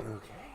Okay.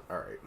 All right.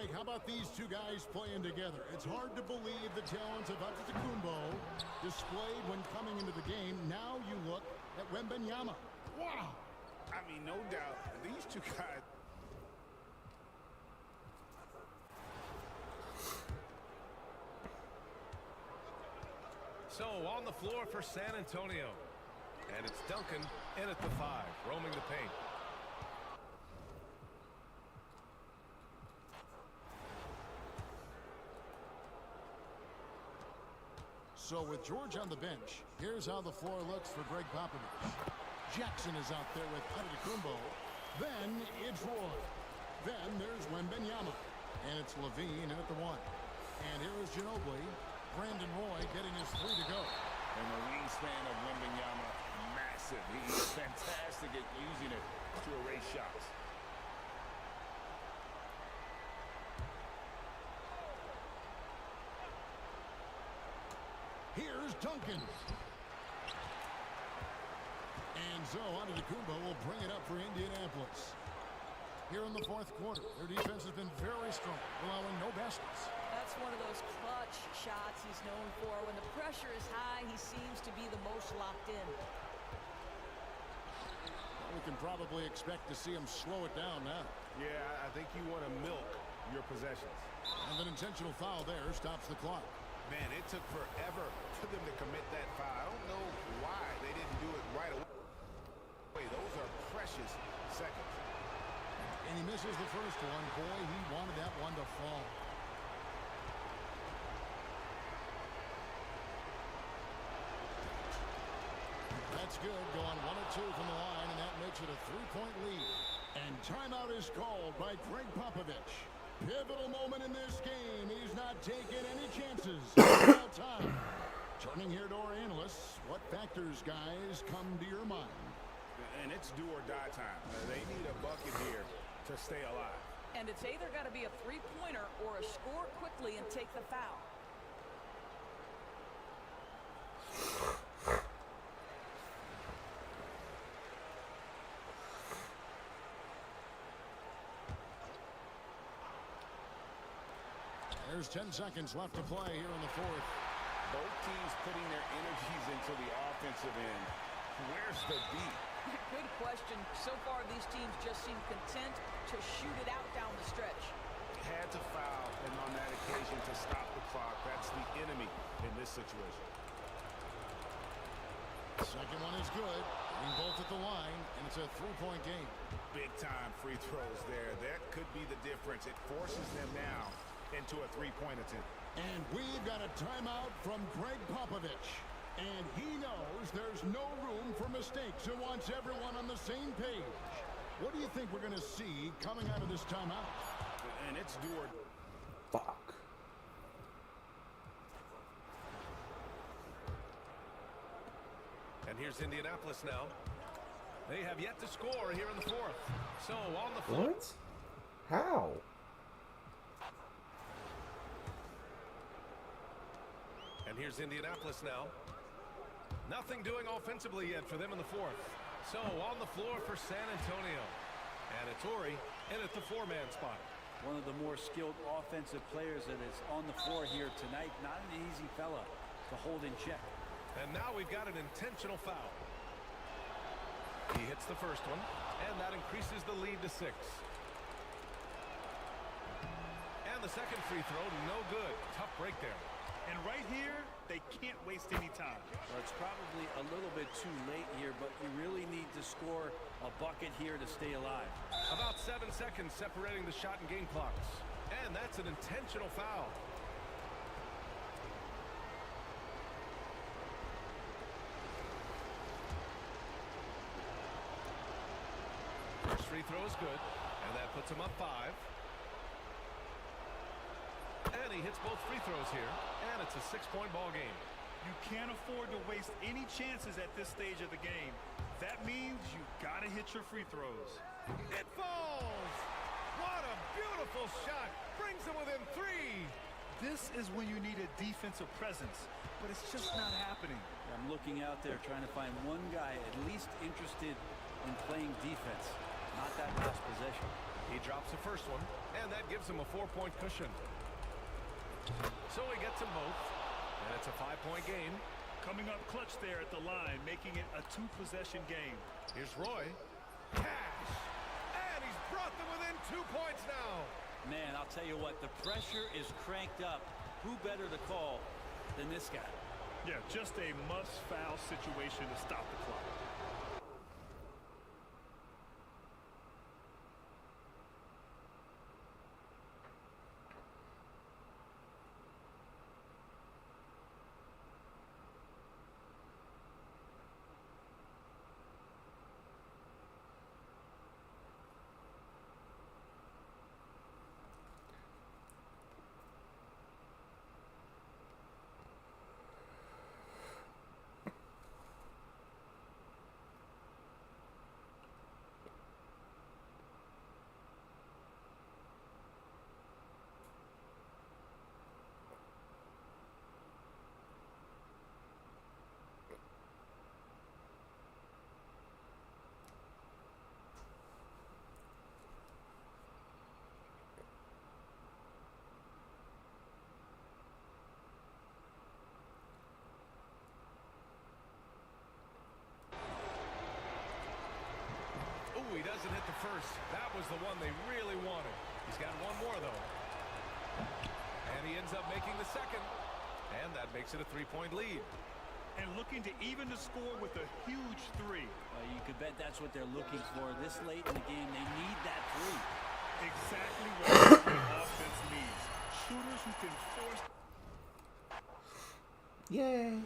Greg, how about these two guys playing together? It's hard to believe the talents of Antetokounmpo displayed when coming into the game. Now you look at Wembanyama. Wow! I mean, no doubt, these two guys. So on the floor for San Antonio. And it's Duncan in at the 5, roaming the paint. So with George on the bench, here's how the floor looks for Greg Popovich. Jackson is out there with Antetokounmpo. Then it's Roy. Then there's Wembanyama. And it's Levine in at the 1. And here is Ginobili. Brandon Roy getting his 3 to go. And the wingspan of Wembanyama, massive. He's fantastic at using it to erase shots. Here's Duncan. And so Antetokounmpo will bring it up for Indianapolis. Here in the 4th quarter, their defense has been very strong, allowing no baskets. That's one of those clutch shots he's known for. When the pressure is high, he seems to be the most locked in. We can probably expect to see him slow it down now. Yeah, I think you want to milk your possessions. And an intentional foul there stops the clock. Man, it took forever for them to commit that foul. I don't know why they didn't do it right away. Those are precious seconds. And he misses the first one. Boy, he wanted that one to fall. That's good. Going 1 of 2 from the line, and that makes it a 3-point lead. And timeout is called by Greg Popovich. Pivotal moment in this game. He's not taking any chances. About time. Turning here to our analysts, what factors, guys, come to your mind? And it's do or die time. They need a bucket here to stay alive. And it's either got to be a three-pointer or a score quickly and take the foul. There's 10 seconds left to play here in the 4th. Both teams putting their energies into the offensive end. Where's the beat? Good question. So far, these teams just seem content to shoot it out down the stretch. Had to foul, and on that occasion to stop the clock. That's the enemy in this situation. Second one is good. Being both at the line, and it's a 3-point game. Big-time free throws there. That could be the difference. It forces them now into a 3-point attempt. And we've got a timeout from Greg Popovich. And he knows there's no room for mistakes and wants everyone on the same page. What do you think we're going to see coming out of this timeout? And it's do or... Fuck. And here's Indianapolis now. They have yet to score here in the 4th. So on the floor. What? How? And here's Indianapolis now. Nothing doing offensively yet for them in the 4th. So on the floor for San Antonio. And it's Ori in at the 4-man spot. One of the more skilled offensive players that is on the floor here tonight. Not an easy fella to hold in check. And now we've got an intentional foul. He hits the first one, and that increases the lead to 6. And the second free throw, no good. Tough break there. And right here, they can't waste any time. Well, it's probably a little bit too late here, but you really need to score a bucket here to stay alive. About 7 seconds separating the shot and game clocks. And that's an intentional foul. First free throw is good, and that puts him up 5. And he hits both free throws here, and it's a 6-point ball game. You can't afford to waste any chances at this stage of the game. That means you gotta hit your free throws. It falls! What a beautiful shot! Brings him within 3! This is when you need a defensive presence, but it's just not happening. I'm looking out there trying to find one guy at least interested in playing defense. Not that last possession. He drops the first one, and that gives him a 4-point cushion. So he gets them both, and it's a 5-point game. Coming up clutch there at the line, making it a 2-possession game. Here's Roy. Cash! And he's brought them within 2 points now. Man, I'll tell you what, the pressure is cranked up. Who better to call than this guy? Yeah, just a must-foul situation to stop the clock. He doesn't hit the first. That was the one they really wanted. He's got one more, though. And he ends up making the second. And that makes it a 3-point lead. And looking to even the score with a huge 3. You could bet that's what they're looking for. This late in the game, they need that 3. Exactly what the offense needs. Shooters who can force... Yay.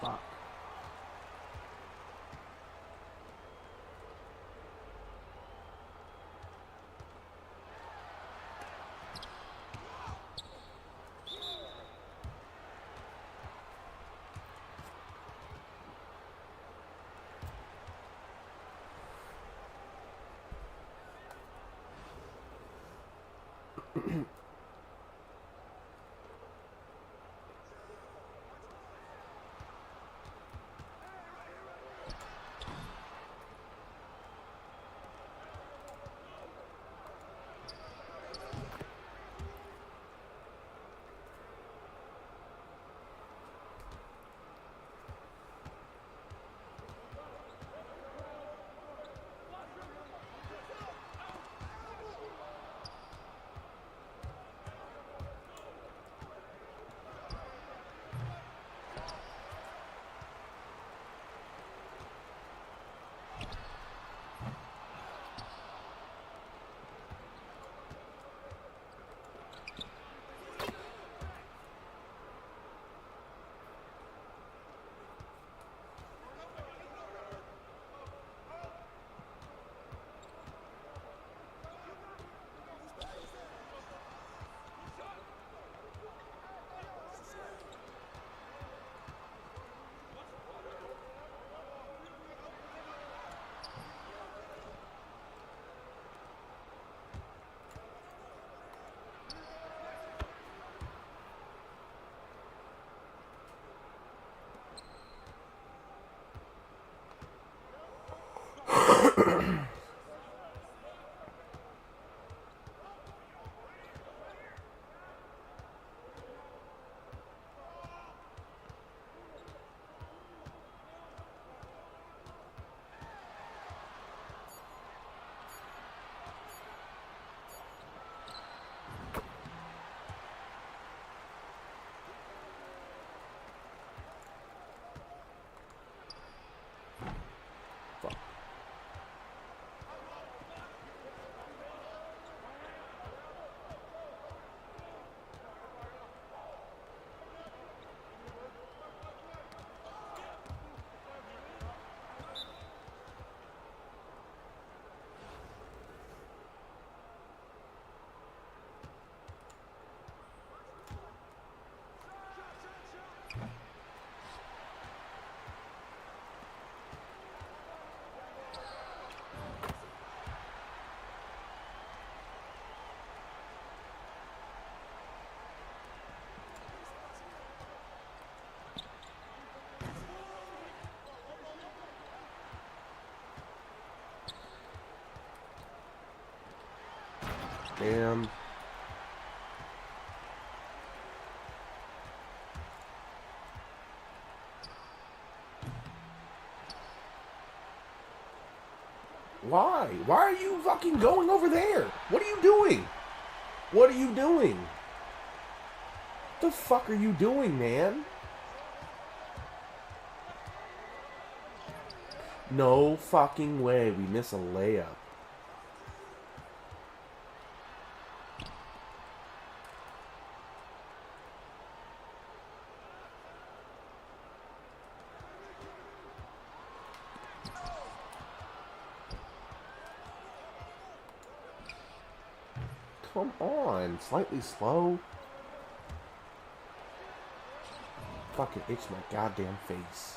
Fuck. Damn. Why? Why are you fucking going over there? What are you doing? What are you doing? The fuck are you doing, man? No fucking way we miss a layup. Come on, slightly slow. Fucking itch my goddamn face.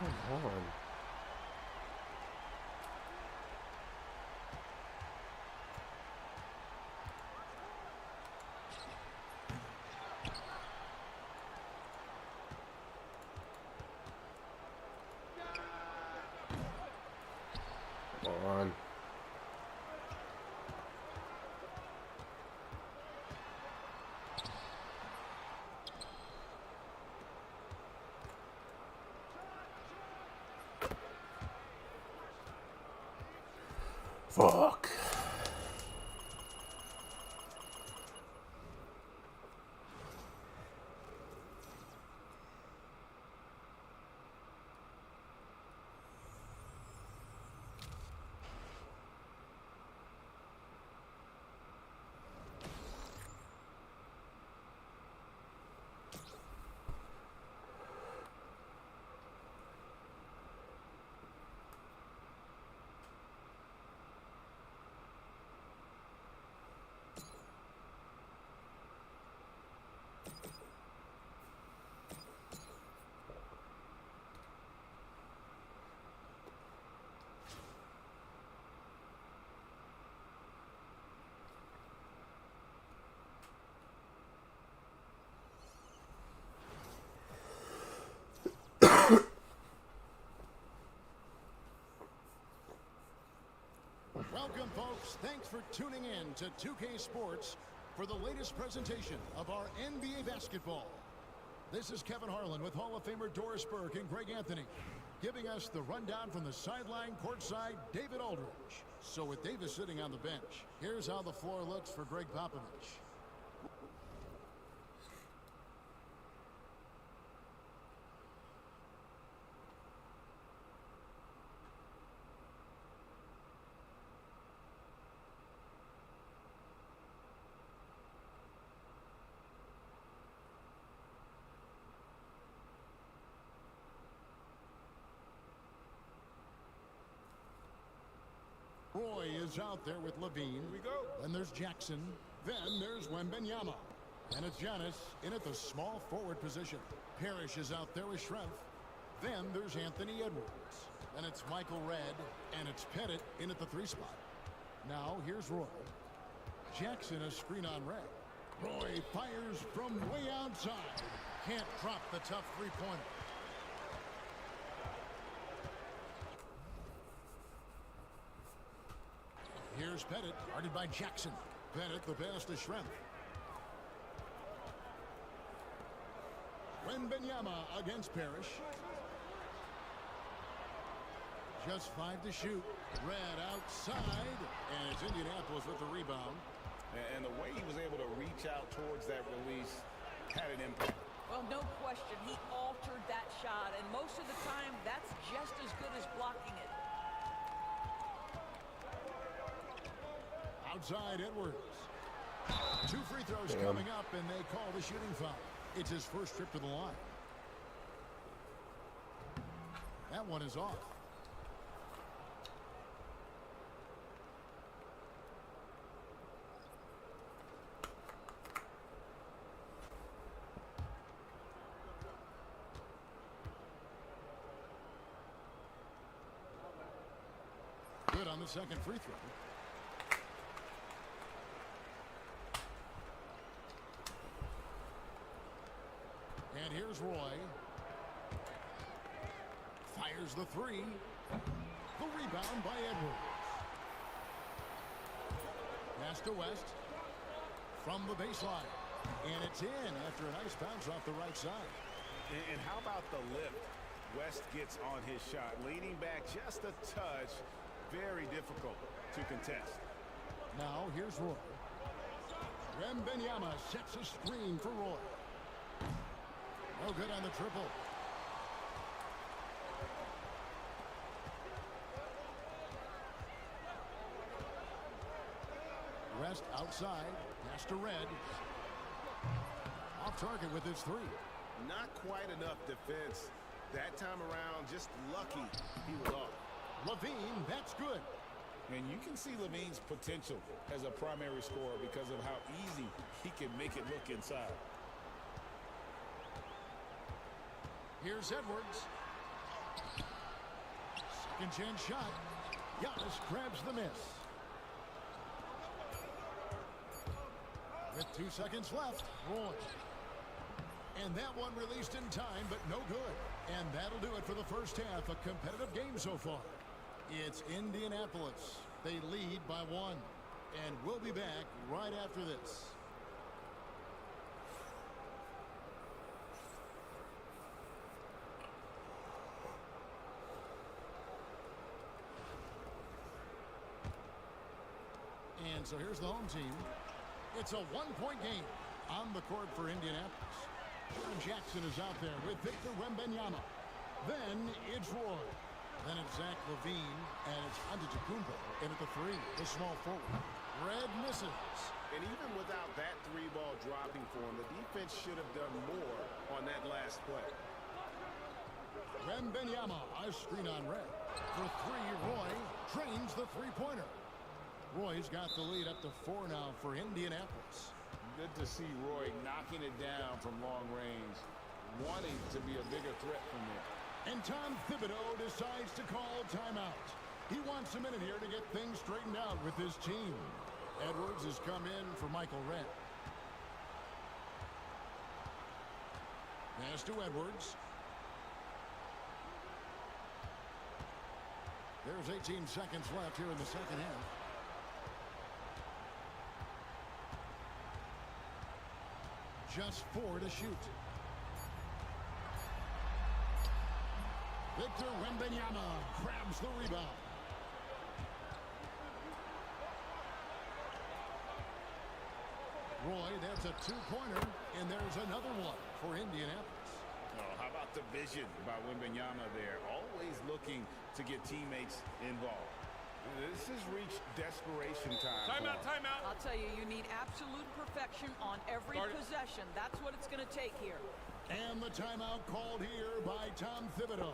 Come on. Come on. Fuck. Welcome, folks. Thanks for tuning in to 2K Sports for the latest presentation of our NBA basketball. This is Kevin Harlan with Hall of Famer Doris Burke and Greg Anthony, giving us the rundown from the sideline courtside, David Aldridge. So with Davis sitting on the bench, here's how the floor looks for Greg Popovich. Roy is out there with Levine. Here we go. Then there's Jackson. Then there's Wembanyama. And it's Giannis in at the small forward position. Parrish is out there with Schrempf. Then there's Anthony Edwards. And it's Michael Redd. And it's Pettit in at the 3 spot. Now here's Roy. Jackson a screen on Redd. Roy fires from way outside. Can't drop the tough three-pointer. Here's Pettit, guarded by Jackson. Pettit, the pass to Schrempf. Wembanyama against Parrish. Just 5 to shoot. Redd outside. And it's Indianapolis with the rebound. And the way he was able to reach out towards that release had an impact. Well, no question, he altered that shot, and most of the time, that's just as good as blocking it. Outside Edwards. 2 free throws coming up, and they call the shooting foul. It's his first trip to the line. That one is off. Good on the second free throw. And here's Roy. Fires the 3. The rebound by Edwards. Pass to West. From the baseline. And it's in after a nice bounce off the right side. And how about the lift West gets on his shot? Leaning back just a touch. Very difficult to contest. Now here's Roy. Wembanyama sets a screen for Roy. No good on the triple. West outside. Pass to Redd. Off target with his 3. Not quite enough defense that time around. Just lucky he was off. Levine, that's good. And you can see Levine's potential as a primary scorer because of how easy he can make it look inside. Here's Edwards. Second chance shot. Giannis grabs the miss. With 2 seconds left, Roy. And that one released in time, but no good. And that'll do it for the first half. A competitive game so far. It's Indianapolis. They lead by 1. And we'll be back right after this. And so here's the home team. It's a 1-point game on the court for Indianapolis. Jaren Jackson is out there with Victor Wembanyama. Then it's Roy. Then it's Zach LaVine, and it's Antetokounmpo in at the 3, the small forward. Red misses. And even without that 3-ball dropping for him, the defense should have done more on that last play. Wembanyama, a screen on Red. For 3, Roy trains the three-pointer. Roy's got the lead up to 4 now for Indianapolis. Good to see Roy knocking it down from long range, wanting to be a bigger threat from there. And Tom Thibodeau decides to call timeout. He wants a minute here to get things straightened out with his team. Edwards has come in for Michael Redd. Pass to Edwards. There's 18 seconds left here in the second half. Just 4 to shoot. Victor Wembanyama grabs the rebound. Roy, that's a 2-pointer, and there's another one for Indianapolis. Oh, how about the vision by Wembanyama there? Always looking to get teammates involved. This has reached desperation time. Timeout, timeout. I'll tell you, you need absolute perfection on every possession. That's what it's going to take here. And the timeout called here by Tom Thibodeau.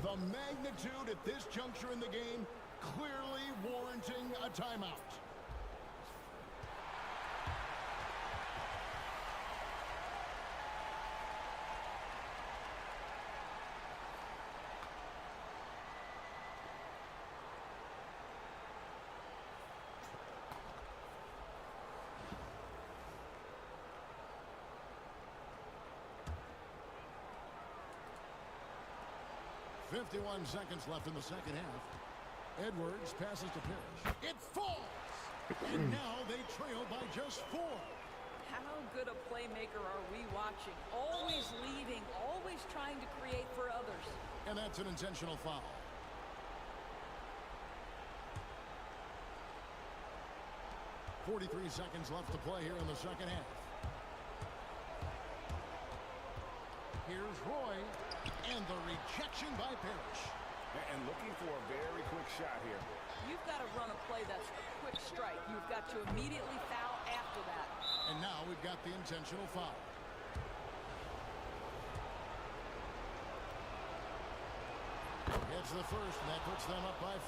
The magnitude at this juncture in the game clearly warranting a timeout. .51 seconds left in the second half. Edwards passes to Parrish. It falls! And now they trail by just 4. How good a playmaker are we watching? Always leading, always trying to create for others. And that's an intentional foul. .43 seconds left to play here in the second half. Here's Roy, and the rejection by Parrish. And looking for a very quick shot here. You've got to run a play that's a quick strike. You've got to immediately foul after that. And now we've got the intentional foul. It's the first, and that puts them up by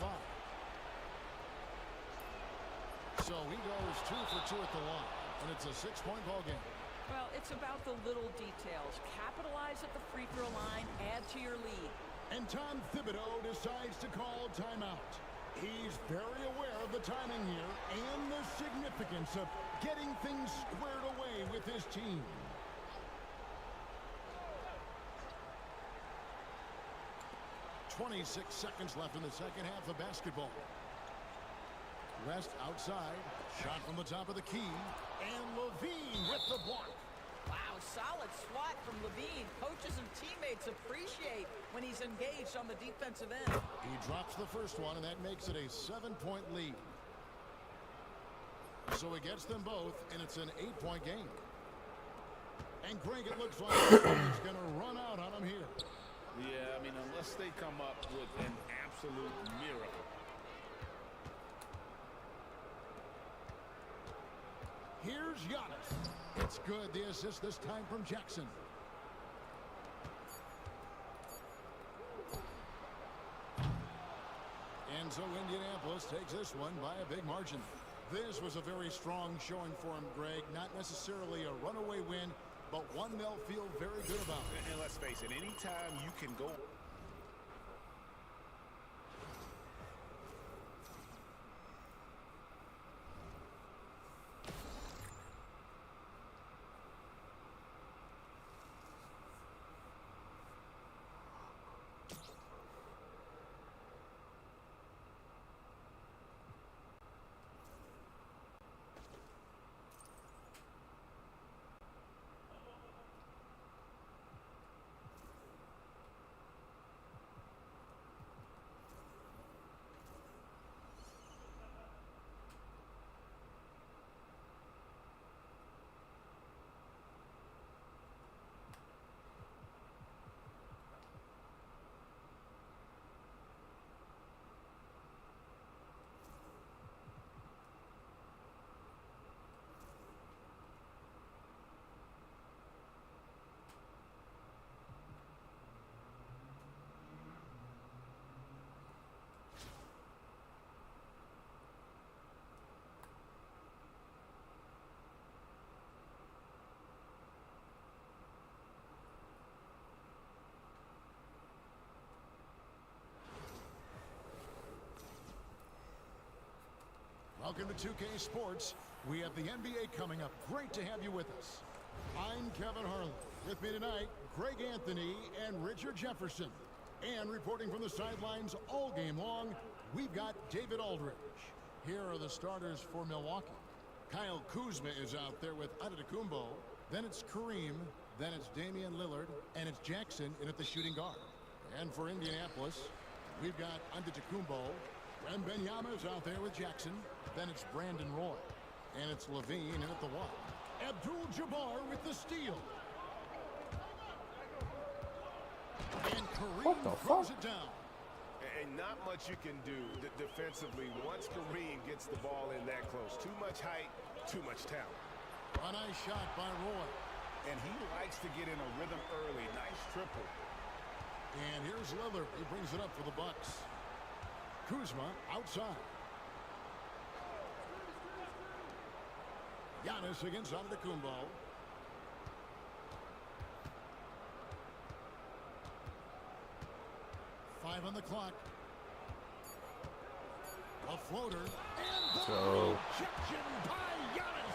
5. So he goes 2 for 2 at the line, and it's a 6-point ball game. Well, it's about the little details. Capitalize at the free throw line, add to your lead. And Tom Thibodeau decides to call timeout. He's very aware of the timing here and the significance of getting things squared away with his team. .26 seconds left in the second half of basketball. West outside, shot from the top of the key, and LaVine with the block. Wow, solid swat from LaVine. Coaches and teammates appreciate when he's engaged on the defensive end. He drops the first one, and that makes it a 7-point lead. So he gets them both, and it's an 8-point game. And Greg, it looks like he's going to run out on him here. Yeah, I mean, unless they come up with an absolute miracle. Here's Giannis. It's good. The assist this time from Jackson. And so Indianapolis takes this one by a big margin. This was a very strong showing for him, Greg. Not necessarily a runaway win, but one they'll feel very good about. And let's face it, anytime you can go Welcome to 2K Sports. We have the NBA coming up. Great to have you with us. I'm Kevin Harlan. With me tonight, Greg Anthony and Richard Jefferson. And reporting from the sidelines all game long, we've got David Aldridge. Here are the starters for Milwaukee. Kyle Kuzma is out there with Antetokounmpo. Then it's Kareem. Then it's Damian Lillard. And it's Jackson in at the shooting guard. And for Indianapolis, we've got Antetokounmpo. Wembanyama is out there with Jackson. Then it's Brandon Roy. And it's Levine in at the one. Abdul-Jabbar with the steal. And Kareem throws it down. And not much you can do defensively once Kareem gets the ball in that close. Too much height, too much talent. A nice shot by Roy. And he likes to get in a rhythm early. Nice triple. And here's Lillard. He brings it up for the Bucks. Kuzma outside. Giannis against Antetokounmpo. Five on the clock. A floater. And the rejection by Giannis.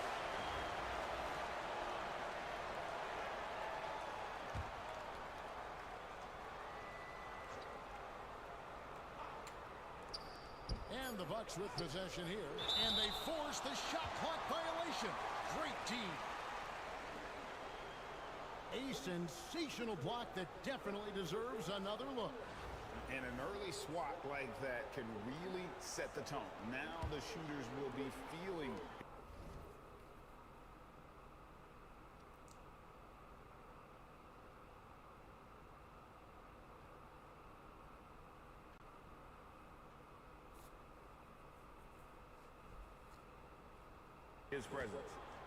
And the Bucks with possession here. And they force the shot clock violation. Great team. A sensational block that definitely deserves another look. And an early swat like that can really set the tone. Now the shooters will be feeling. His presence.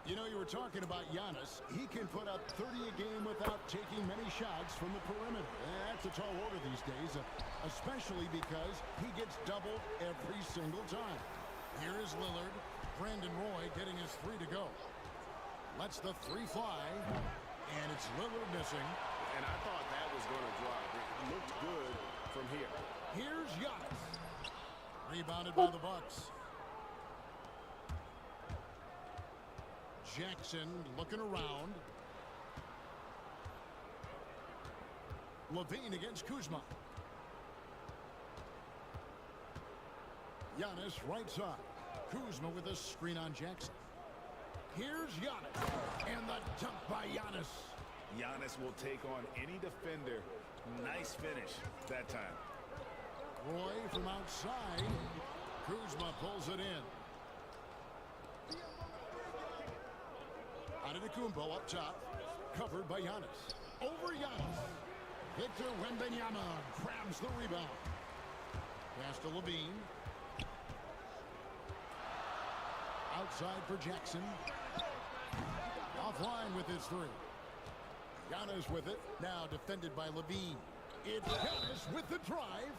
You know, you were talking about Giannis. He can put up 30 a game without taking many shots from the perimeter. That's a tall order these days, especially because he gets doubled every single time. Here is Lillard. Brandon Roy getting his three to go. Lets the three fly, and it's Lillard missing. And I thought that was going to drop. It looked good from here. Here's Giannis. Rebounded by the Bucks. Jackson looking around. Levine against Kuzma. Giannis right side. Kuzma with a screen on Jackson. Here's Giannis. And the dunk by Giannis. Giannis will take on any defender. Nice finish that time. Roy from outside. Kuzma pulls it in. Antetokounmpo up top, covered by Giannis. Over Giannis. Victor Wembanyama grabs the rebound. Pass to Levine. Outside for Jackson. Offline with his three. Giannis with it. Now defended by Levine. It's Giannis with the drive.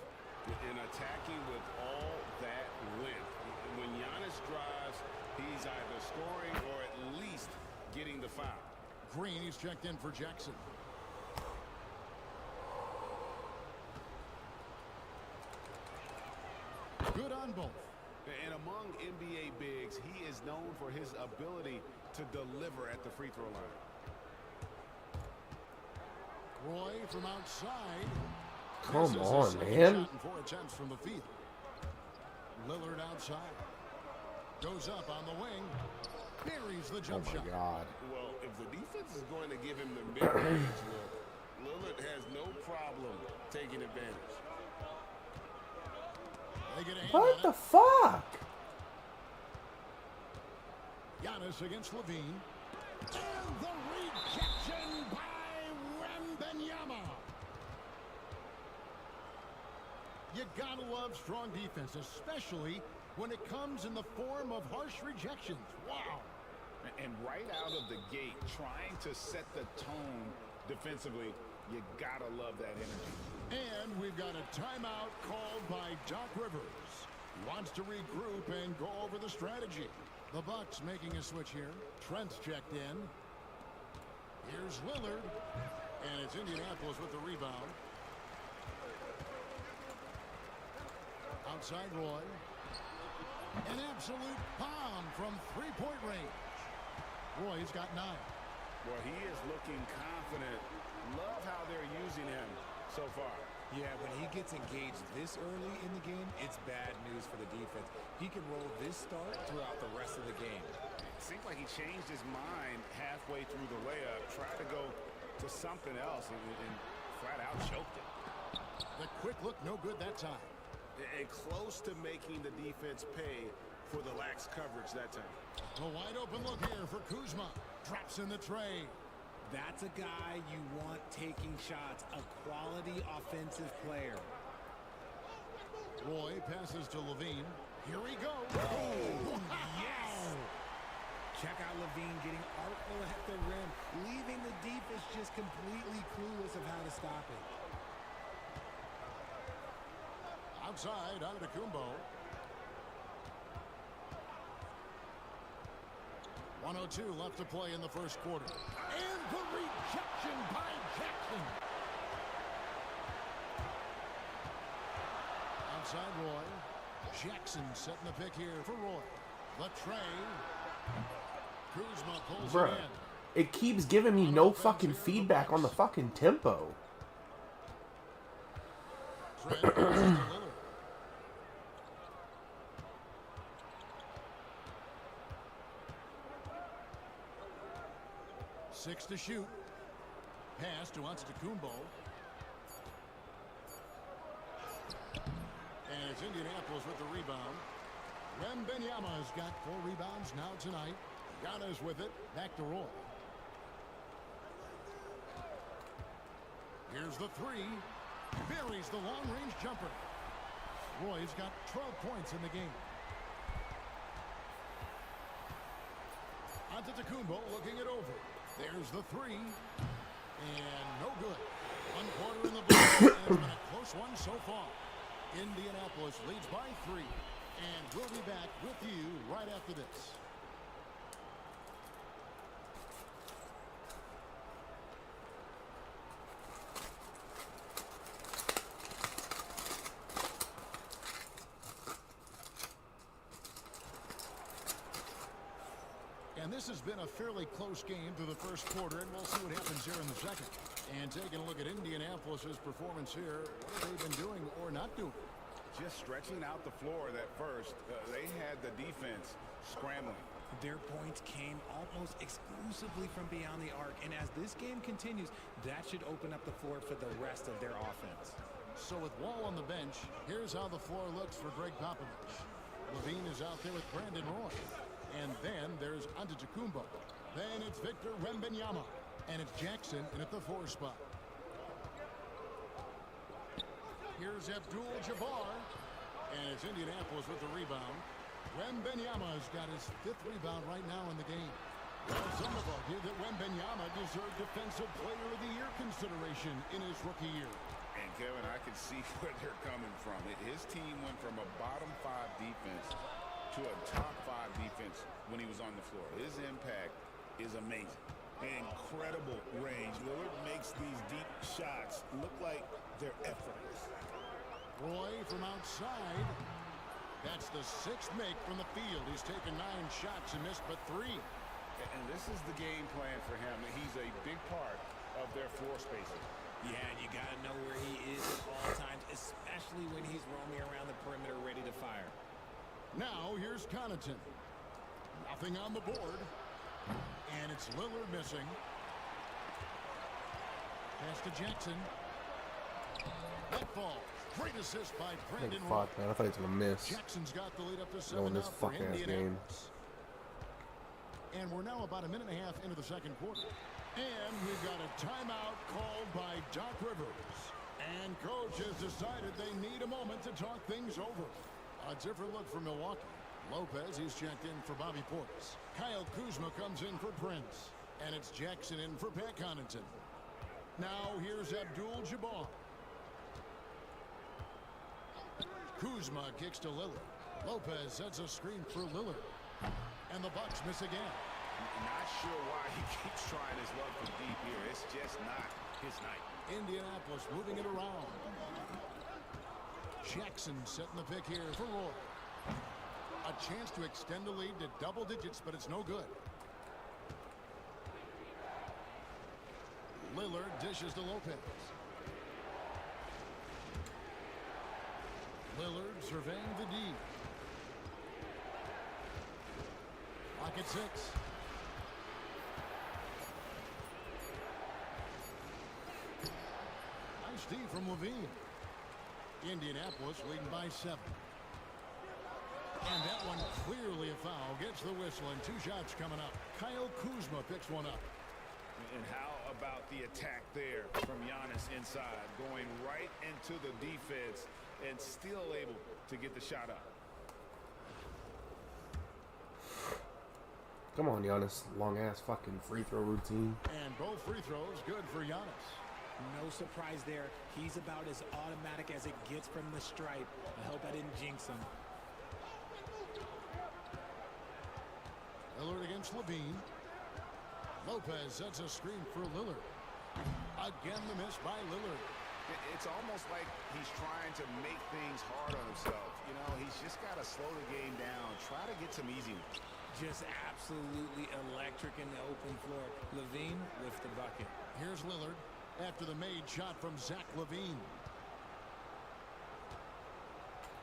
And attacking with all that length. When Giannis drives, he's either scoring or at least getting the foul. Green, he's checked in for Jackson. Good on both. And among NBA bigs, he is known for his ability to deliver at the free throw line. Roy from outside. Come on, man. 4 attempts from the field. Lillard outside. Goes up on the wing. Buries the jump shot. Oh, my God. Well, if the defense is going to give him the mid-range look, Lillard has no problem taking advantage. They get a hand What on the it. fuck? Giannis against Levine. And the rejection by Wembanyama. You gotta love strong defense, especially when it comes in the form of harsh rejections. Wow. And right out of the gate, trying to set the tone defensively, you gotta love that energy. And we've got a timeout called by Doc Rivers. He wants to regroup and go over the strategy. The Bucks making a switch here. Trent's checked in. Here's Lillard. And it's Indianapolis with the rebound. Outside Roy. An absolute bomb from three-point range. Roy's got 9. Well, he is looking confident. Love how they're using him so far. Yeah, when he gets engaged this early in the game, it's bad news for the defense. He can roll this start throughout the rest of the game. It seems like he changed his mind halfway through the layup, tried to go to something else, and flat out choked it. The quick look, no good that time. And close to making the defense pay for the lax coverage that time. A wide open look here for Kuzma. Drops in the tray. That's a guy you want taking shots, a quality offensive player. Roy passes to Levine. Here he goes. Oh, yes! Check out Levine getting artful at the rim, leaving the defense just completely clueless of how to stop it. Outside, Antetokounmpo. 1:02 left to play in the first quarter. And the rejection by Jackson. Outside Roy. Jackson setting the pick here for Roy. The tray. Kuzma pulls Bruh, it in. it keeps giving me no fucking feedback on the fucking tempo. Trent passes to Lillard. 6 to shoot. Pass to Antetokounmpo. And it's Indianapolis with the rebound. Wembanyama's got 4 rebounds now tonight. Giannis with it. Back to Roy. Here's the 3. Buries the long-range jumper. Roy's got 12 points in the game. Antetokounmpo looking it over. There's the 3. And no good. 1 quarter in the ball. And it's been a close one so far. Indianapolis leads by 3. And we'll be back with you right after this. And this has been a fairly close game through the first quarter, and we'll see what happens here in the second. And taking a look at Indianapolis's performance here, what have they been doing or not doing? Just stretching out the floor that first. They had the defense scrambling. Their points came almost exclusively from beyond the arc, and as this game continues, that should open up the floor for the rest of their offense. So with Wall on the bench, here's how the floor looks for Greg Popovich. Levine is out there with Brandon Roy. And then there's Antetokounmpo. Then it's Victor Wembanyama. And it's Jackson in at the 4 spot. Here's Abdul-Jabbar. And it's Indianapolis with the rebound. Wembanyama's got his 5th rebound right now in the game. Well, some have argued that Wembanyama deserved Defensive Player of the Year consideration in his rookie year. And Kevin, I can see where they're coming from. His team went from a bottom 5 defense to a top 5 defense when he was on the floor. His impact is amazing. Incredible range. Lillard makes these deep shots look like they're effortless. Roy from outside. That's the 6th make from the field. He's taken 9 shots and missed but 3. And this is the game plan for him. He's a big part of their floor spacing. Yeah, and you got to know where he is at all times, especially when he's roaming around the perimeter ready to fire. Now here's Connaughton. Nothing on the board. And it's Lillard missing. Pass to Jackson. That ball. Great assist by Brandon Roy. Fuck, man. I thought he was going to miss. Jackson's got the lead up to 7 Knowing this for fucking ass game. Indianapolis. And we're now about a minute and a half into the second quarter. And we've got a timeout called by Doc Rivers. And coach has decided they need a moment to talk things over. A different look for Milwaukee. Lopez, he's checked in for Bobby Portis. Kyle Kuzma comes in for Prince. And it's Jackson in for Pat Connaughton. Now here's Abdul-Jabbar. Kuzma kicks to Lillard. Lopez sets a screen for Lillard. And the Bucks miss again. Not sure why he keeps trying his luck from deep here. It's just not his night. Indianapolis moving it around. Jackson setting the pick here for Roy. A chance to extend the lead to double digits, but it's no good. Lillard dishes to Lopez. Lillard surveying the D. Clock at 6. Nice D from Levine. Indianapolis leading by 7. And that one clearly a foul. Gets the whistle and 2 shots coming up. Kyle Kuzma picks one up. And how about the attack there from Giannis inside, going right into the defense and still able to get the shot up. Come on, Giannis. Long-ass fucking free throw routine. And both free throws good for Giannis. No surprise there. He's about as automatic as it gets from the stripe. I hope I didn't jinx him. Lillard against Levine. Lopez sets a screen for Lillard. Again the miss by Lillard. It's almost like he's trying to make things hard on himself. You know, he's just got to slow the game down, try to get some easy ones. Just absolutely electric in the open floor. Levine with the bucket. Here's Lillard after the made shot from Zach Levine.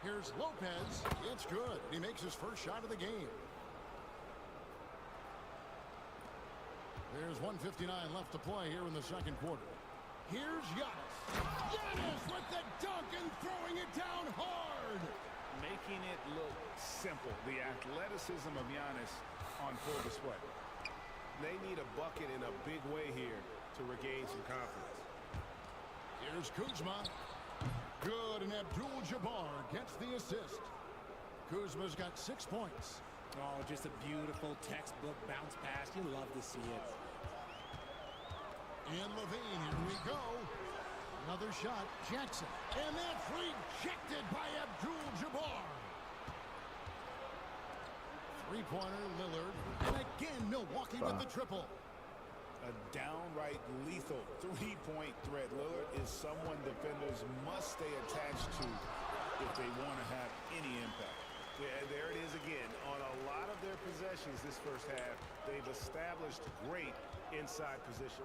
Here's Lopez. It's good. He makes his first shot of the game. There's 1:59 left to play here in the second quarter. Here's Giannis. Giannis with the dunk and throwing it down hard. Making it look simple. The athleticism of Giannis on full display. They need a bucket in a big way here to regain some confidence. Here's Kuzma. Good, and Abdul-Jabbar gets the assist. Kuzma's got 6 points. Oh, just a beautiful textbook bounce pass. You love to see it. And Levine, here we go. Another shot, Jackson. And that's rejected by Abdul-Jabbar. Three-pointer, Lillard. And again, Milwaukee with the triple. A downright lethal three-point threat. Lillard is someone defenders must stay attached to if they want to have any impact. Yeah, there it is again. On a lot of their possessions this first half, they've established great inside position.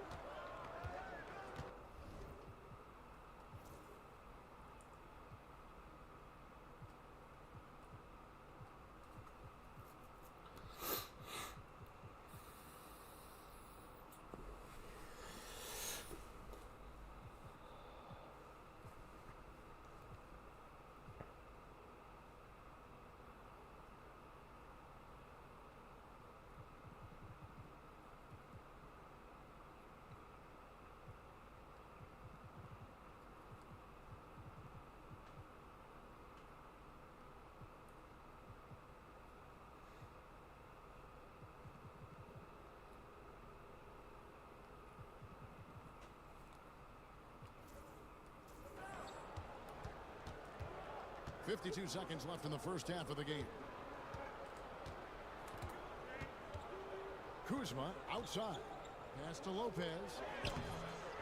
.52 seconds left in the first half of the game. Kuzma outside. Pass to Lopez.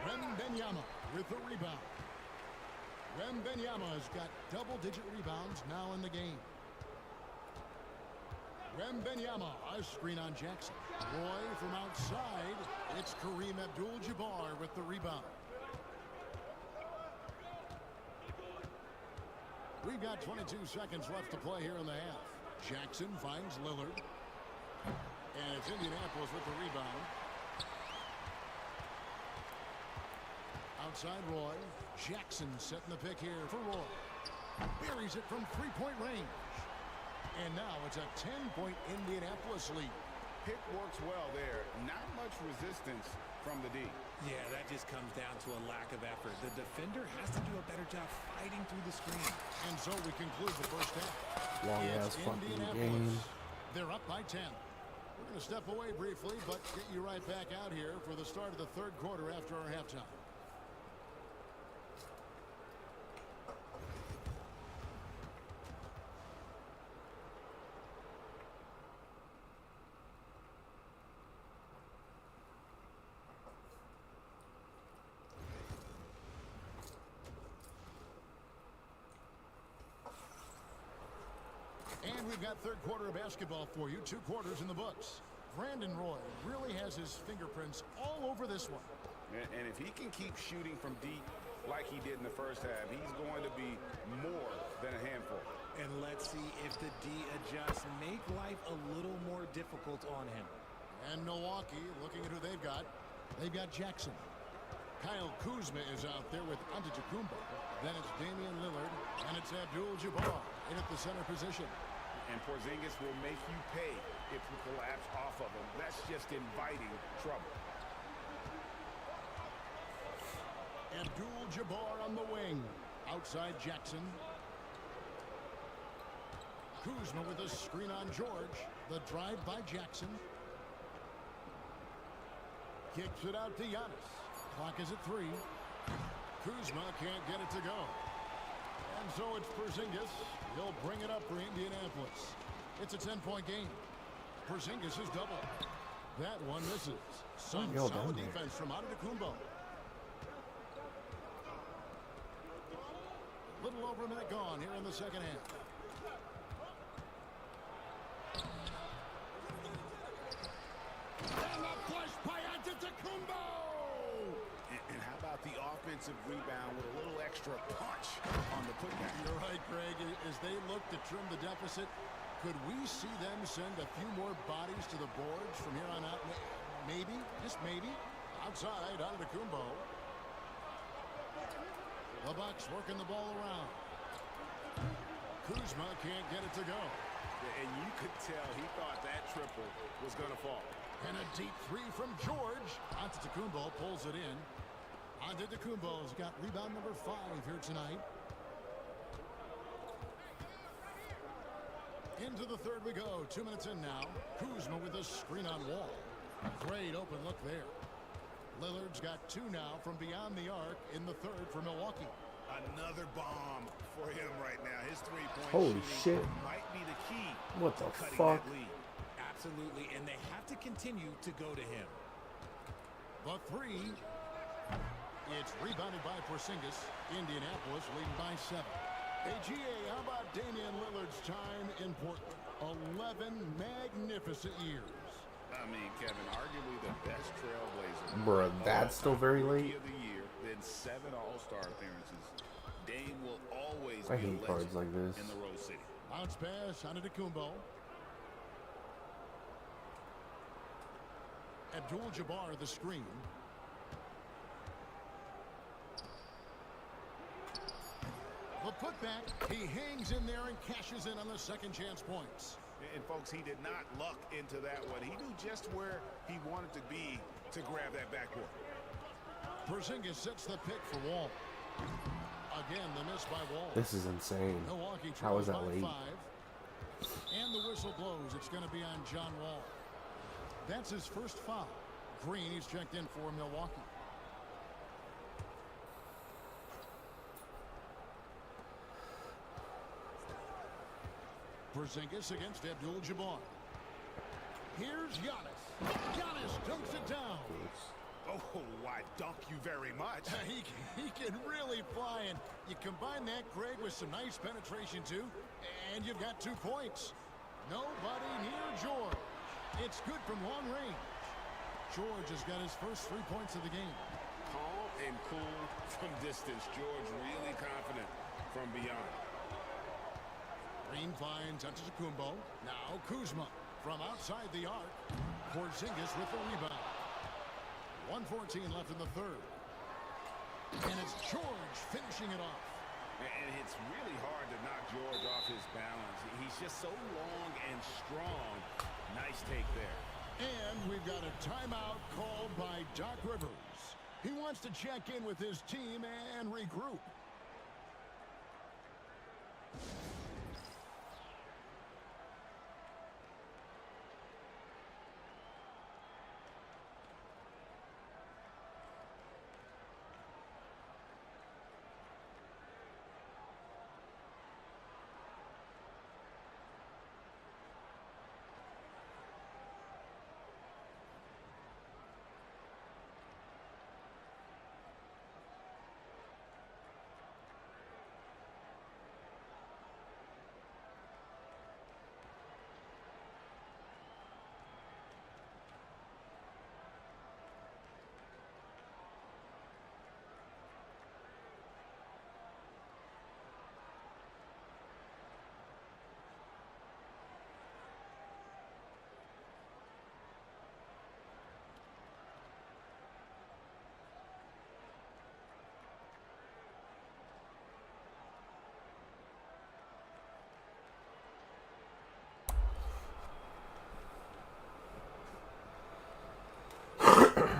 Wembanyama with the rebound. Wembanyama has got double-digit rebounds now in the game. Wembanyama, a screen on Jackson. Roy from outside. It's Kareem Abdul-Jabbar with the rebound. We've got 22 seconds left to play here in the half. Jackson finds Lillard. And it's Indianapolis with the rebound. Outside Roy. Jackson setting the pick here for Roy. Buries it from three-point range. And now it's a 10-point Indianapolis lead. Pick works well there. Not much resistance from the D. Yeah, that just comes down to a lack of effort. The defender has to do a better job fighting through the screen. And so we conclude the first half. Long ass fucking game. They're up by 10. We're going to step away briefly, but get you right back out here for the start of the third quarter after our halftime. And we've got third quarter of basketball for you. 2 quarters in the books. Brandon Roy really has his fingerprints all over this one. And if he can keep shooting from deep like he did in the first half, he's going to be more than a handful. And let's see if the D adjusts, make life a little more difficult on him. And Milwaukee, looking at who they've got Jackson. Kyle Kuzma is out there with Antetokounmpo. Then it's Damian Lillard, and it's Abdul-Jabbar in at the center position. And Porzingis will make you pay if you collapse off of him. That's just inviting trouble. Abdul-Jabbar on the wing. Outside Jackson. Kuzma with a screen on George. The drive by Jackson. Kicks it out to Giannis. Clock is at 3. Kuzma can't get it to go. And so it's Porzingis. He'll bring it up for Indianapolis. It's a 10-point game. Porzingis is double. That one misses. Some solid defense from Antetokounmpo. Little over a minute gone here in the second half. And a push by Antetokounmpo! And how about the offensive rebound with a little extra punch on the putback? You're right, Greg. As they look to trim the deficit, could we see them send a few more bodies to the boards from here on out? Maybe, just maybe. Outside, Antetokounmpo. The Bucks working the ball around. Kuzma can't get it to go. And you could tell he thought that triple was going to fall. And a deep 3 from George. Antetokounmpo pulls it in. Antetokounmpo's got rebound number 5 here tonight. Into the third we go. 2 minutes in now. Kuzma with a screen on Wall. Great open look there. Lillard's got 2 now from beyond the arc in the third for Milwaukee. Another bomb for him right now. His 3-point Holy shooting shit. might be the key. What the cutting fuck? that lead. Absolutely, and they have to continue to go to him. The 3. It's rebounded by Porzingis. Indianapolis leading by 7. Hey, GA, how about Damian Lillard's time in Portland? 11 magnificent years. I mean, Kevin, arguably the best trailblazer. Bruh, that's still very Rookie late. of the year, then 7 All-Star appearances. Dame will always I be a hate cards legend like this. in the Rose City. Bounce pass, Antetokounmpo. Abdul-Jabbar the screen. The putback. He hangs in there and cashes in on the second chance points. And folks, he did not luck into that one. He knew just where he wanted to be to grab that backboard. Porzingis sets the pick for Wall. Again, the miss by Wall. This is insane. Milwaukee How is trails that by late? 5. And the whistle blows. It's going to be on John Wall. That's his first foul. Green, he's checked in for Milwaukee. Porzingis against Abdul-Jabbar. Here's Giannis. Giannis dunks it down. Oh, why, dunk you very much. He can really fly, and you combine that, Greg, with some nice penetration, too, and you've got 2 points. Nobody near George. It's good from long range. George has got his first 3 points of the game. Calm and cool from distance. George really confident from beyond. Green finds Antetokounmpo. Now Kuzma from outside the arc. Porzingis with the rebound. 1:14 left in the third. And it's George finishing it off. And it's really hard to knock George off his balance. He's just so long and strong. Nice take there. And we've got a timeout called by Doc Rivers. He wants to check in with his team and regroup.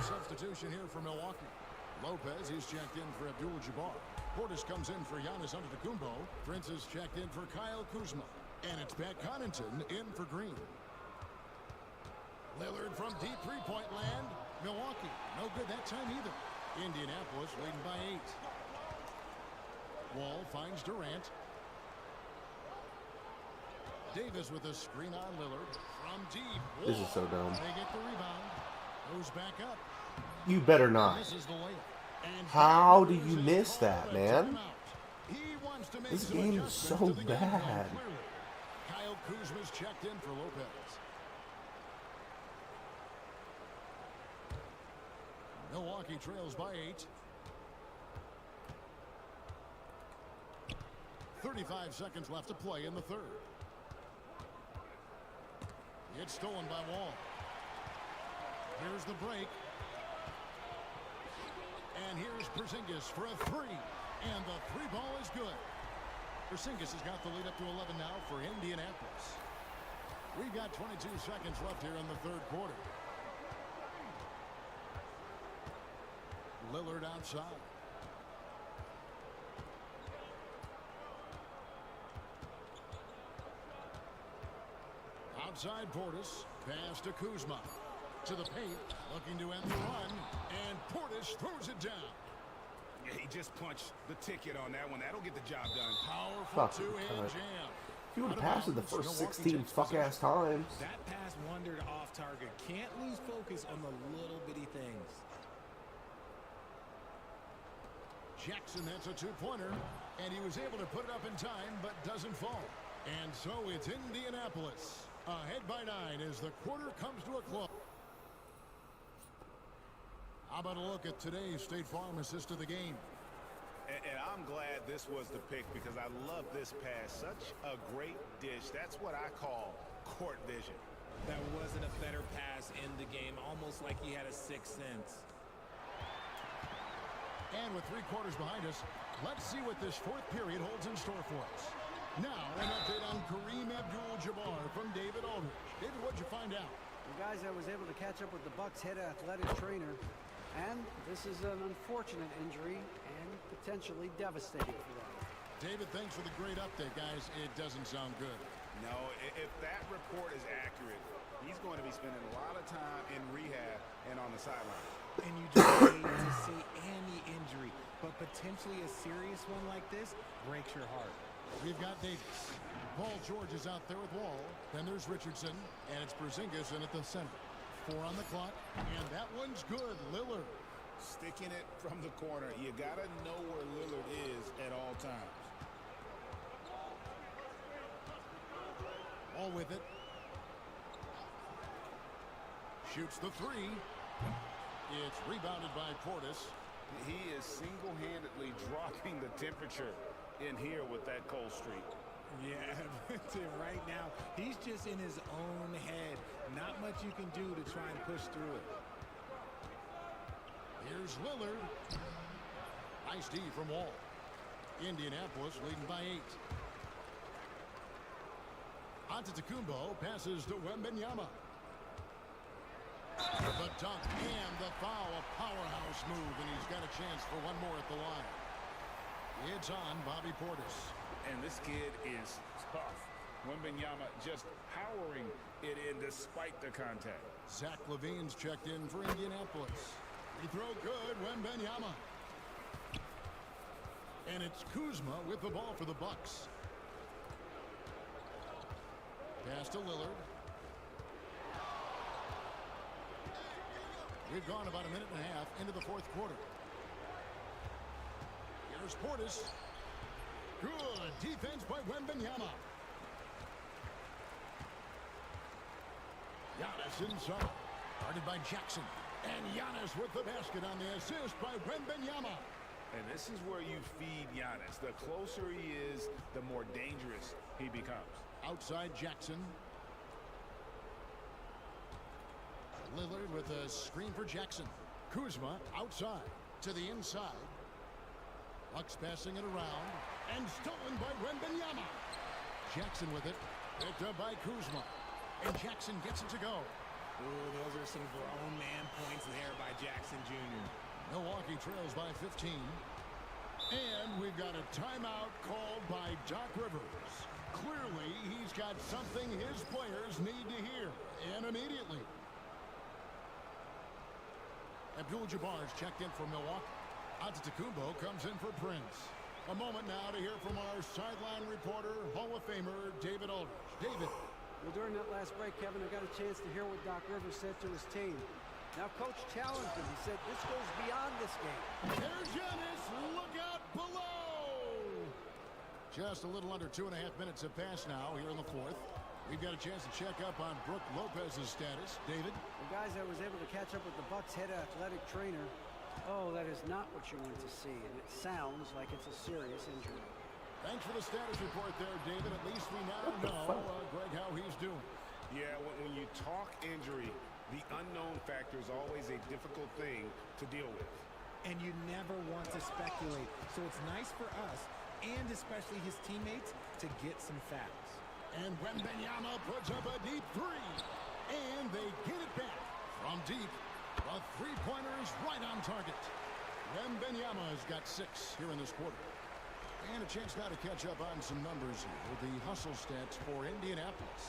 Substitution here for Milwaukee. Lopez, he's checked in for Abdul-Jabbar. Portis comes in for Giannis Antetokounmpo. Prince is checked in for Kyle Kuzma. And it's Pat Connaughton in for Green. Lillard from deep three-point land. Milwaukee, no good that time either. Indianapolis leading by 8. Wall finds Durant. Davis with a screen on Lillard. From deep. Wall. This is so dumb. They get the rebound. Goes back up. You better not. This is the layup. And How do you miss that, man? he wants to make This some game is so adjustments to the game plan, bad. clearly. Kyle Kuzma's checked in for Lopez. Milwaukee trails by 8. 35 seconds left to play in the third. It's stolen by Wall. Here's the break. And here's Porzingis for a three. And the three ball is good. Porzingis has got the lead up to 11 now for Indianapolis. We've got 22 seconds left here in the third quarter. Lillard outside. Outside Portis. Pass to Kuzma. To the paint. Looking to end the run. And Portis throws it down. Yeah, he just punched the ticket on that one. That'll get the job done. Powerful two-hand jam. If you would have passed it the first 16 fuck-ass times. That pass wandered off target. Can't lose focus on the little bitty things. Jackson hits a two-pointer, and he was able to put it up in time, but doesn't fall. And so it's Indianapolis ahead by 9 as the quarter comes to a close. How about a look at today's State Farm assist of the game? And I'm glad this was the pick because I love this pass. Such a great dish. That's what I call court vision. That wasn't a better pass in the game, almost like he had a sixth sense. And with 3 quarters behind us, let's see what this fourth period holds in store for us. Now, an update on Kareem Abdul-Jabbar from David Aldridge. David, what'd you find out? Well, guys, I was able to catch up with the Bucks' head athletic trainer, and this is an unfortunate injury and potentially devastating for them. David, thanks for the great update, guys. It doesn't sound good. No, if that report is accurate, he's going to be spending a lot of time in rehab and on the sideline. And you just hate to see any injury, but potentially a serious one like this breaks your heart. We've got Davis. Paul George is out there with Wall. Then there's Richardson, and it's Porzingis in at the center. 4 on the clock, and that one's good. Lillard. Sticking it from the corner. You got to know where Lillard is at all times. All with it. Shoots the 3. It's rebounded by Portis. He is single-handedly dropping the temperature in here with that cold streak. Yeah, right now, he's just in his own head. Not much you can do to try and push through it. Here's Lillard. Nice D from Wall. Indianapolis leading by 8. Antetokounmpo passes to Wembanyama. The dunk and the foul, a powerhouse move, and he's got a chance for one more at the line. It's on Bobby Portis. And this kid is tough. Wembanyama just powering it in despite the contact. Zach LaVine's checked in for Indianapolis. Free throw good, Wembanyama. And it's Kuzma with the ball for the Bucks. Pass to Lillard. We've gone about a minute and a half into the fourth quarter. Here's Portis. Good defense by Wembanyama. Giannis inside. Guarded by Jackson. And Giannis with the basket on the assist by Wembanyama. And this is where you feed Giannis. The closer he is, the more dangerous he becomes. Outside Jackson. Lillard with a screen for Jackson. Kuzma outside to the inside. Bucks passing it around. And stolen by Wembanyama. Jackson with it. Picked up by Kuzma. And Jackson gets it to go. Ooh, those are some grown man points there by Jackson Jr. Milwaukee trails by 15. And we've got a timeout called by Doc Rivers. Clearly, he's got something his players need to hear, and immediately. Abdul-Jabbar's checked in for Milwaukee. Antetokounmpo comes in for Prince. A moment now to hear from our sideline reporter, Hall of Famer David Aldridge. David. Well, during that last break, Kevin, I got a chance to hear what Doc Rivers said to his team. Now, Coach challenged him. He said, this goes beyond this game. There's Giannis. Look out below. Just a little under 2.5 minutes have passed now here in the fourth. We've got a chance to check up on Brook Lopez's status. David? Well, guys, I was able to catch up with the Bucks head athletic trainer. Oh, that is not what you want to see, and it sounds like it's a serious injury. Thanks for the status report there, David. At least we now know, Greg, how he's doing. Yeah, when you talk injury, the unknown factor is always a difficult thing to deal with. And you never want to speculate. So it's nice for us, and especially his teammates, to get some facts. And Wembanyama puts up a deep three. And they get it back from deep. The three-pointer is right on target. Wembanyama has got 6 here in this quarter. And a chance now to catch up on some numbers here with the hustle stats for Indianapolis.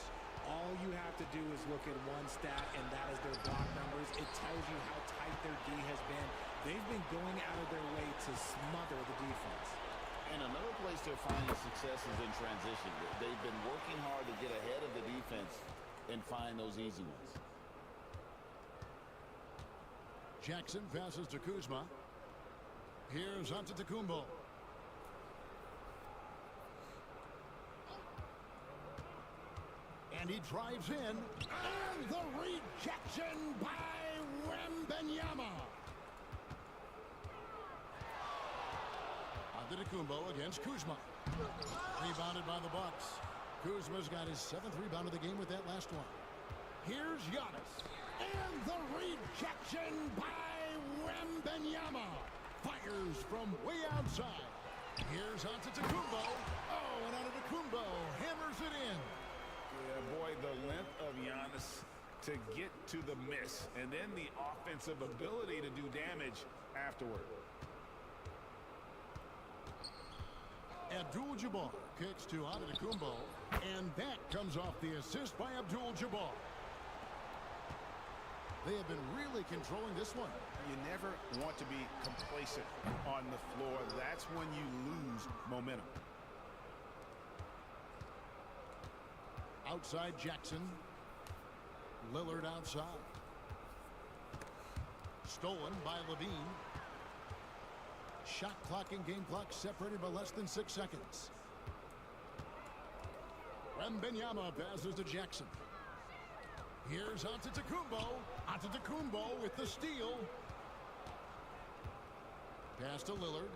All you have to do is look at one stat, and that is their block numbers. It tells you how tight their D has been. They've been going out of their way to smother the defense. And another place they're finding success is in transition. They've been working hard to get ahead of the defense and find those easy ones. Jackson passes to Kuzma. Here's Antetokounmpo. And he drives in. And the rejection by Wembanyama. Antetokounmpo against Kuzma. Rebounded by the Bucks. Kuzma's got his 7th rebound of the game with that last one. Here's Giannis. And the rejection by Wembanyama. Fires from way outside. Here's Antetokounmpo. Oh, and Antetokounmpo hammers it in. Yeah, boy, the length of Giannis to get to the miss, and then the offensive ability to do damage afterward. Abdul-Jabbar kicks to Antetokounmpo, and that comes off the assist by Abdul-Jabbar. They have been really controlling this one. You never want to be complacent on the floor. That's when you lose momentum. Outside Jackson. Lillard outside. Stolen by Levine. Shot clock and game clock separated by less than 6 seconds. Wembanyama passes to Jackson. Here's Antetokounmpo. Antetokounmpo with the steal. Pass to Lillard.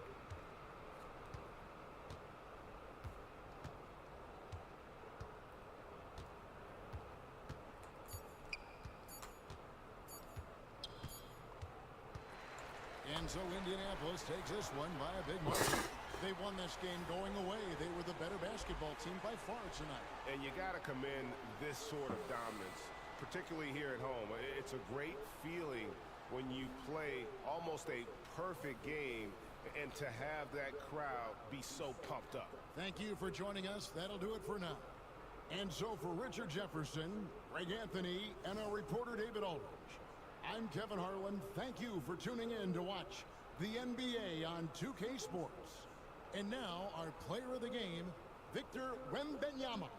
And so Indianapolis takes this one by a big margin. They won this game going away. They were the better basketball team by far tonight. And you got to commend this sort of dominance, particularly here at home. It's a great feeling when you play almost a perfect game and to have that crowd be so pumped up. Thank you for joining us. That'll do it for now. And so for Richard Jefferson, Greg Anthony, and our reporter David Aldridge, I'm Kevin Harlan. Thank you for tuning in to watch the NBA on 2K Sports. And now our player of the game, Victor Wembanyama.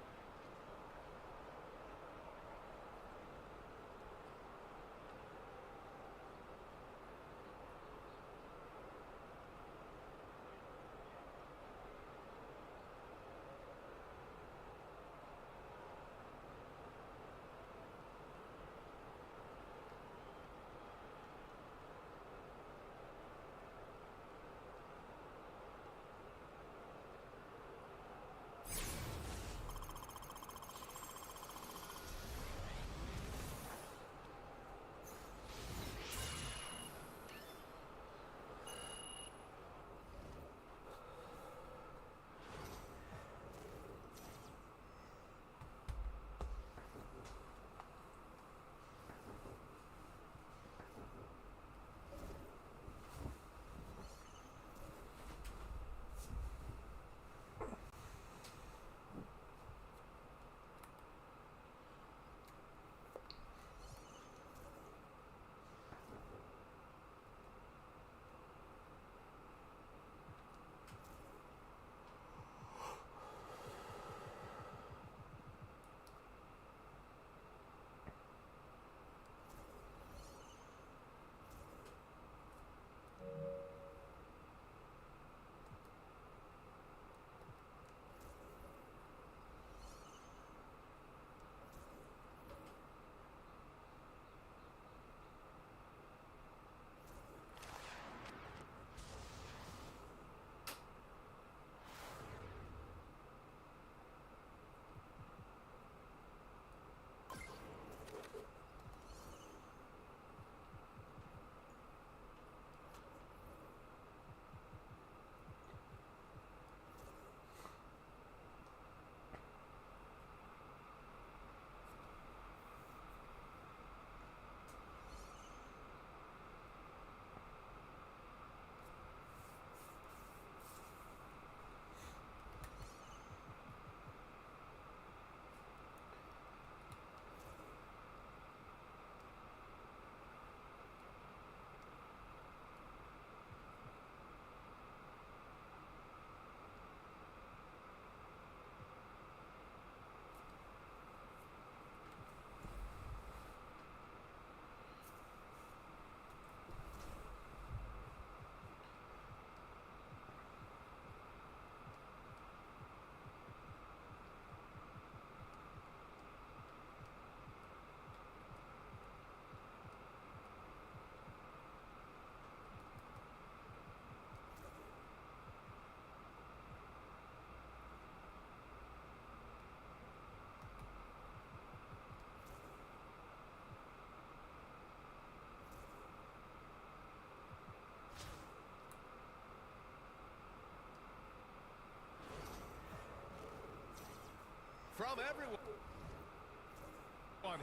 from everyone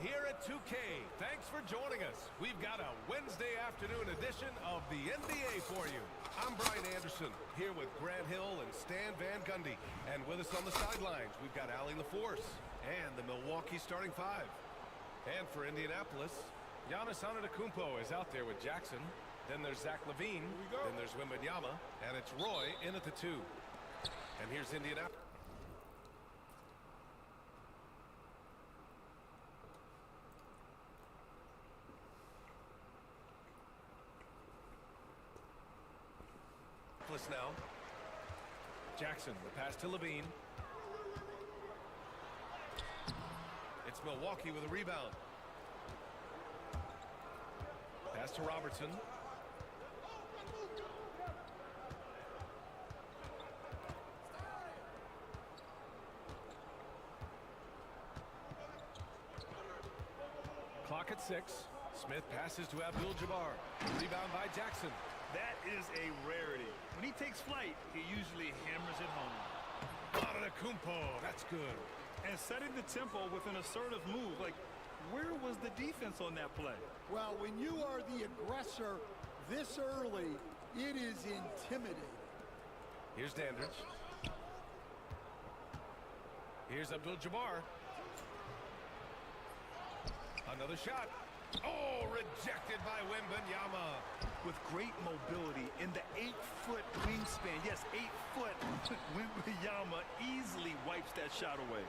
here at 2K. Thanks for joining us. We've got a Wednesday afternoon edition of the NBA for you. I'm Brian Anderson, here with Grant Hill and Stan Van Gundy. And with us on the sidelines, we've got Allie LaForce and the Milwaukee starting five. And for Indianapolis, Giannis Antetokounmpo is out there with Jackson. Then there's Zach LaVine. Then there's Wembanyama. And it's Roy in at the 2. And here's Indianapolis. Now. Jackson, the pass to LaVine. It's Milwaukee with a rebound. Pass to Robertson. Clock at 6. Smith passes to Abdul-Jabbar. Rebound by Jackson. That is a rarity. When he takes flight, he usually hammers it home. Antetokounmpo, that's good. And setting the tempo with an assertive move. Like, where was the defense on that play? Well, when you are the aggressor this early, it is intimidating. Here's Dandridge. Here's Abdul-Jabbar. Another shot. Oh, rejected by Wembanyama. With great mobility in the 8-foot wingspan. Yes, 8 foot. Wembanyama easily wipes that shot away.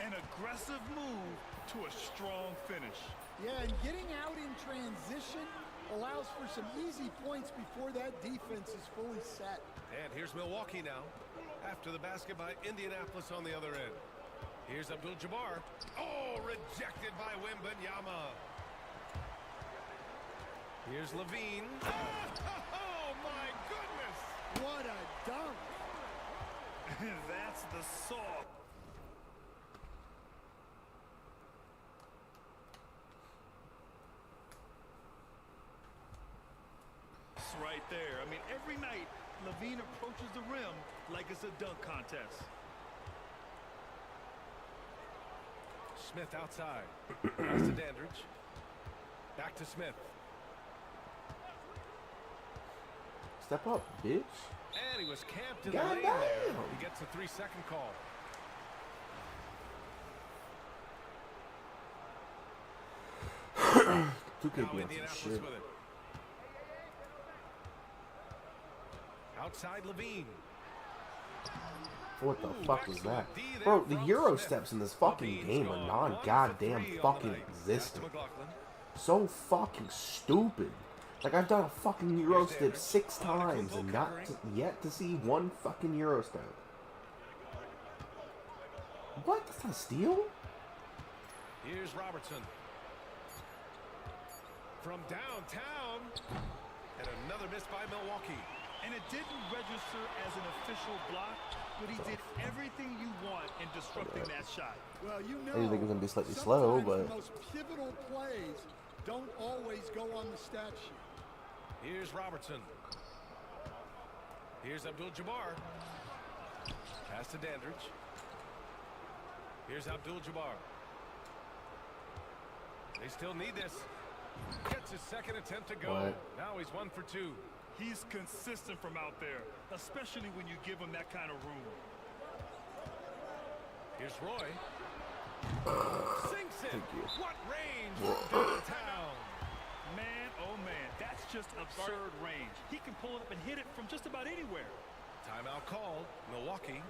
An aggressive move to a strong finish. Yeah, and getting out in transition allows for some easy points before that defense is fully set. And here's Milwaukee now. After the basket by Indianapolis on the other end. Here's Abdul-Jabbar. Oh, rejected by Wembanyama. Here's LaVine. Oh, my goodness! What a dunk! That's the saw. Right there. I mean, every night, LaVine approaches the rim like it's a dunk contest. Smith outside. Pass to Dandridge. Back to Smith. Step up, bitch. And he was camped in God the lane damn. there. He gets a 3-second call. Now Indianapolis shit. with it. Outside LaVine. What the Ooh, fuck was excellent that? D there Bro, the from Euro Smith. steps in this fucking LaVine's game are gone. 1 non-goddamn for 3 on fucking the night. existent. Back to McLaughlin. So fucking stupid. Like, I've done a fucking Euro Here's step Dandridge. 6 times and not covering. yet to see one fucking Euro step. What? That's not a steal? Here's Robertson. From downtown. And another miss by Milwaukee. And it didn't register as an official block, but he did everything you want in disrupting that shot. Well, you know, I didn't think it was going to be slightly slow, sometimes but... the most pivotal plays don't always go on the stat sheet. Here's Robertson. Here's Abdul-Jabbar. Pass to Dandridge. Here's Abdul-Jabbar. They still need this. Gets his second attempt to go. What? Now he's 1 for 2. He's consistent from out there, especially when you give him that kind of room. Here's Roy. Sinks it. Thank you. What range from downtown. Man, oh man, that's just absurd range. He can pull it up and hit it from just about anywhere. Timeout called. Milwaukee.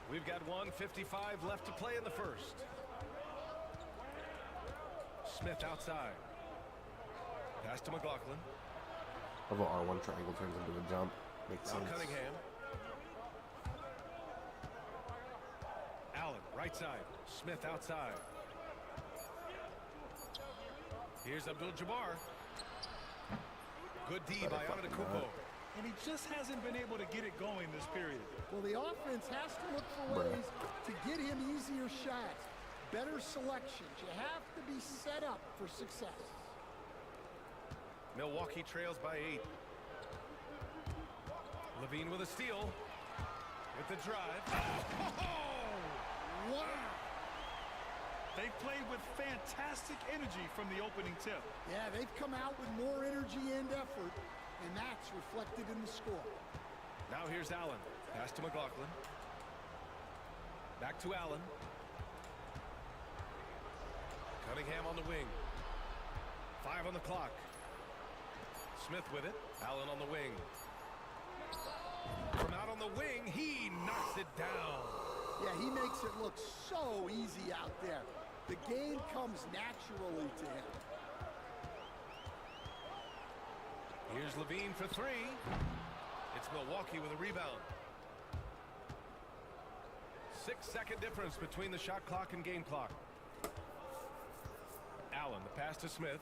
We've got 1:55 left to play in the first. Smith outside. Pass to McLaughlin. Of a R1 triangle turns into a jump. Makes Now sense. Cunningham. Allen, right side. Smith outside. Here's Abdul-Jabbar. Good D by Antetokounmpo. And he just hasn't been able to get it going this period. Well, the offense has to look for ways to get him easier shots, better selections. You have to be set up for success. Milwaukee trails by 8. Levine with a steal. With the drive. Wow! They played with fantastic energy from the opening tip. Yeah, they've come out with more energy and effort, and that's reflected in the score. Now here's Allen. Pass to McLaughlin. Back to Allen. Cunningham on the wing. 5 on the clock. Smith with it. Allen on the wing. From out on the wing, he knocks it down. Yeah, he makes it look so easy out there. The game comes naturally to him. Here's Levine for 3. It's Milwaukee with a rebound. 6-second difference between the shot clock and game clock. Allen, the pass to Smith.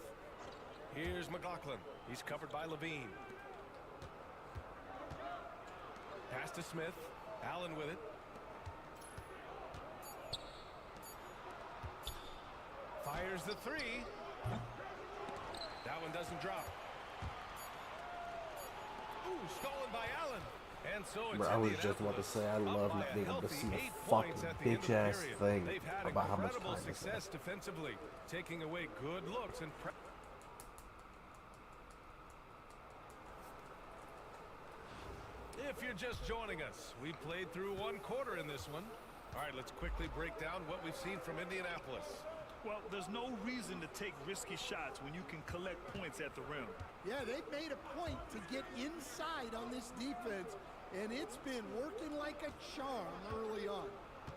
Here's McLaughlin. He's covered by Levine. Pass to Smith. Allen with it. Fires the 3. That one doesn't drop. Ooh, stolen by Allen. And so it's I was just about to say, I love not being able to see a fucking bitch-ass thing about how much time this success defensively, taking away good looks and If you're just joining us, we played through 1 quarter in this one. All right, let's quickly break down what we've seen from Indianapolis. Well, there's no reason to take risky shots when you can collect points at the rim. Yeah, they've made a point to get inside on this defense, and it's been working like a charm early on.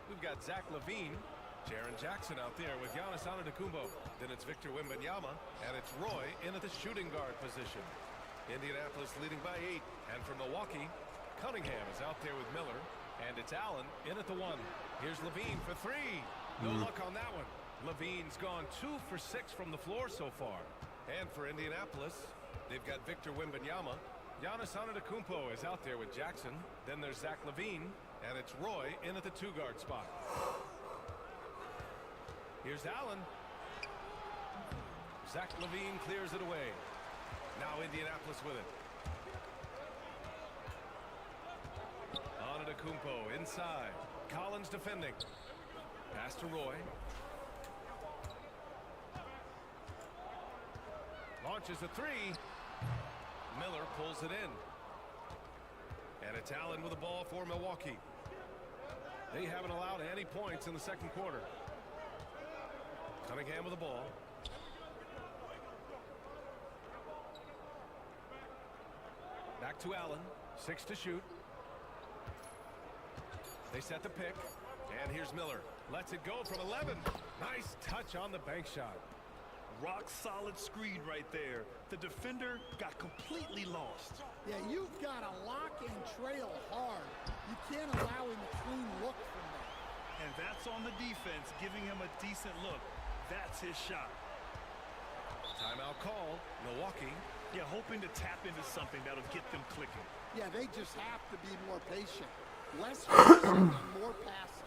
We've got Zach LaVine, Jaren Jackson out there with Giannis Antetokounmpo. Then it's Victor Wembanyama, and it's Roy in at the shooting guard position. Indianapolis leading by 8, and for Milwaukee, Cunningham is out there with Miller, and it's Allen in at the 1. Here's Levine for 3. No luck on that one. Levine's gone 2 for 6 from the floor so far. And for Indianapolis, they've got Victor Wembanyama. Giannis Antetokounmpo is out there with Jackson. Then there's Zach LaVine, and it's Roy in at the 2-guard spot. Here's Allen. Zach LaVine clears it away. Now Indianapolis with it. Antetokounmpo inside. Collins defending. Pass to Roy. Launches a 3. Miller pulls it in. And it's Allen with the ball for Milwaukee. They haven't allowed any points in the second quarter. Cunningham with the ball. Back to Allen. 6 to shoot. They set the pick. And here's Miller. Lets it go from 11. Nice touch on the bank shot. Rock solid screen right there. The defender got completely lost. Yeah, you've got to lock and trail hard. You can't allow him a clean look from that. And that's on the defense, giving him a decent look. That's his shot. Timeout call. Milwaukee. Yeah, hoping to tap into something that'll get them clicking. Yeah, they just have to be more patient. Less passing and more passing.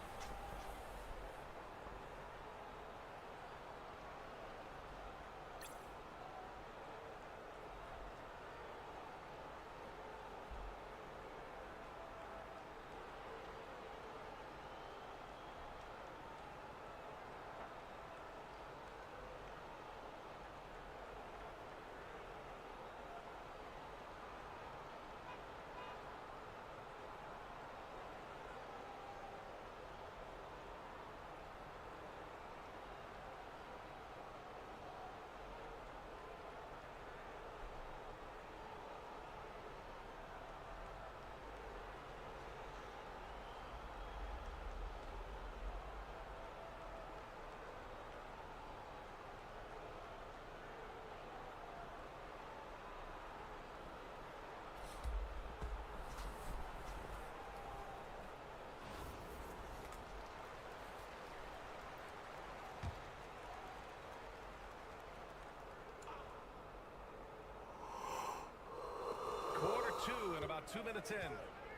Quarter 2 and about 2 minutes in.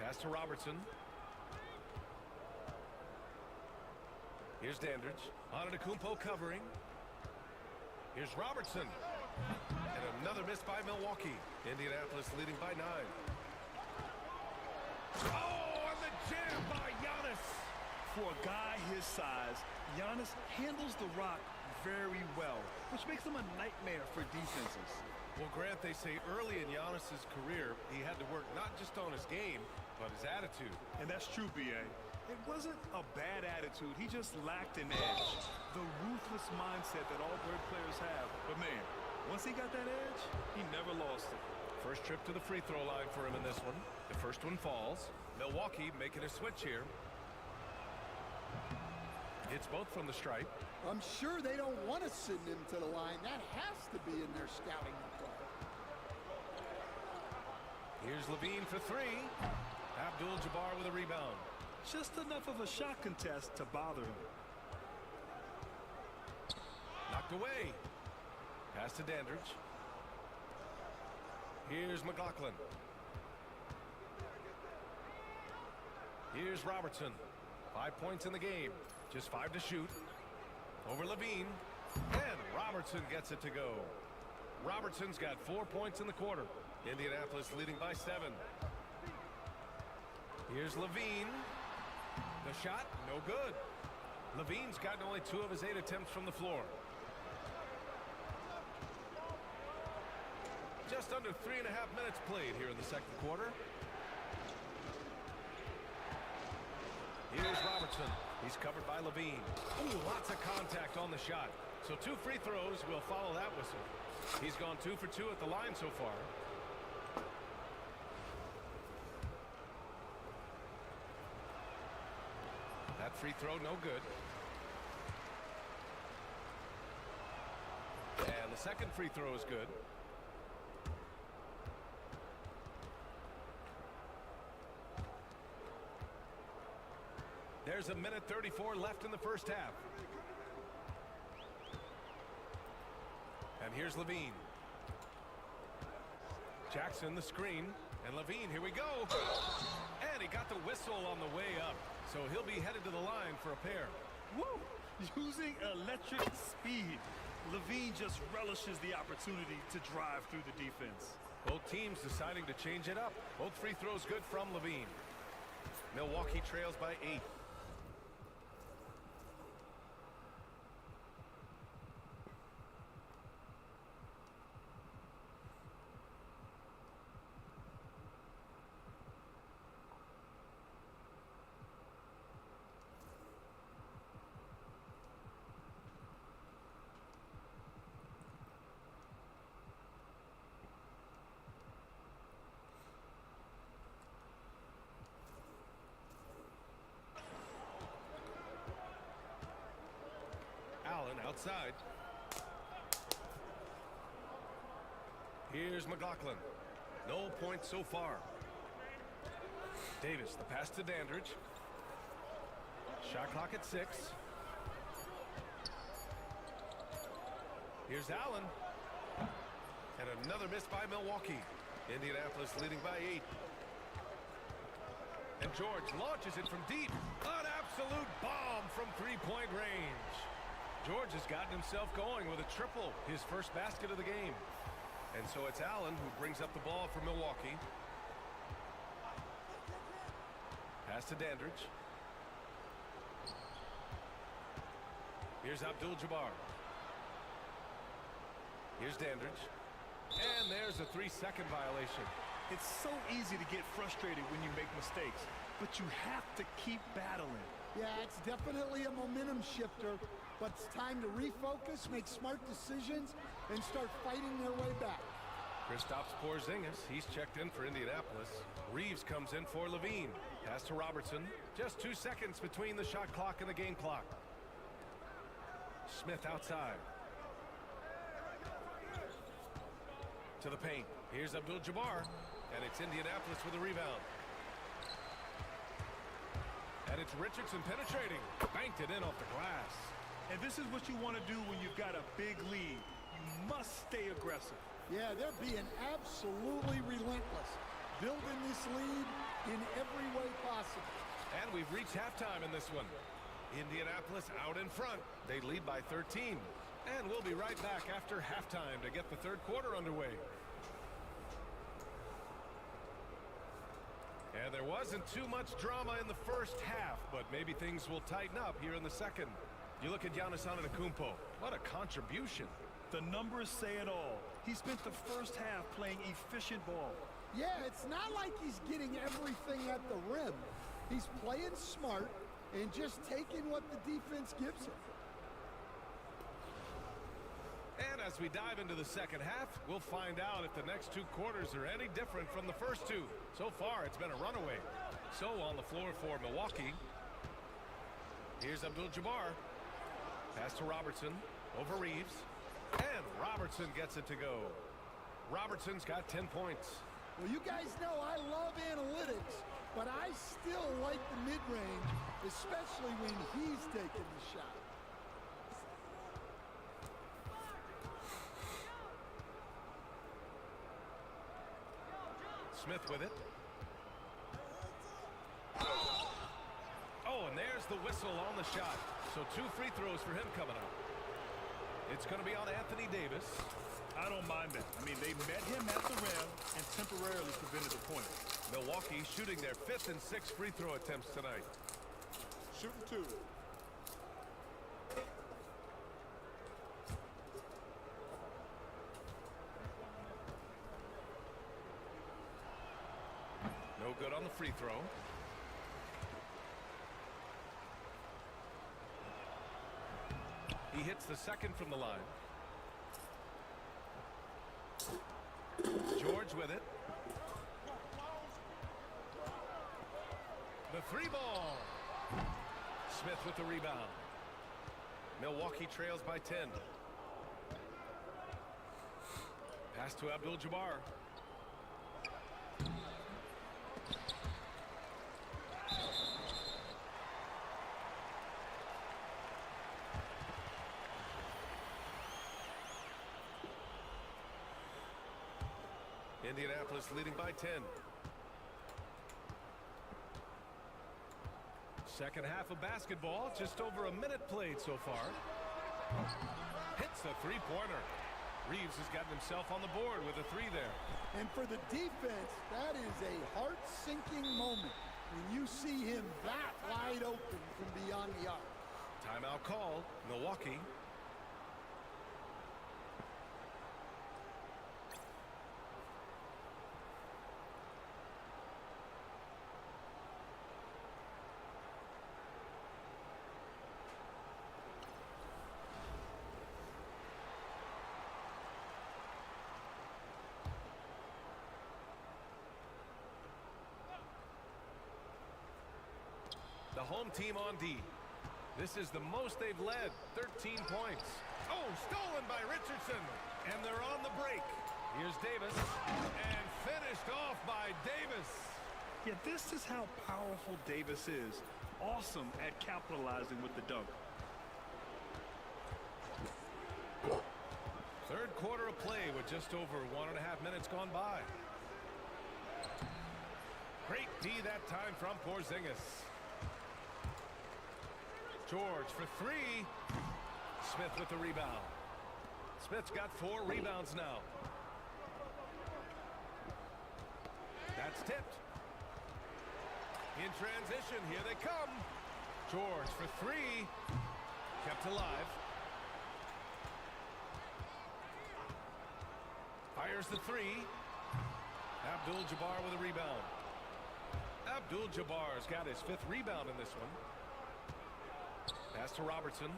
Pass to Robertson. Here's Dandridge. Antetokounmpo covering. Here's Robertson. And a Another miss by Milwaukee. Indianapolis leading by 9. Oh, and the jam by Giannis. For a guy his size, Giannis handles the rock very well, which makes him a nightmare for defenses. Well, Grant, they say early in Giannis's career, he had to work not just on his game, but his attitude. And that's true, B.A. It wasn't a bad attitude. He just lacked an edge. The ruthless mindset that all great players have. But, man, once he got that edge, he never lost it. First trip to the free throw line for him in this one. The first one falls. Milwaukee making a switch here. Hits both from the stripe. I'm sure they don't want to send him to the line. That has to be in their scouting report. Here's Levine for 3. Abdul-Jabbar with a rebound. Just enough of a shot contest to bother him. Knocked away. Pass to Dandridge. Here's McLaughlin. Here's Robertson. 5 points in the game. Just 5 to shoot. Over Levine. And Robertson gets it to go. Robertson's got 4 points in the quarter. Indianapolis leading by 7. Here's Levine. The shot, no good. Levine's gotten only 2 of his 8 attempts from the floor. Just under 3.5 minutes played here in the second quarter. Here's Robertson. He's covered by Levine. Ooh, lots of contact on the shot. So 2 free throws will follow that whistle. He's gone 2 for 2 at the line so far. That free throw, no good. And the second free throw is good. There's 1:34 left in the first half. And here's Levine. Jackson the screen. And Levine, here we go. And he got the whistle on the way up. So he'll be headed to the line for a pair. Woo! Using electric speed. Levine just relishes the opportunity to drive through the defense. Both teams deciding to change it up. Both free throws good from Levine. Milwaukee trails by 8. Allen outside. Here's McLaughlin. No points so far. Davis, the pass to Dandridge. Shot clock at 6. Here's Allen. And another miss by Milwaukee. Indianapolis leading by 8. And George launches it from deep. An absolute bomb from three-point range. George has gotten himself going with a triple, his first basket of the game. And so it's Allen who brings up the ball for Milwaukee. Pass to Dandridge. Here's Abdul-Jabbar. Here's Dandridge. And there's a 3-second violation. It's so easy to get frustrated when you make mistakes, but you have to keep battling. Yeah, it's definitely a momentum shifter, but it's time to refocus, make smart decisions, and start fighting their way back. Kristaps Porzingis, he's checked in for Indianapolis. Reeves comes in for Levine. Pass to Robertson. Just 2 seconds between the shot clock and the game clock. Smith outside. To the paint. Here's Abdul-Jabbar. And it's Indianapolis with a rebound. And it's Richardson penetrating. Banked it in off the glass. And this is what you want to do when you've got a big lead. You must stay aggressive. Yeah, they're being absolutely relentless, building this lead in every way possible. And we've reached halftime in this one. Indianapolis out in front. They lead by 13. And we'll be right back after halftime to get the third quarter underway. And there wasn't too much drama in the first half, but maybe things will tighten up here in the second. You look at Giannis Antetokounmpo. What a contribution. The numbers say it all. He spent the first half playing efficient ball. Yeah, it's not like he's getting everything at the rim. He's playing smart and just taking what the defense gives him. And as we dive into the second half, we'll find out if the next two quarters are any different from the first two. So far, it's been a runaway. So on the floor for Milwaukee. Here's Abdul-Jabbar. Pass to Robertson. Over Reeves. And Robertson gets it to go. Robertson's got 10 points. Well, you guys know I love analytics, but I still like the mid-range, especially when he's taking the shot. Smith with it. Oh, and there's the whistle on the shot. So 2 free throws for him coming up. It's going to be on Anthony Davis. I don't mind that. I mean, they met him at the rim and temporarily prevented the point. Milwaukee shooting their 5th and 6th free throw attempts tonight. Shooting 2. No good on the free throw. He hits the second from the line. George with it. The 3 ball. Smith with the rebound. Milwaukee trails by 10. Pass to Abdul-Jabbar. Indianapolis leading by 10. Second half of basketball, just over a minute played so far. Hits a three-pointer. Reeves has gotten himself on the board with a 3 there. And for the defense, that is a heart-sinking moment when you see him that wide open from beyond the arc. Timeout called. Milwaukee. The home team on D. This is the most they've led, 13 points. Oh, stolen by Richardson. And they're on the break. Here's Davis. And finished off by Davis. Yeah, this is how powerful Davis is. Awesome at capitalizing with the dunk. Third quarter of play with just over 1.5 minutes gone by. Great D that time from Porzingis. George for 3. Smith with the rebound. Smith's got 4 rebounds now. That's tipped. In transition, here they come. George for 3. Kept alive. Fires the 3. Abdul-Jabbar with a rebound. Abdul-Jabbar's got his 5th rebound in this one. Pass to Robertson.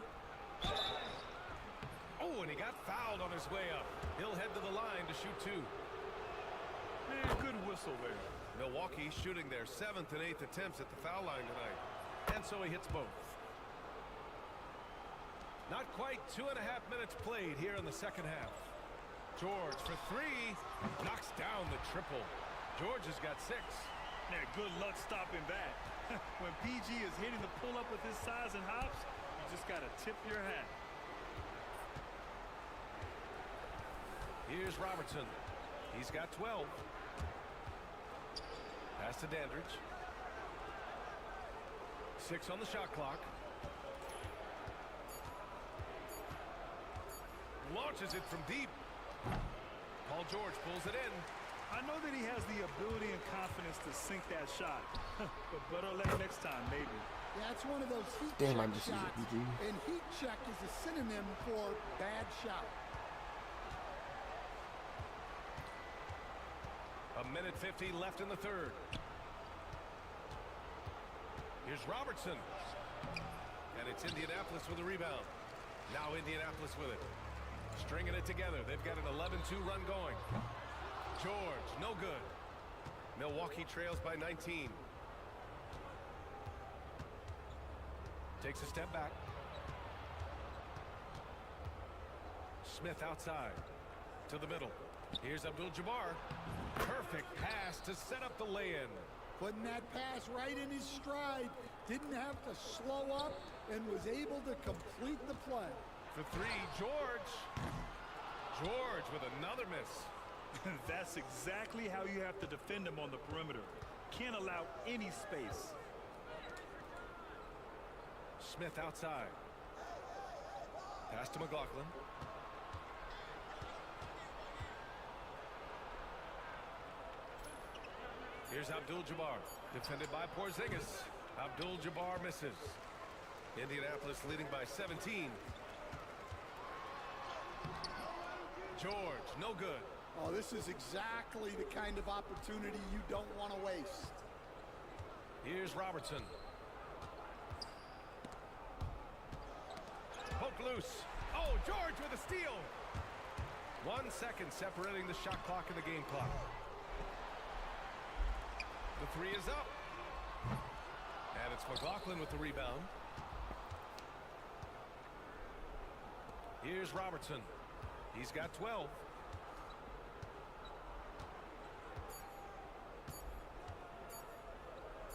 Oh, and he got fouled on his way up. He'll head to the line to shoot 2. Man, good whistle there. Milwaukee shooting their 7th and 8th attempts at the foul line tonight. And so he hits both. Not quite 2.5 minutes played here in the second half. George for 3. Knocks down the triple. George has got 6. Man, good luck stopping that. When PG is hitting the pull-up with his size and hops, you just got to tip your hat. Here's Robertson. He's got 12. Pass to Dandridge. 6 on the shot clock. launches it from deep. Paul George pulls it in. I know that he has the ability and confidence to sink that shot. But better luck next time, maybe. Yeah, it's one of those heat Damn, check I'm just shots. using PG. And heat check is a synonym for bad shot. A minute 50 left in the third. Here's Robertson. And it's Indianapolis with a rebound. Now Indianapolis with it. Stringing it together. They've got an 11-2 run going. George, no good. Milwaukee trails by 19. Takes a step back. Smith outside. To the middle. Here's Abdul-Jabbar. Perfect pass to set up the lay-in. Putting that pass right in his stride. Didn't have to slow up and was able to complete the play. For three, George. George with another miss. That's exactly how you have to defend him on the perimeter. Can't allow any space. Smith outside. Pass to McLaughlin. Here's Abdul-Jabbar. Defended by Porzingis. Abdul-Jabbar misses. Indianapolis leading by 17. George, no good. Oh, this is exactly the kind of opportunity you don't want to waste. Here's Robertson. Poke loose. Oh, George with a steal. 1 second separating the shot clock and the game clock. The three is up. And it's McLaughlin with the rebound. Here's Robertson. He's got 12.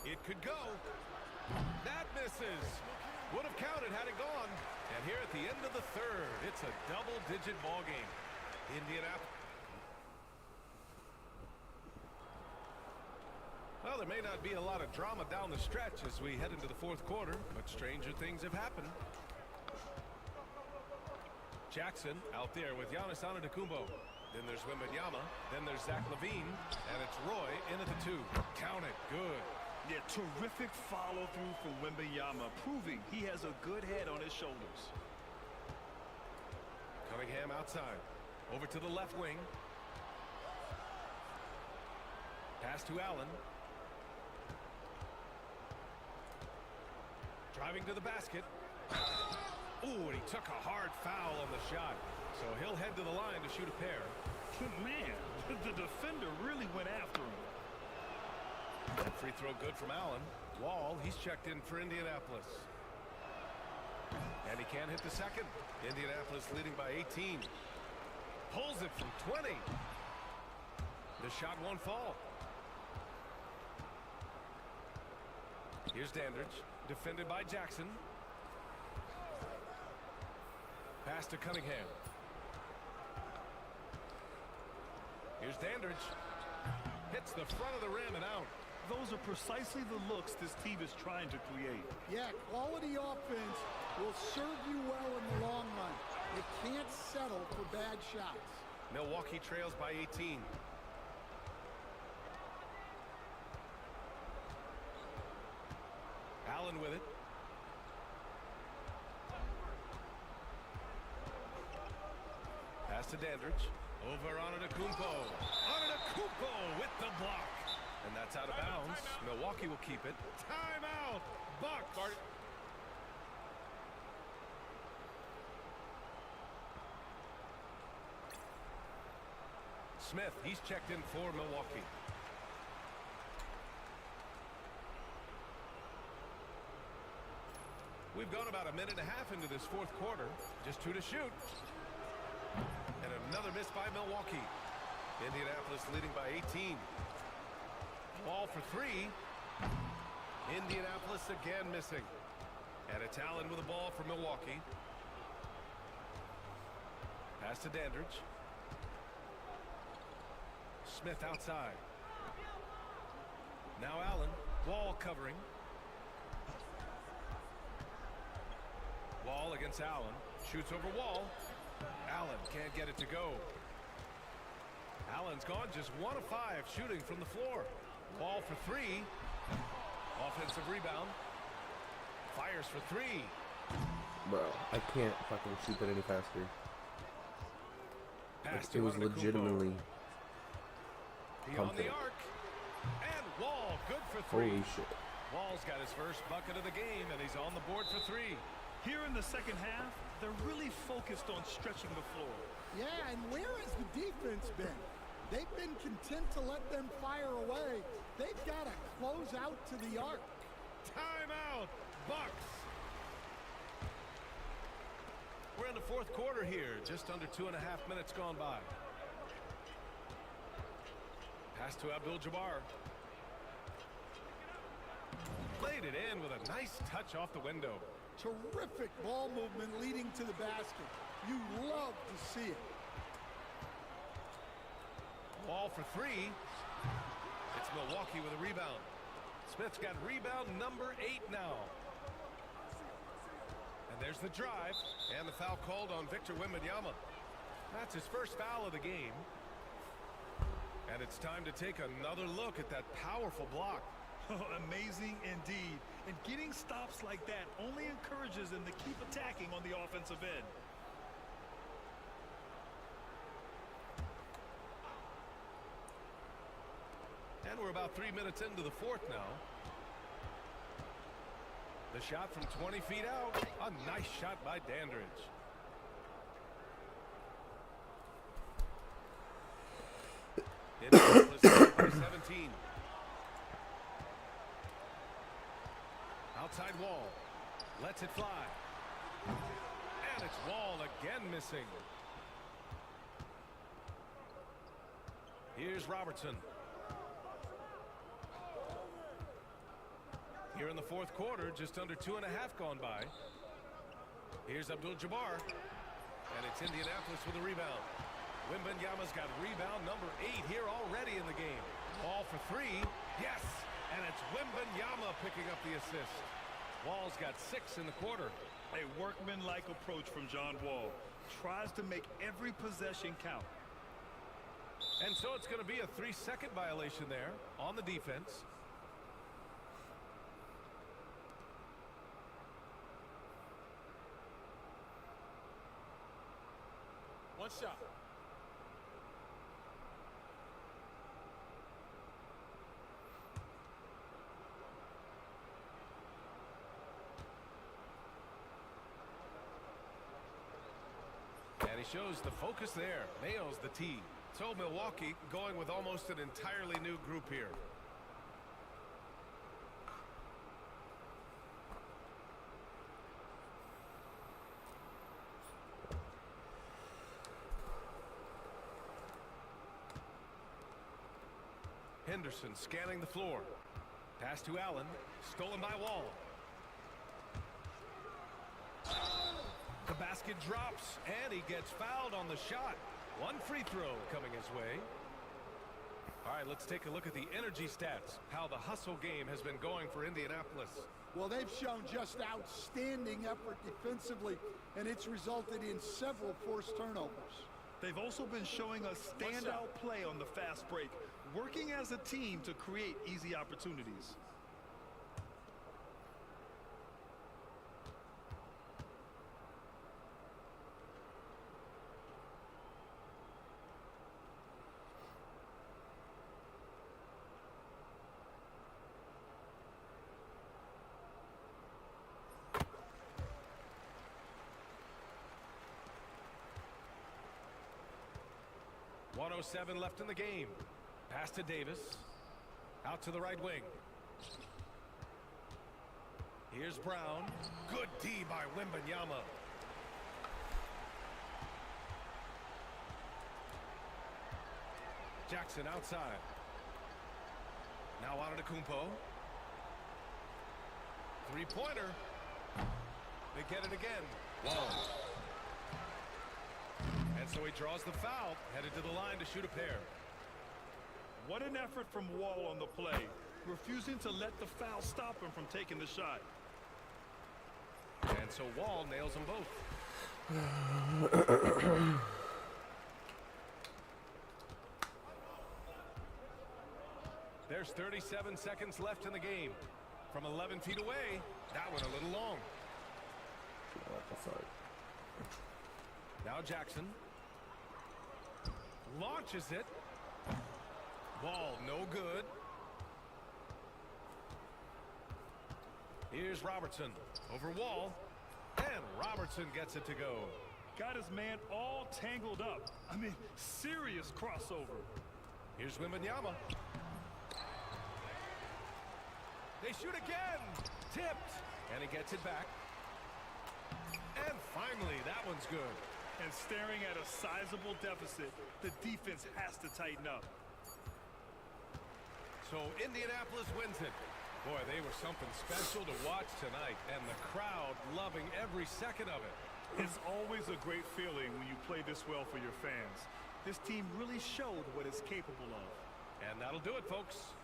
It could go. That misses. Would have counted had it gone. And here at the end of the third, it's a double-digit ball game. Indianapolis. Well, there may not be a lot of drama down the stretch as we head into the fourth quarter, but stranger things have happened. Jackson out there with Giannis Antetokounmpo. Then there's Wembanyama. Then there's Zach LaVine. And it's Roy in at the 2. Count it. Good. Yeah, terrific follow-through from Wembanyama, proving he has a good head on his shoulders. Cunningham outside. Over to the left wing. Pass to Allen. Driving to the basket. Ooh, and he took a hard foul on the shot. So he'll head to the line to shoot a pair. Man, the defender really went after him. That free throw good from Allen. Wall, he's checked in for Indianapolis. And he can't hit the second. Indianapolis leading by 18. Pulls it from 20. The shot won't fall. Here's Dandridge, defended by Jackson. Pass to Cunningham. Here's Dandridge. Hits the front of the rim and out. Those are precisely the looks this team is trying to create. Yeah, quality offense will serve you well in the long run. You can't settle for bad shots. Milwaukee trails by 18. Allen with it. Pass to Dandridge. Over Antetokounmpo. Antetokounmpo with the block. And that's out of bounds. Milwaukee will keep it. Timeout. Bucks. Smith, he's checked in for Milwaukee. We've gone about a minute and a half into this fourth quarter. Just 2 to shoot. And another miss by Milwaukee. Indianapolis leading by 18. Ball for 3. Indianapolis again missing. And it's Allen with the ball for Milwaukee. Pass to Dandridge. Smith outside. Now Allen. Wall covering. Wall against Allen. Shoots over Wall. Allen Can't get it to go. Allen's gone just 1 of 5 shooting from the floor. Ball for 3. Offensive rebound. Fires for 3. Bro, I can't fucking shoot that any faster. Pass It was to Antetokounmpo. legitimately Beyond pumping. the arc. And Wall, good for 3. Holy shit. Wall's got his first bucket of the game, and he's on the board for 3. Here in the second half, they're really focused on stretching the floor. Yeah, and where has the defense been? They've been content to let them fire away. They've got to close out to the arc. Timeout, Bucks. We're in the fourth quarter here, just under 2.5 minutes gone by. Pass to Abdul-Jabbar. Played it in with a nice touch off the window. Terrific ball movement leading to the basket. You love to see it. Wall for 3. It's Milwaukee with a rebound. Smith's got rebound number 8 now. And there's the drive, and the foul called on Victor Wembanyama. That's his first foul of the game. And it's time to take another look at that powerful block. Amazing indeed. And getting stops like that only encourages them to keep attacking on the offensive end. And we're about 3 minutes into the fourth now. The shot from 20 feet out. A nice shot by Dandridge. Indianapolis by 17. Outside Wall. Lets it fly. And it's Wall again missing. Here's Robertson. Here in the fourth quarter, just under 2.5 gone by. Here's Abdul-Jabbar. And it's Indianapolis with a rebound. Wembanyama's got rebound number 8 here already in the game. Ball for 3. Yes! And it's Wembanyama picking up the assist. Wall's got 6 in the quarter. A workman-like approach from John Wall. Tries to make every possession count. And so it's going to be a 3-second violation there on the defense. One shot. And he shows the focus there. Nails the tee. So Milwaukee going with almost an entirely new group here. Henderson scanning the floor. Pass to Allen. Stolen by Wall. The basket drops, and he gets fouled on the shot. One free throw coming his way. All right, let's take a look at the energy stats. How the hustle game has been going for Indianapolis. Well, they've shown just outstanding effort defensively, and it's resulted in several forced turnovers. They've also been showing a standout play on the fast break, working as a team to create easy opportunities. .07 left in the game. Pass to Davis. Out to the right wing. Here's Brown. Good D by Wembanyama. Jackson outside. Now Antetokounmpo. Three-pointer. They get it again. Wall. And so he draws the foul, headed to the line to shoot a pair. What an effort from Wall on the play, refusing to let the foul stop him from taking the shot. And so Wall nails them both. There's 37 seconds left in the game. From 11 feet away, that went a little long. Now Jackson launches it. Ball no good. Here's Robertson over Wall, and Robertson gets it to go. Got his man all tangled up. I mean, serious crossover. Here's Wembanyama. They shoot again. Tipped, and he gets it back. And finally, that one's good. And staring at a sizable deficit, the defense has to tighten up. So Indianapolis wins it. Boy, they were something special to watch tonight, and the crowd loving every second of it. It's always a great feeling when you play this well for your fans. This team really showed what it's capable of. And that'll do it, folks.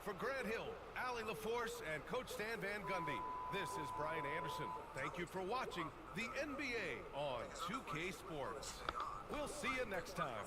For Grant Hill, Allie LaForce, and Coach Stan Van Gundy, this is Brian Anderson. Thank you for watching the NBA on 2K Sports. We'll see you next time.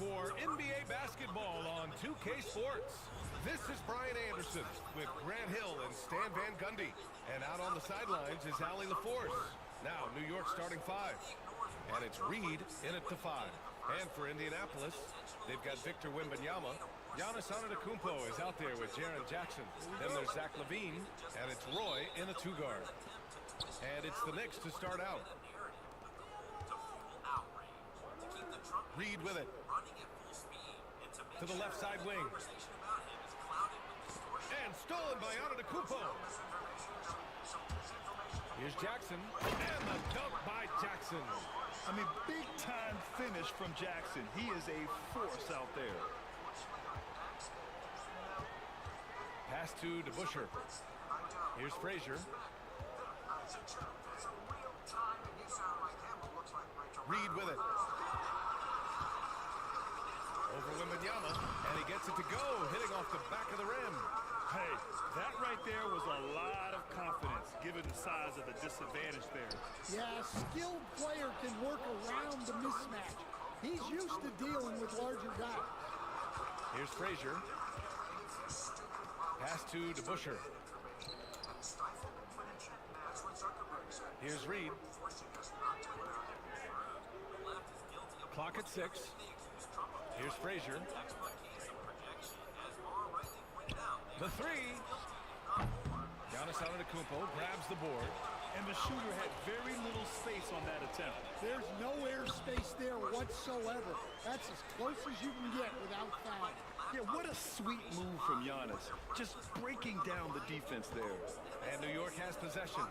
For NBA basketball on 2K Sports. This is Brian Anderson with Grant Hill and Stan Van Gundy. And out on the sidelines is Allie LaForce. Now New York starting five. And it's Reed in it to five. And for Indianapolis, they've got Victor Wembanyama. Giannis Antetokounmpo is out there with Jaren Jackson. Then there's Zach LaVine. And it's Roy in a two-guard. And it's the Knicks to start out. Reed with it. To the left side wing. And stolen by Antetokounmpo. Here's Jackson. And the dunk by Jackson. I mean, big-time finish from Jackson. He is a force out there. Pass to DeBusschere. Here's Frazier. Reed with it. Over Wembanyama, and he gets it to go, hitting off the back of the rim. Hey, that right there was a lot of confidence, given the size of the disadvantage there. Yeah, a skilled player can work around the mismatch. He's used to dealing with larger guys. Here's Frazier. Pass to DeBusschere. Here's Reed. Clock at 6. Here's Frazier. The three. Giannis Antetokounmpo grabs the board. And the shooter had very little space on that attempt. There's no air space there whatsoever. That's as close as you can get without foul. Yeah, what a sweet move from Giannis. Just breaking down the defense there. And New York has possession.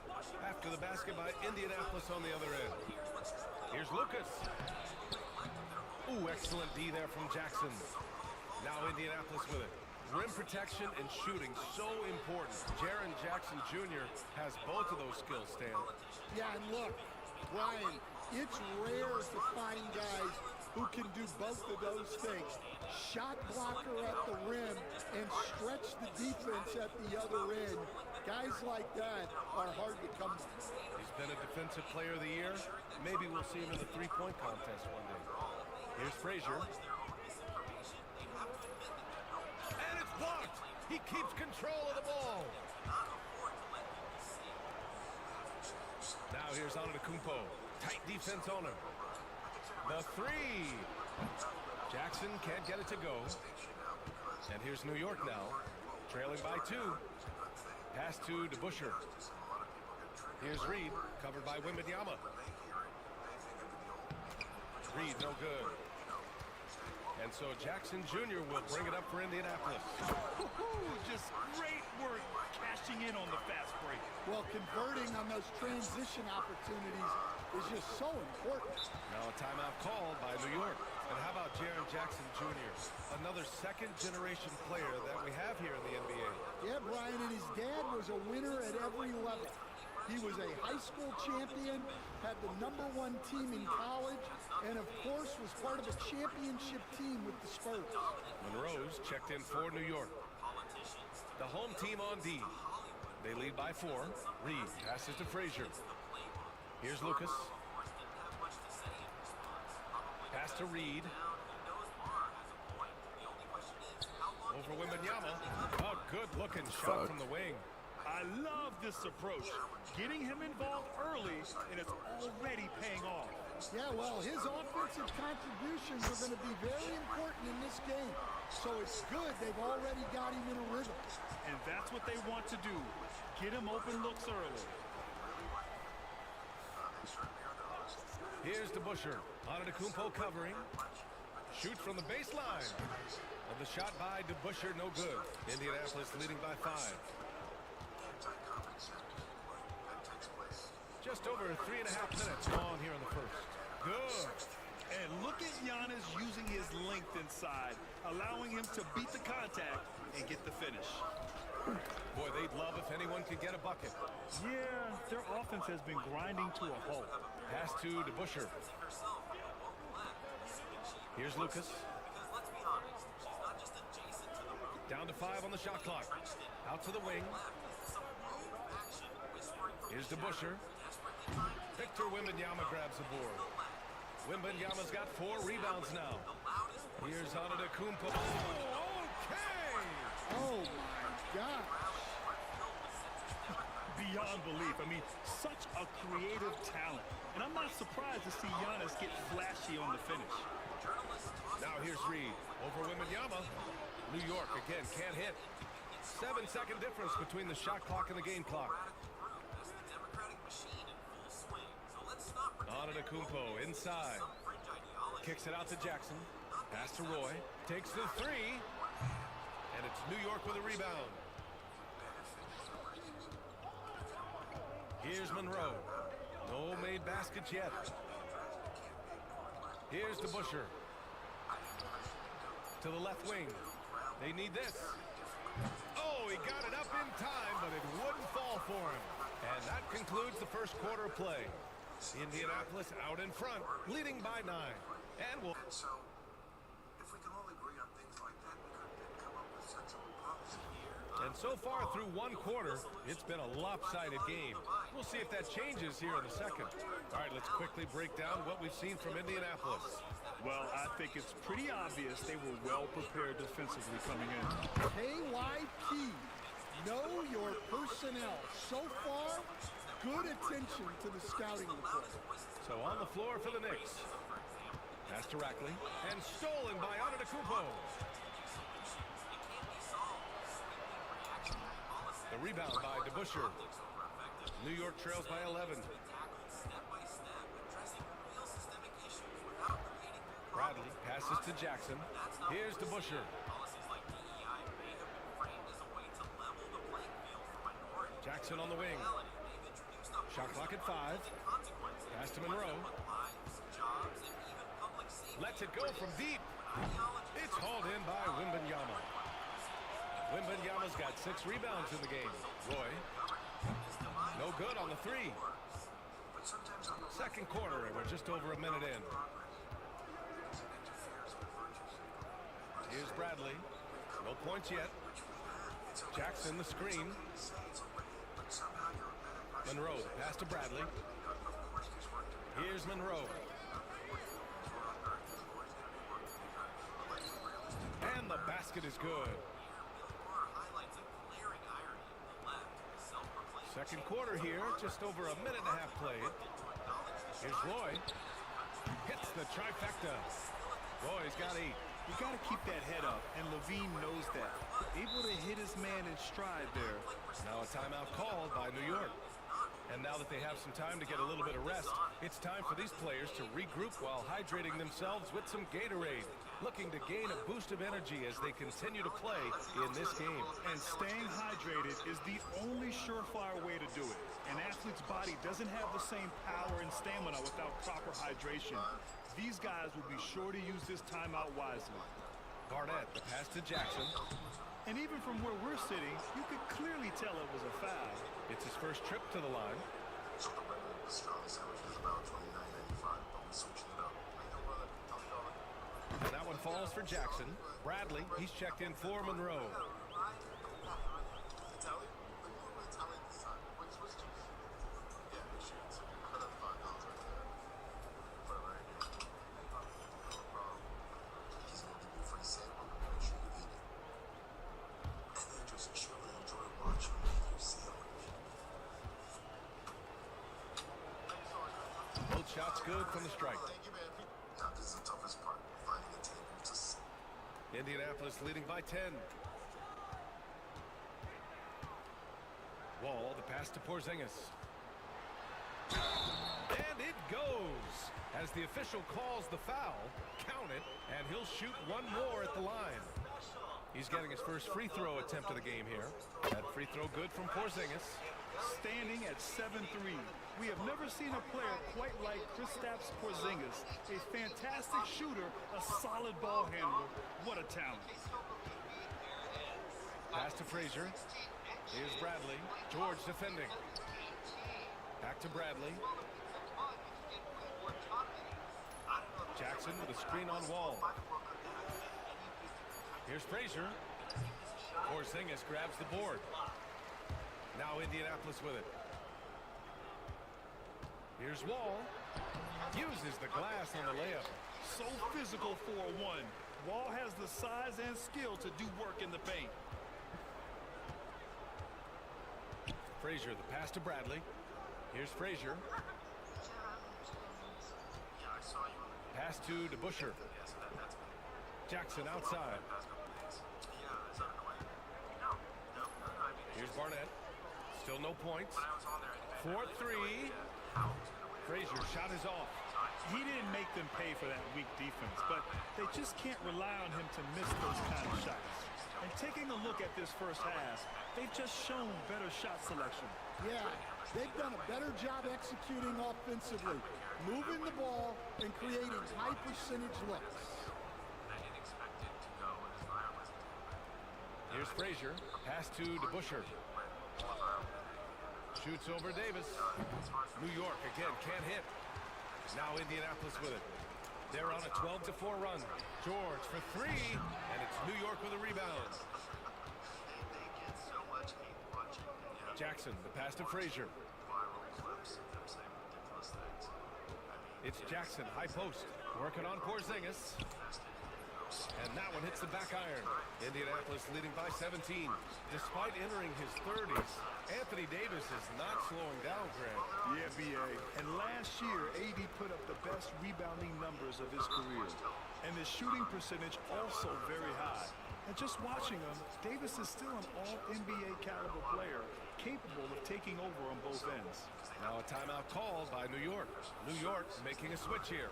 After the basket by Indianapolis on the other end. Here's Lucas. Ooh, excellent D there from Jackson. Now Indianapolis with it. Rim protection and shooting, so important. Jaren Jackson Jr. has both of those skills, Stan. Yeah, and look, Brian, it's rare to find guys who can do both of those things. Shot blocker at the rim and stretch the defense at the other end. Guys like that are hard to come by. He's been a defensive player of the year. Maybe we'll see him in the three-point contest one day. Here's Frazier. And it's blocked. He keeps control of the ball. Now here's Antetokounmpo. Tight defense on him. The three. Jackson can't get it to go. And here's New York now, trailing by 2. Pass to DeBusschere. Here's Reed, covered by Wembanyama. Reed, no good. And so Jackson Jr. will bring it up for Indianapolis. Just great work cashing in on the fast break. Well, converting on those transition opportunities is just so important. Now a timeout called by New York. And how about Jaren Jackson Jr., another second-generation player that we have here in the NBA. Yeah, Brian, and his dad was a winner at every level. He was a high school champion, had the #1 team in college, and of course was part of a championship team with the Spurs. Monroe's checked in for New York. The home team on D. They lead by 4. Reed passes to Frazier. Here's Lucas. Pass to Reed. Over Wembanyama. A good-looking shot from the wing. I love this approach. Getting him involved early, and it's already paying off. Yeah, well, his offensive contributions are going to be very important in this game. So it's good they've already got him in a rhythm. And that's what they want to do. Get him open looks early. Here's DeBusschere. Antetokounmpo covering. Shoots from the baseline. And the shot by DeBusschere, no good. Indianapolis leading by 5. Just over 3.5 minutes gone here in the first. Good. And look at Giannis using his length inside, allowing him to beat the contact and get the finish. Boy, they'd love if anyone could get a bucket. Yeah, their offense has been grinding to a halt. Pass to DeBusschere. Here's Lucas. Down to 5 on the shot clock. Out to the wing. Here's DeBusschere. Victor Wembanyama grabs the board. Wembanyama's got 4 rebounds now. Here's Antetokounmpo. Oh, okay! Oh, my gosh. Beyond belief. I mean, such a creative talent. And I'm not surprised to see Giannis get flashy on the finish. Now here's Reed. Over Wembanyama. New York, again, can't hit. 7-second difference between the shot clock and the game clock. Antetokounmpo inside. Kicks it out to Jackson. Pass to Roy. Takes the 3. And it's New York with a rebound. Here's Monroe. No made baskets yet. Here's DeBusschere. To the left wing. They need this. Oh, he got it up in time, but it wouldn't fall for him. And that concludes the first quarter of play. Indianapolis out in front, leading by 9. And we'll... So, if we can only bring up things like that, we could come up with sensible policy here. And so far through 1 quarter, it's been a lopsided game. We'll see if that changes here in the second. All right, let's quickly break down what we've seen from Indianapolis. Well, I think it's pretty obvious they were well prepared defensively coming in. KYP, know your personnel. So far, good attention to the scouting report. So on the floor for the Knicks. Pass to Rackley. And stolen by Antetokounmpo. The rebound by DeBusschere. New York trails by 11. Bradley passes to Jackson. Here's DeBusschere. Jackson on the wing. Shot clock at 5. Pass to Monroe. Lets it go from deep. It's hauled in by Wembanyama. Wembanyama's got 6 rebounds in the game. Roy. No good on the 3. Second quarter, and we're just over a minute in. Here's Bradley. No points yet. Jackson the screen. Monroe, the pass to Bradley. Here's Monroe. And the basket is good. Second quarter here, just over a minute and a half played. Here's Roy. Hits the trifecta. Roy's got 8. You got to keep that head up, and Levine knows that. Able to hit his man in stride there. Now a timeout called by New York. And now that they have some time to get a little bit of rest, it's time for these players to regroup while hydrating themselves with some Gatorade, looking to gain a boost of energy as they continue to play in this game. And staying hydrated is the only surefire way to do it. An athlete's body doesn't have the same power and stamina without proper hydration. These guys will be sure to use this timeout wisely. Barnett, the pass to Jackson. And even from where we're sitting, you could clearly tell it was a foul. It's his first trip to the line. So the winner of the Australia sandwich is about $29.95, but we switching it up. And that one falls for Jackson. Bradley, he's checked in for Monroe. Both shots good from the strike. This is the toughest part, finding a table to sit. Indianapolis leading by 10. Wall, the pass to Porzingis. And it goes. As the official calls the foul, count it, and he'll shoot one more at the line. He's getting his first free throw attempt of the game here. That free throw good from Porzingis. Standing at 7-3. We have never seen a player quite like Kristaps Porzingis. A fantastic shooter, a solid ball handler. What a talent. Pass to Frazier. Here's Bradley. George defending. Back to Bradley. Jackson with a screen on Wall. Here's Frazier. Porzingis grabs the board. Now Indianapolis with it. Here's Wall. Uses the glass on the layup. So physical for a 1. Wall has the size and skill to do work in the paint. Frazier, the pass to Bradley. Here's Frazier. Pass to DeBusschere. Jackson outside. Here's Barnett. Still no points. 4-3. Frazier shot is off. He didn't make them pay for that weak defense, but they just can't rely on him to miss those kind of shots. And taking a look at this first half, they've just shown better shot selection. Yeah, they've done a better job executing offensively, moving the ball and creating high percentage looks. Here's Frazier. Pass to DeBusschere. Shoots over Davis. New York again can't hit. Now Indianapolis with it. They're on a 12-4 run. George for 3, and it's New York with a rebound. Jackson, the pass to Frazier. It's Jackson, high post, working on Porzingis. And that one hits the back iron. Indianapolis leading by 17. Despite entering his 30s, Anthony Davis is not slowing down, Grant. Yeah, B.A. And last year, AD put up the best rebounding numbers of his career. And the shooting percentage also very high. And just watching him, Davis is still an all-NBA caliber player, capable of taking over on both ends. Now a timeout called by New York. New York making a switch here.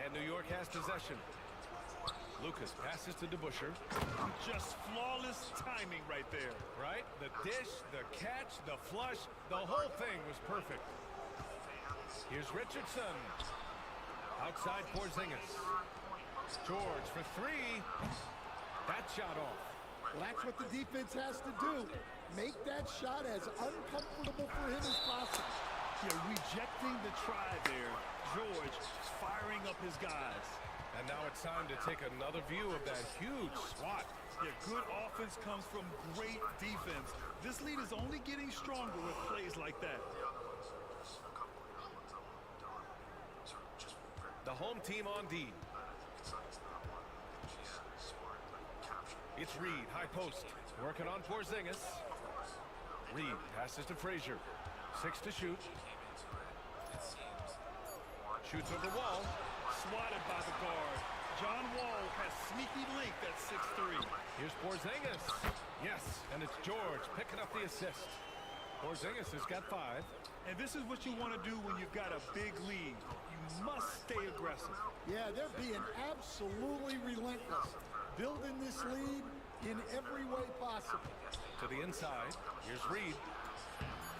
And New York has possession. Lucas passes to DeBuscher. Just flawless timing right there. Right? The dish, the catch, the flush, the whole thing was perfect. Here's Richardson. Outside Porzingis. George for three. That shot off. Well, that's what the defense has to do. Make that shot as uncomfortable for him as possible. Yeah, rejecting the try there. George firing up his guys. And now it's time to take another view of that huge swat. Yeah, good offense comes from great defense. This lead is only getting stronger with plays like that. The home team on D. It's Reed, high post, working on Porzingis. Reed passes to Frazier. 6 to shoot. Shoots over Wall. Swatted by the guard. John Wall has sneaky length at 6'3". Here's Porzingis. Yes, and it's George picking up the assist. Porzingis has got 5. And this is what you want to do when you've got a big lead. You must stay aggressive. Yeah, they're being absolutely relentless. Building this lead in every way possible. To the inside. Here's Reed.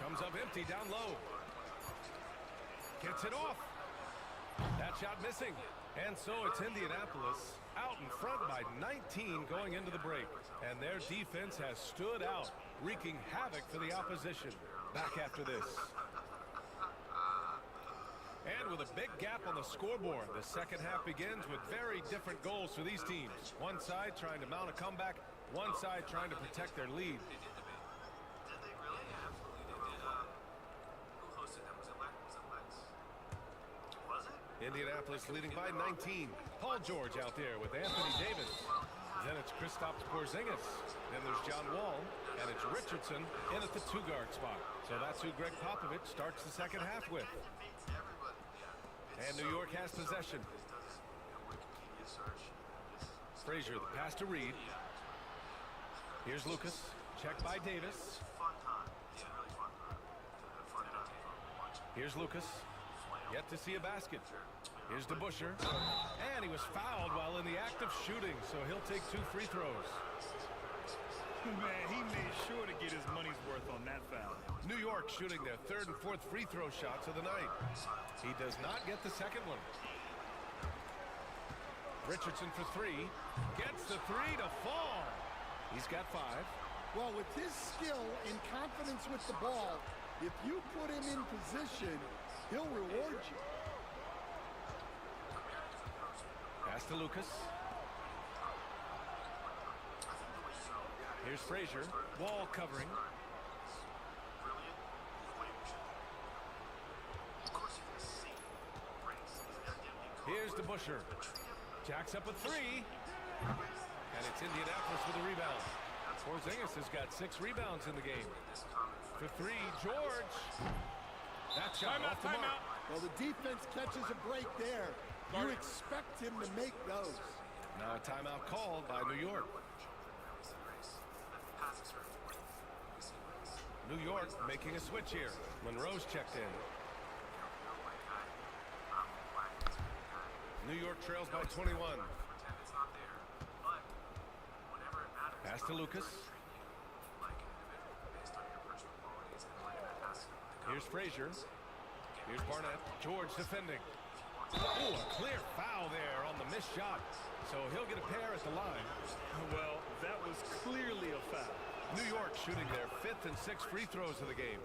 Comes up empty down low. Gets it off. That shot missing. And so it's Indianapolis out in front by 19 going into the break. And their defense has stood out, wreaking havoc for the opposition. Back after this. And with a big gap on the scoreboard, the second half begins with very different goals for these teams. One side trying to mount a comeback, one side trying to protect their lead. Indianapolis leading by 19. Paul George out there with Anthony Davis. Then it's Kristaps Porzingis. Then there's John Wall. And it's Richardson in at the 2-guard spot. So that's who Greg Popovich starts the second half with. And New York has possession. Frazier, the pass to Reed. Here's Lucas. Checked by Davis. Here's Lucas. Yet to see a basket. Here's DeBuscher. And he was fouled while in the act of shooting, so he'll take 2 free throws. Man, he made sure to get his money's worth on that foul. New York shooting their 3rd and 4th free throw shots of the night. He does not get the second one. Richardson for 3. Gets the 3 to fall. He's got 5. Well, with his skill and confidence with the ball, if you put him in position, he'll reward you. Pass to Lucas. Here's Frazier. Wall covering. Here's DeBuscher. Jacks up a 3. And it's Indianapolis with a rebound. Porzingis has got 6 rebounds in the game. For 3, George. That shot off the mark. Well, the defense catches a break there. You expect him to make those. Now a timeout called by New York. New York making a switch here. Monroe's checked in. New York trails by 21. Pass to Lucas. Here's Frazier. Here's Barnett. George defending. Oh, a clear foul there on the missed shot. So he'll get a pair at the line. Well, that was clearly a foul. New York shooting their 5th and 6th free throws of the game.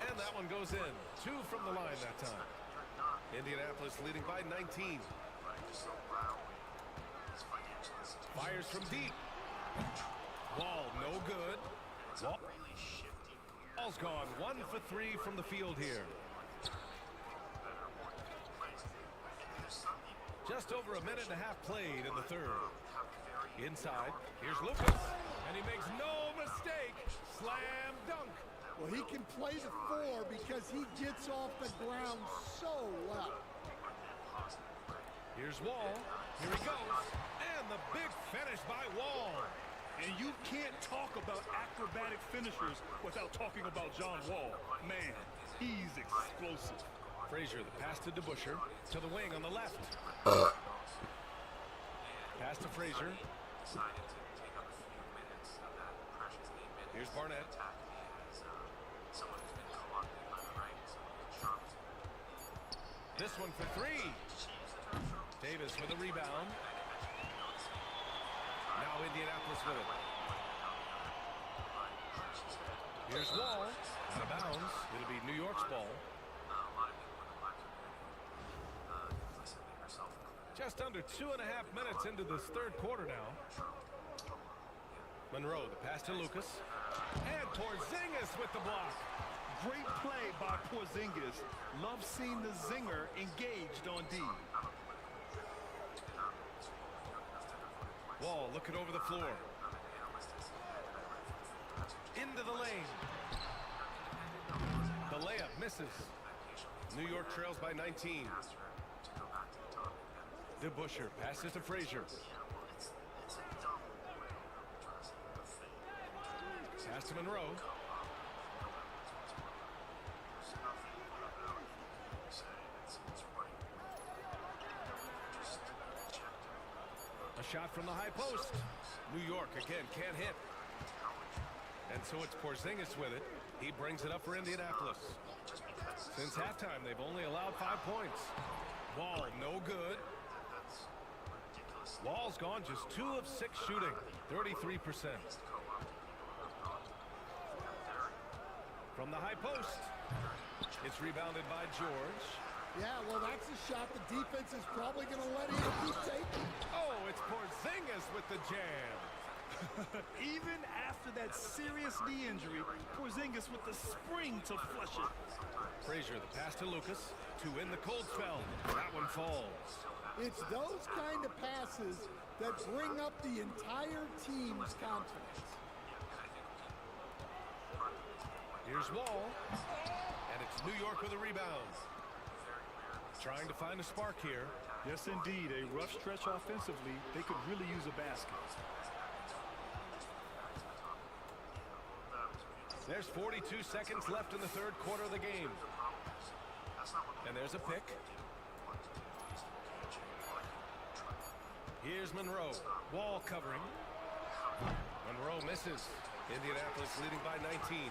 And that one goes in. 2 from the line that time. Indianapolis leading by 19. Fires from deep. Wall no good. Wall's gone 1 for 3 from the field here. Just over a minute and a half played in the 3rd. Inside, here's Lucas, and he makes no mistake. Slam dunk. Well, he can play the 4 because he gets off the ground so well. Here's Wall. Here he goes. And the big finish by Wall. And you can't talk about acrobatic finishers without talking about John Wall. Man, he's explosive. Frazier, the pass to DeBuscher, to the wing on the left. Pass to Frazier. Here's Barnett. This one for three. Davis with a rebound. Now Indianapolis with it. Here's Wall. Out of bounds. It'll be New York's ball. Just under 2.5 minutes into this third quarter now. Monroe, the pass to Lucas. And Porzingis with the block. Great play by Porzingis. Love seeing the zinger engaged on D. Wall looking over the floor. Into the lane. The layup misses. New York trails by 19. DeBuscher passes to Frazier. Pass to Monroe. A shot from the high post. New York again can't hit. And so it's Porzingis with it. He brings it up for Indianapolis. Since halftime, they've only allowed 5 points. Wall, no good. Wall's gone just 2 of 6 shooting, 33%. From the high post. It's rebounded by George. Yeah, well, that's a shot the defense is probably going to let him keep taking. Oh, it's Porzingis with the jam. Even after that serious knee injury, Porzingis with the spring to flush it. Frazier, the pass to Lucas, to in the cold spell. That one falls. It's those kind of passes that bring up the entire team's confidence. Here's Wall, and it's New York with a rebound. Trying to find a spark here. Yes, indeed. A rough stretch offensively. They could really use a basket. There's 42 seconds left in the third quarter of the game. And there's a pick. Here's Monroe. Wall covering. Monroe misses. Indianapolis leading by 19.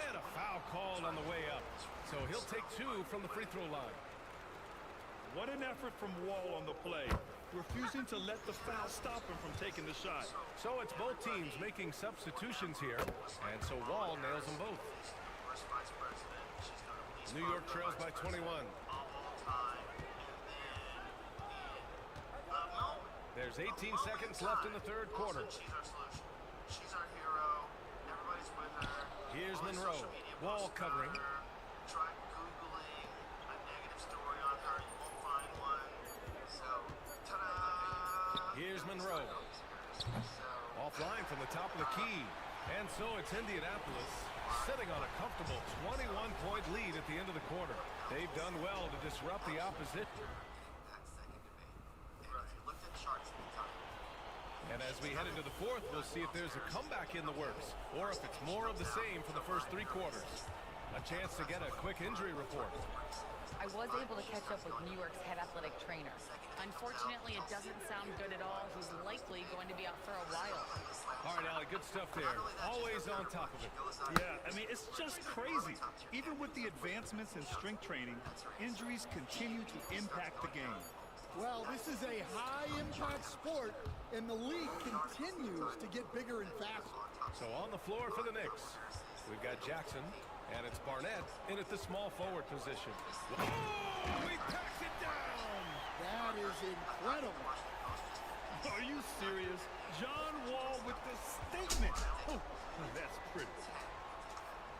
And a foul called on the way up. So he'll take 2 from the free throw line. What an effort from Wall on the play. Refusing to let the foul stop him from taking the shot. So it's both teams making substitutions here. And so Wall nails them both. New York trails by 21. There's 18 seconds left in the third quarter. She's our hero. Everybody's with her. Here's Monroe. Wall covering. Try Googling a negative story on her. You won't find one. So, ta-da! Here's Monroe. Offline from the top of the key. And so it's Indianapolis sitting on a comfortable 21-point lead at the end of the quarter. They've done well to disrupt the opposition. And as we head into the fourth, we'll see if there's a comeback in the works or if it's more of the same for the first 3 quarters. A chance to get a quick injury report. I was able to catch up with New York's head athletic trainer. Unfortunately, it doesn't sound good at all. He's likely going to be out for a while. All right, Allie, good stuff there. Always on top of it. Yeah, I mean, it's just crazy. Even with the advancements in strength training, injuries continue to impact the game. Well, this is a high-impact sport, and the league continues to get bigger and faster. So on the floor for the Knicks, we've got Jackson, and it's Barnett in at the small forward position. Oh, he packs it down! That is incredible. Are you serious? John Wall with the statement. Oh, that's pretty.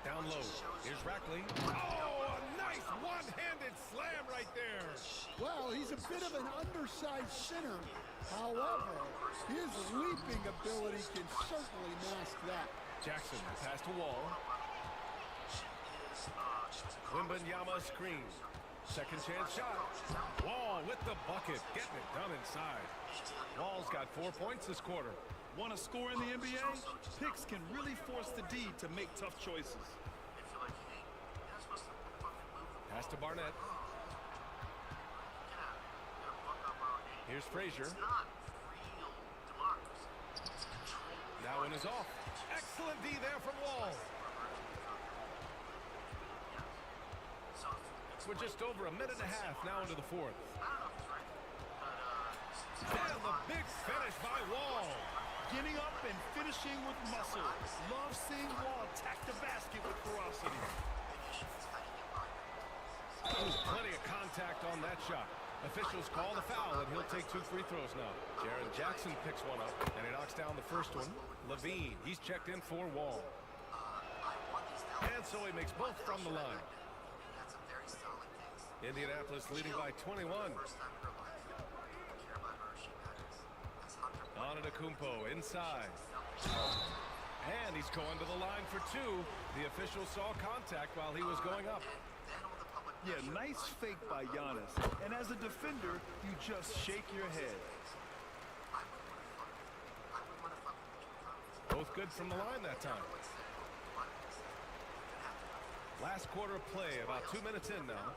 Down low. Here's Rackley. Oh, a nice one-handed slam right there. Well, he's a bit of an undersized center. However, his leaping ability can certainly mask that. Jackson, pass to Wall. Wembanyama screen. Second chance shot. Wall with the bucket, getting it done inside. Wall's got 4 points this quarter. Want to score in the NBA? Picks can really force the D to make tough choices. Pass to Barnett. Here's Frazier. Now in is off. Excellent D there from Wall. We're just over a minute and a half now into the fourth. And the big finish by Wall. Getting up and finishing with muscle. Love seeing Wall attack the basket with ferocity. Plenty of contact on that shot. Officials call the foul, and he'll take 2 free throws now. Jaren Jackson picks one up, and he knocks down the first one. Levine, he's checked in for Wall. And so he makes both from the line. Indianapolis leading by 21. Antetokounmpo inside. And he's going to the line for 2. The official saw contact while he was going up. Yeah, nice fake by Giannis. And as a defender, you just shake your head. Both good from the line that time. Last quarter of play, about 2 minutes in now.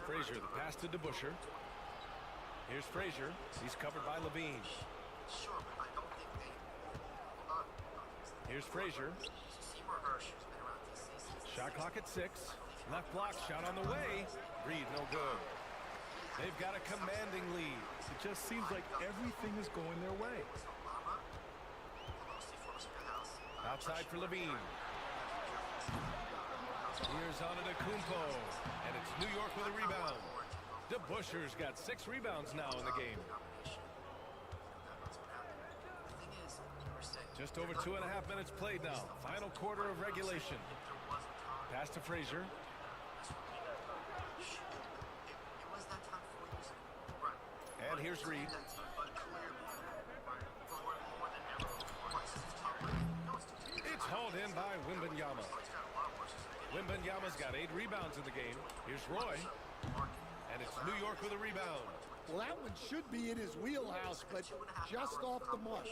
Frazier, the pass to DeBusschere. Here's Frazier. He's covered by Levine. Here's Frazier. Shot clock at 6. Left block shot on the way. Reed no good. They've got a commanding lead. It just seems like everything is going their way. Outside for Levine. Here's Antetokounmpo. And it's New York with a rebound. DeBusschere's got 6 rebounds now in the game. Just over 2.5 minutes played now. Final quarter of regulation. Pass to Frazier. And here's Reed. It's hauled in by Wembanyama. Wembanyama's got 8 rebounds in the game. Here's Roy. And it's New York with a rebound. Well, that one should be in his wheelhouse, but just off the mark.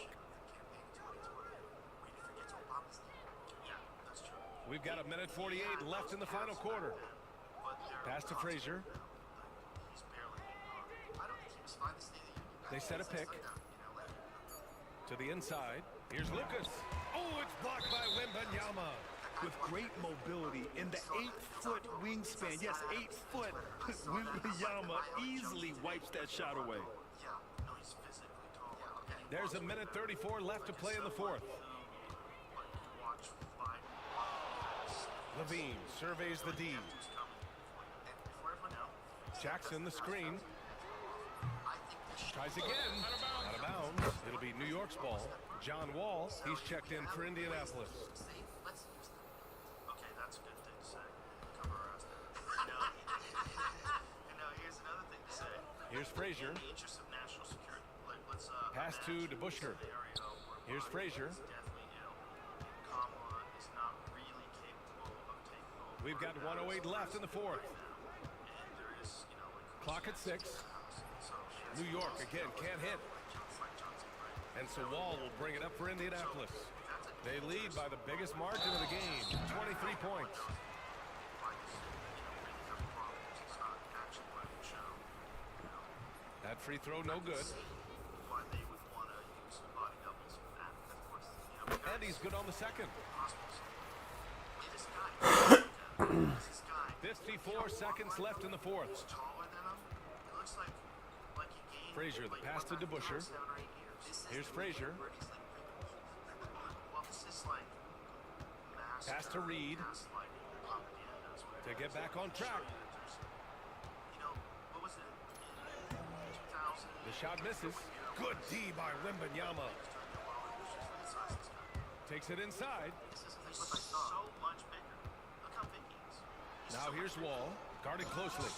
We've got 1:48 left in the final quarter. Pass to Frazier. They set a pick. To the inside. Here's Lucas. Oh, it's blocked by Wembanyama. With great mobility in the 8-foot wingspan. Yes, 8 foot. Wembanyama easily wipes that shot away. There's 1:34 left to play in the fourth. Levine surveys the D. Jackson the screen. Tries again. Out of bounds. It'll be New York's ball. John Wall, he's checked in for Indianapolis. Okay, that's a good thing to say. Cover our ass there. Here's another thing to say. Here's Frazier. In the interest of national security, let's pass to DeBusschere. Here's Frazier. We've got 1:08 left in the fourth. Clock at 6. New York again can't hit. And so Wall will bring it up for Indianapolis. They lead by the biggest margin of the game, 23 points. That free throw no good. And he's good on the second. 54 seconds left in the fourth. Frazier, the pass to DeBusschere. Here's Frazier. Pass to Reed. To get back on track. The shot misses. Good D by Wembanyama. Takes it inside. Now here's Wall, guarded closely.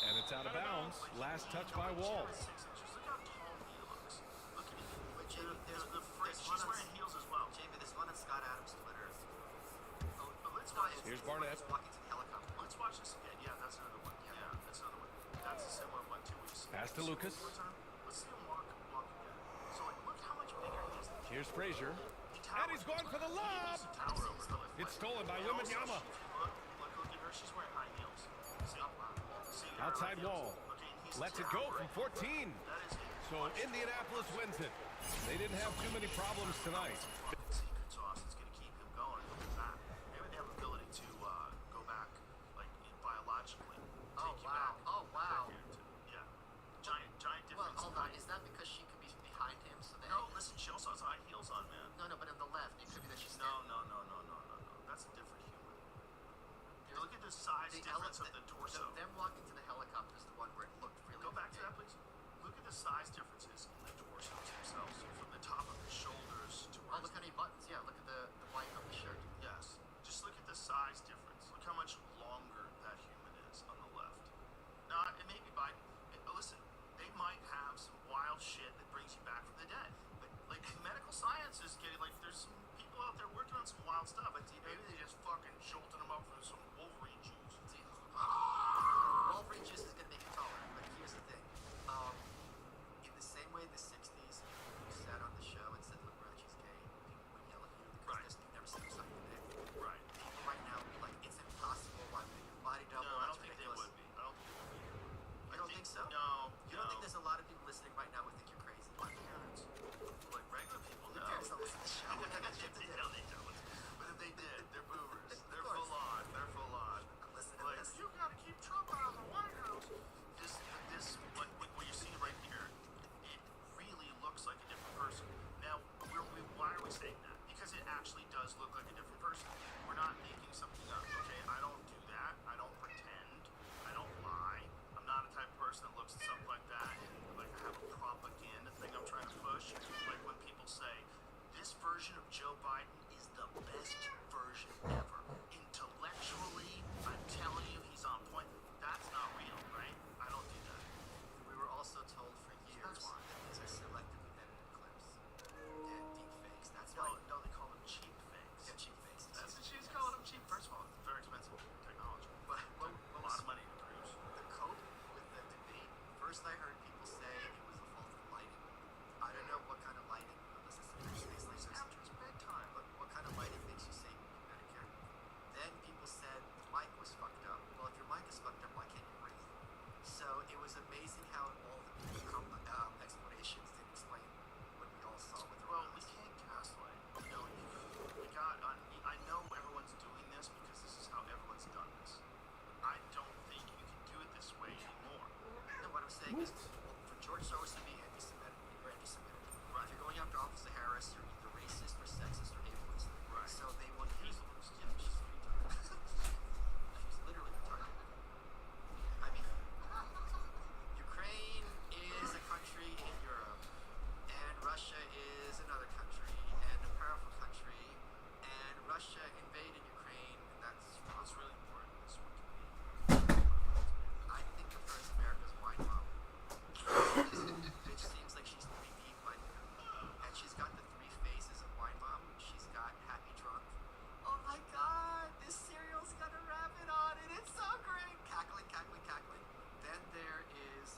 And it's out of bounds. Last touch by Wall. She's wearing heels as well. Jamie, there's one on Scott Adams' Twitter. Here's Barnett. Let's watch this again. Yeah, that's another one. Yeah, that's another one. That's a similar one, too. Pass to Lucas. Let's see him walk again. So, look how much bigger he is. Here's Frazier. And he's going for the lob. It's stolen by Wembanyama. she's wearing high heels. See? See her Outside high heels. wall. Okay, and he's Lets it go from 14. That is So Indianapolis wins it. They didn't have too many problems tonight. secret sauce that's going to keep him going and coming back. They have the ability to go back, like biologically. Take you back. Oh, wow. Yeah. Giant difference. Well, hold on. Is that because she could be behind him? So that No, listen, she also has high heels on, man. No, but in the left, it could be that she's No. That's a different human. Look at the size difference of the torso. Them walking to the helicopter is the one where it looked really Go back to that, please. Look at the size differences in the torsos themselves. From the top of his shoulders to where. Oh, look how many buttons. Yeah, look at the white of the shirt. Yes. Just look at the size difference. Look how much longer that human is on the left. Now, it may be by. Listen, they might have some wild shit that brings you back from the dead. But, like, medical science is getting, like, there's some people out there working on some wild stuff. Like, maybe they just fucking jolted them up with some Wolverine juice. Wolverine juice is going to make you taller, but here's the thing. In the same way in the 60s, you sat on the show and said, look, Reggie's gay, people would yell at you because you've never seen something big. Right. People right now, like, it's impossible. Why would you body double? No, I That's don't think ridiculous. they would be. I don't think they would be. You don't think so? No. You don't think there's a lot of people listening right now who think you're crazy? My parents. Like, regular people, no. Your parents don't listen to the show. No, they don't. But if they did, they're boomers. They're full on. They're full on. Listen to Like, this. you gotta keep Trump out of the White House. What you see right here, it really looks like a different person. Now, why are we saying that? Because it actually does look like a different person. We're not making something up, okay? I don't do that. I don't pretend. I don't lie. I'm not a type of person that looks at something like that and, like, I have a propaganda thing I'm trying to push. Like, when people say, this version of Joe Biden is the best version ever. Intellectually, I'm telling you, he's on point. That's not real, right? I don't do that. We were also told for years that these are selectively edited clips. Yeah, deep fakes. That's why. No, they call them cheap fakes. Yeah, cheap fakes. That's what she's calling them cheap. First of all, it's very expensive technology. But a lot of money to produce. The cope with the debate, first I heard people say it was a fault of lighting. I don't know what kind of lighting, unless it's things like this. After it's bedtime. But what kind of lighting makes you say you need Medicare? Then people said the mic was fucked up. Well, if your mic is fucked up, why can't you breathe? So it was amazing how all the explanations didn't explain what we all saw with our Well, we eyes. can't gaslight. You know, I know everyone's doing this because this is how everyone's done this. I don't think you can do it this way anymore. No, what I'm saying is, for George Soros to be anti-Semitic, you're anti-Semitic. Right. If you're going after Officer Harris, you're either racist or sexist or ableist. Right. So they will use She's retarded. She's literally retarded. I mean, Ukraine is a country in Europe, and Russia is another country, and a powerful country, and Russia invaded Ukraine, and that's really important. This one can be. I think of her as America's wine mom. Bitch seems like she's 3 deep, and she's got the 3 phases of wine mom. She's got happy drunk. Oh my God, this cereal's got a rabbit on it. It's so great. Cackling, cackling, cackling. Then there is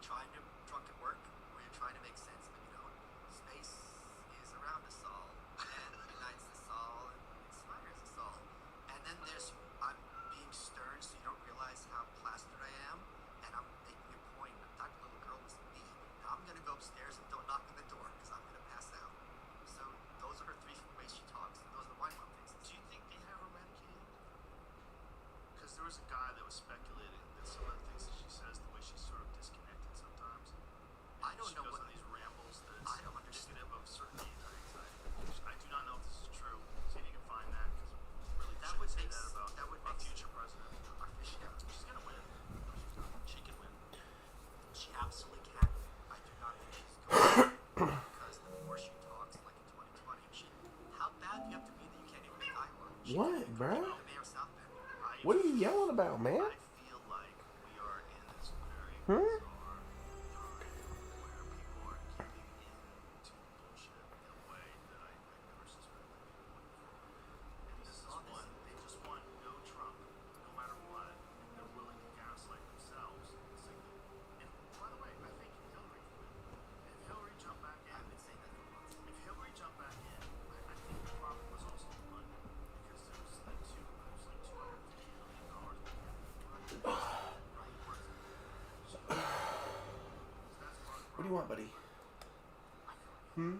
trying to drunk at work, where you're trying to make sense, but you don't. Space is around us all, and unites us all, and inspires us all. And then there's I'm being stern, so you don't realize how plastered I am, and I'm making a point. That little girl was me. Now I'm gonna go upstairs and don't knock on the door because I'm gonna pass out. So those are her 3 ways she talks. And those are the wine mom faces. Do you think they have her medicated? Because there was a guy that was speculating that some of the things that she says, the way she's sort of disconnected sometimes. I don't she know goes what on these rambles that I don't understand. indicative of certain anxiety. I do not know if this is true. See if you can find that, because really That would say make that about that would our make future president. She's gonna win. She can win. She absolutely can. I do not think she's going to, because the more she talks, like in 2020, how bad do you have to be that you can't even make Iowa? What, bruh? The mayor of South Bend. What are you yelling about, man? I feel like we are in this very Huh? bizarre time where people are giving in to bullshit in a way that I never suspected people would before. And this is one, they just want no Trump, no matter what. They're willing to gaslight themselves. And by the way, I think Hillary could win. If Hillary jumped back in, I've been saying that for months. if Hillary jumped back in, I think the problem was also money. Because there was like 250 do you want, buddy? Hmm?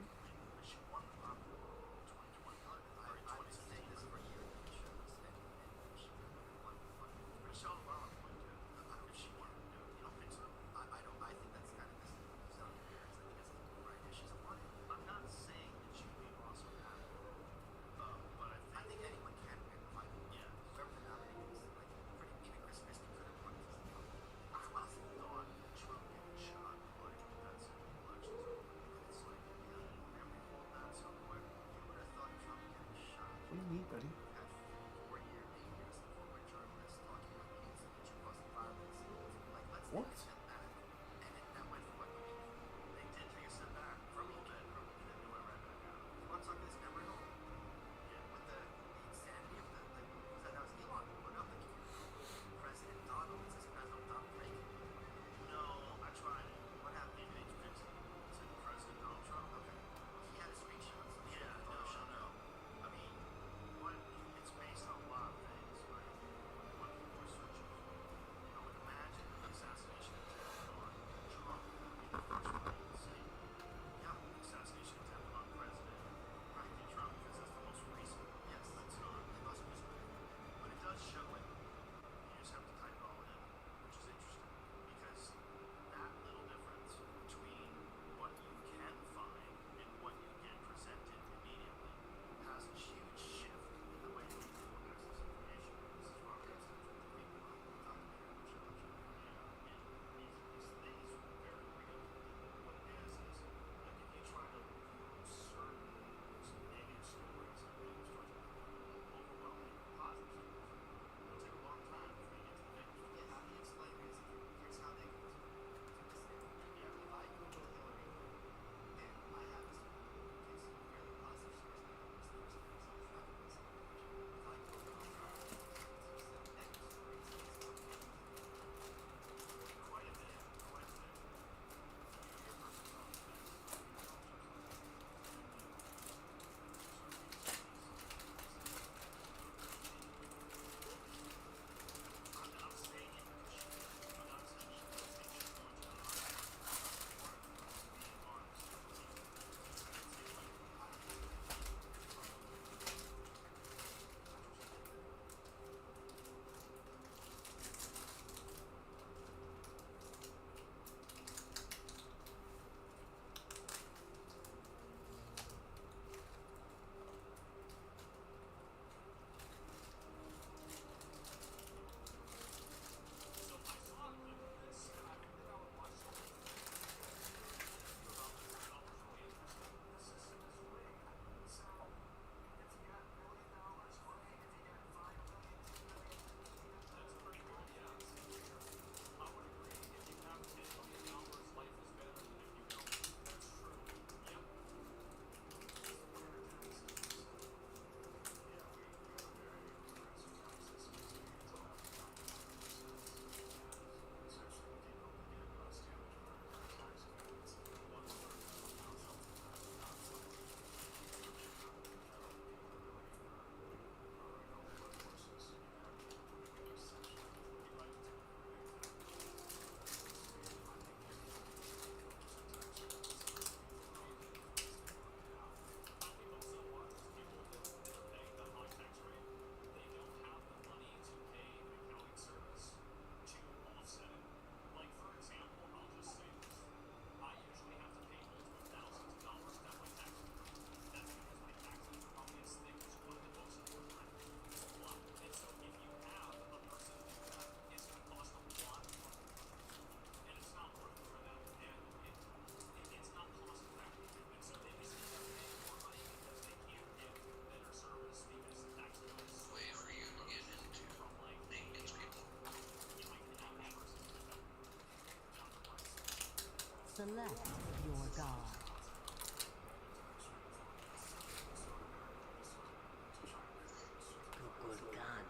What do you need, buddy? What? Select your god. Good God.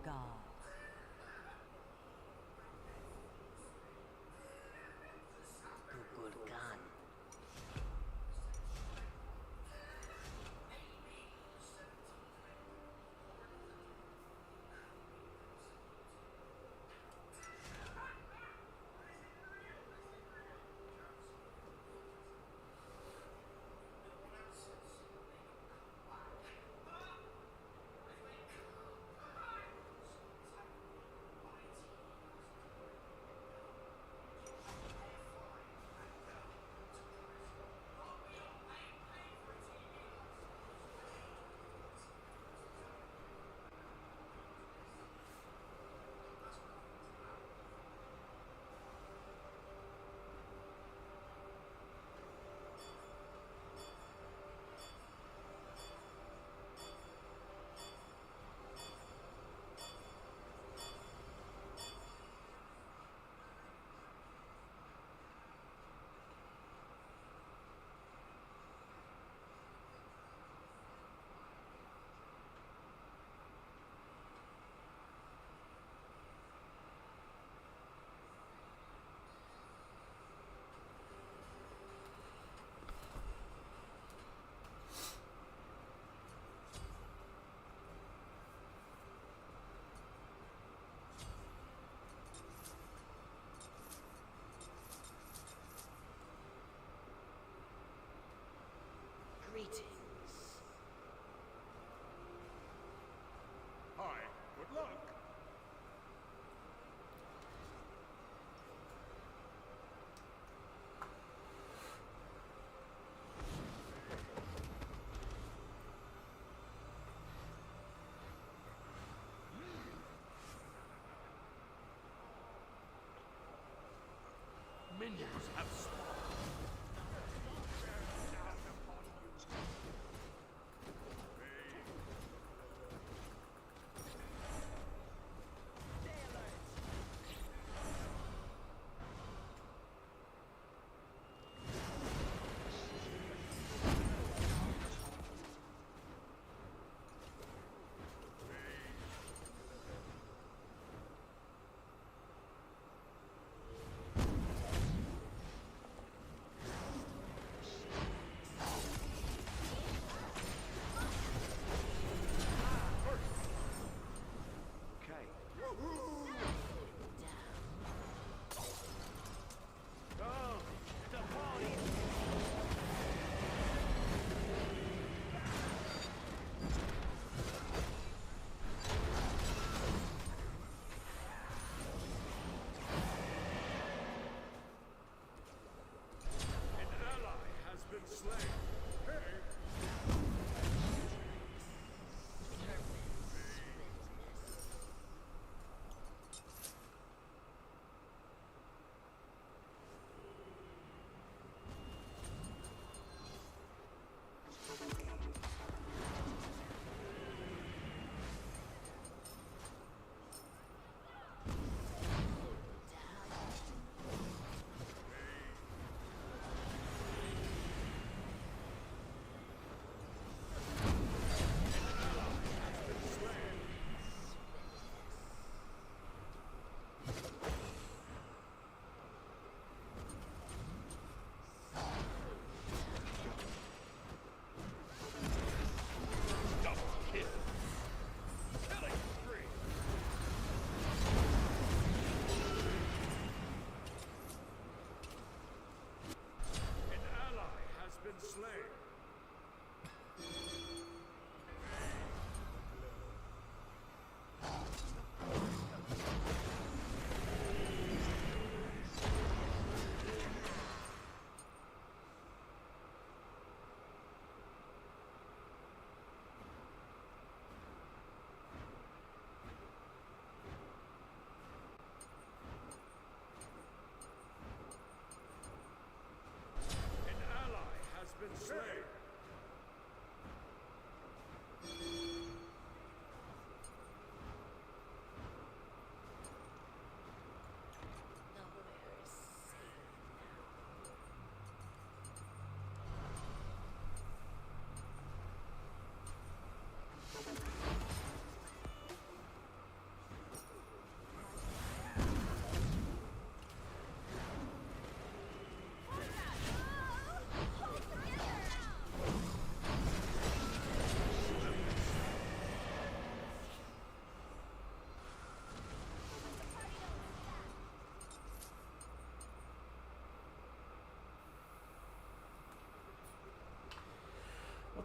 god. Kukulkan.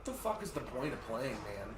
What the fuck is the point of playing, man?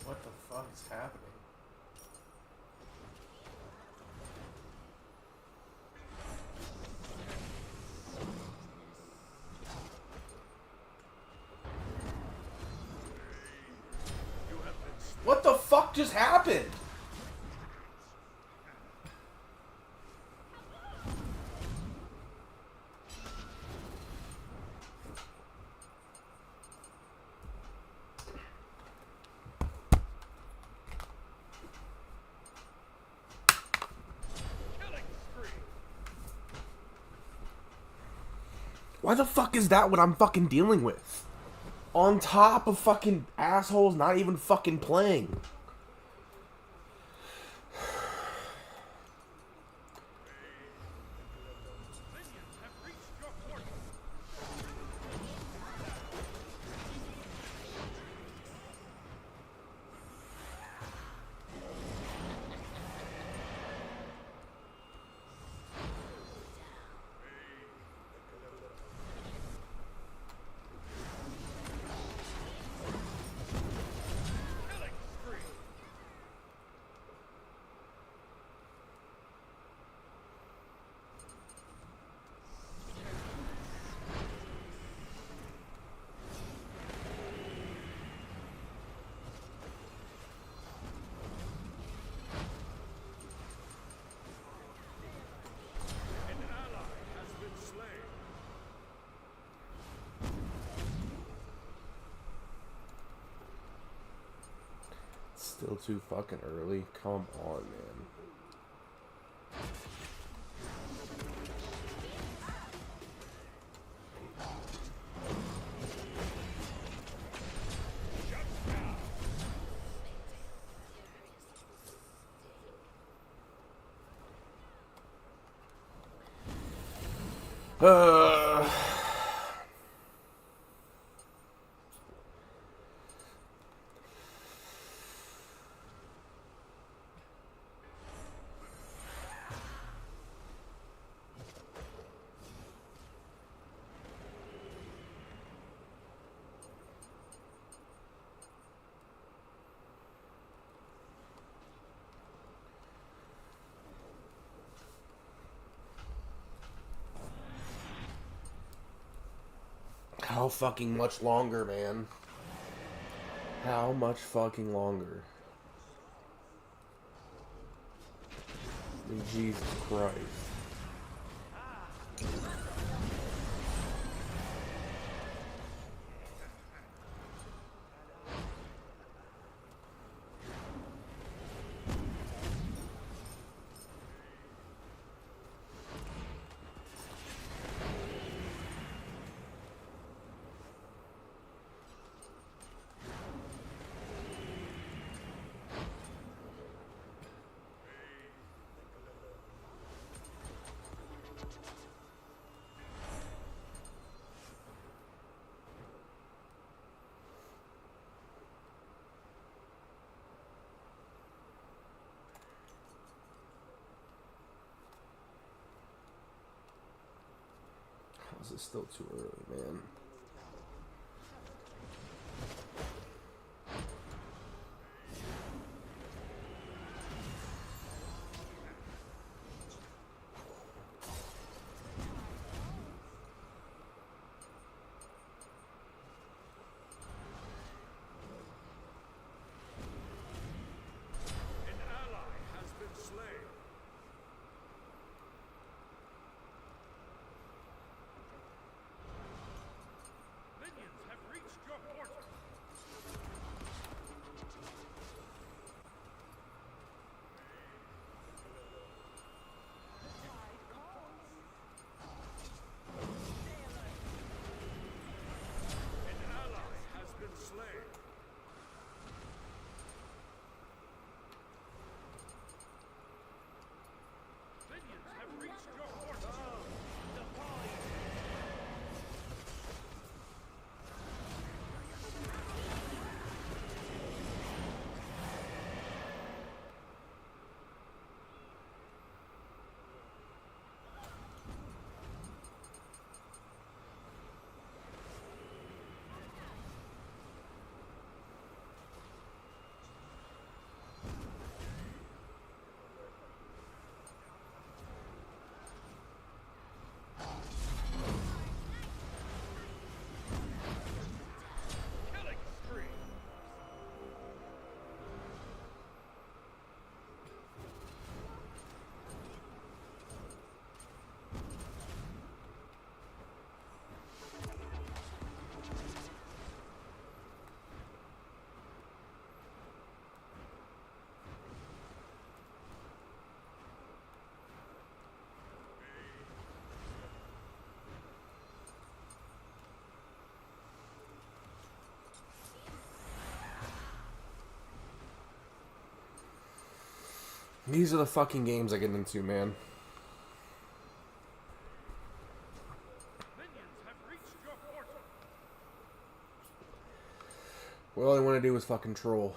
What the fuck is happening? What the fuck just happened? Why the fuck is that what I'm fucking dealing with? On top of fucking assholes not even fucking playing. Still too fucking early? Come on, man. How fucking much longer, man? How much fucking longer? I mean, Jesus Christ. How's it still too early, man? These are the fucking games I get into, man. Well, all I want to do is fucking troll.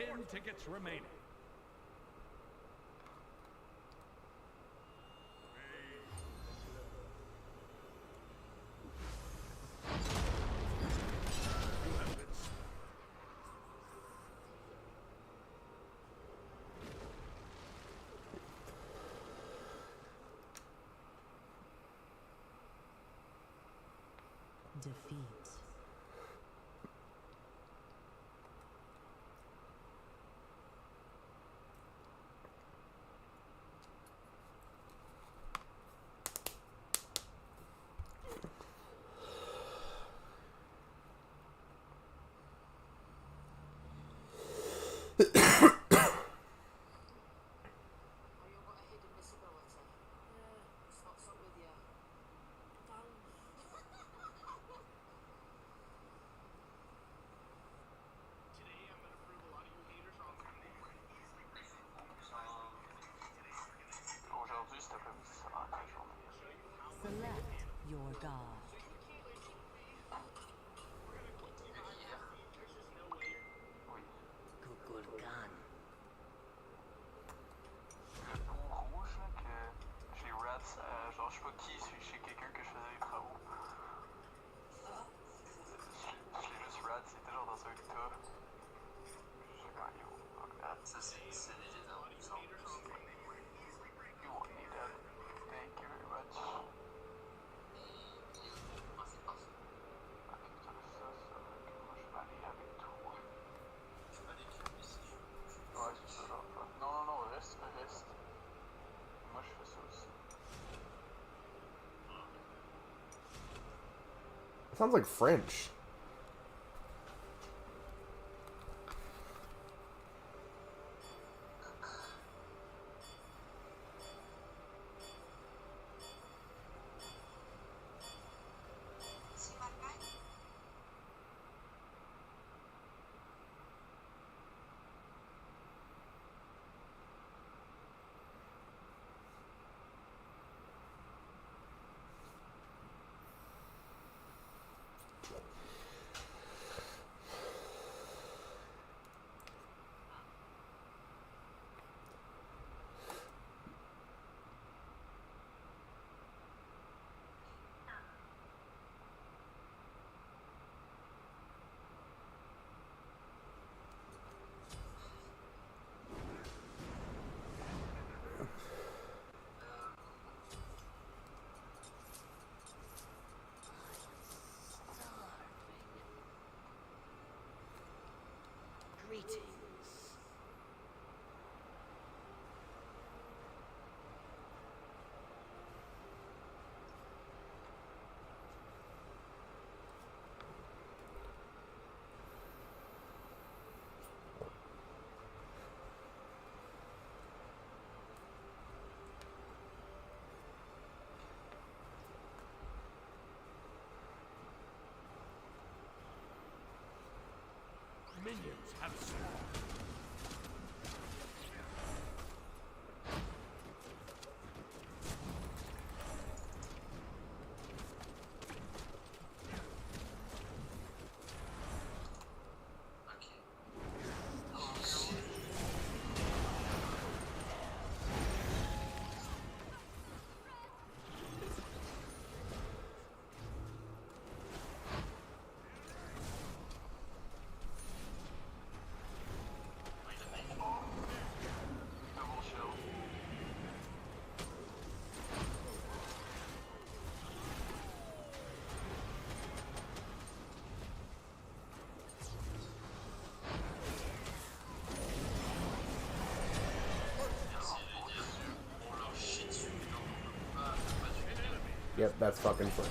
10 tickets remaining. Defeat. Select your god. Kukulkan. Le pont rouge, là, que chez Rats, genre, je sais pas qui, chez quelqu'un que je faisais des travaux. Chez juste Rats, c'était genre dans un tas. Je sais quand yo, fuck that. Ça, c'est léger dans le sens. You won't need that. Thank you very much. Reste. Moi, je fais ça aussi. Sounds like French. Greetings. Minions have spawned. Yep, that's fucking French.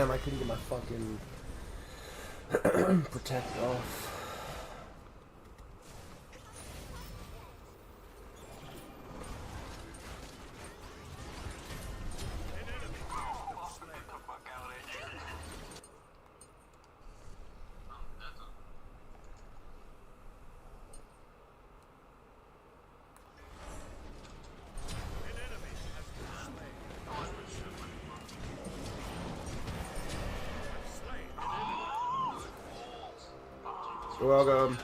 Damn, I couldn't get my fucking protect off. You're welcome.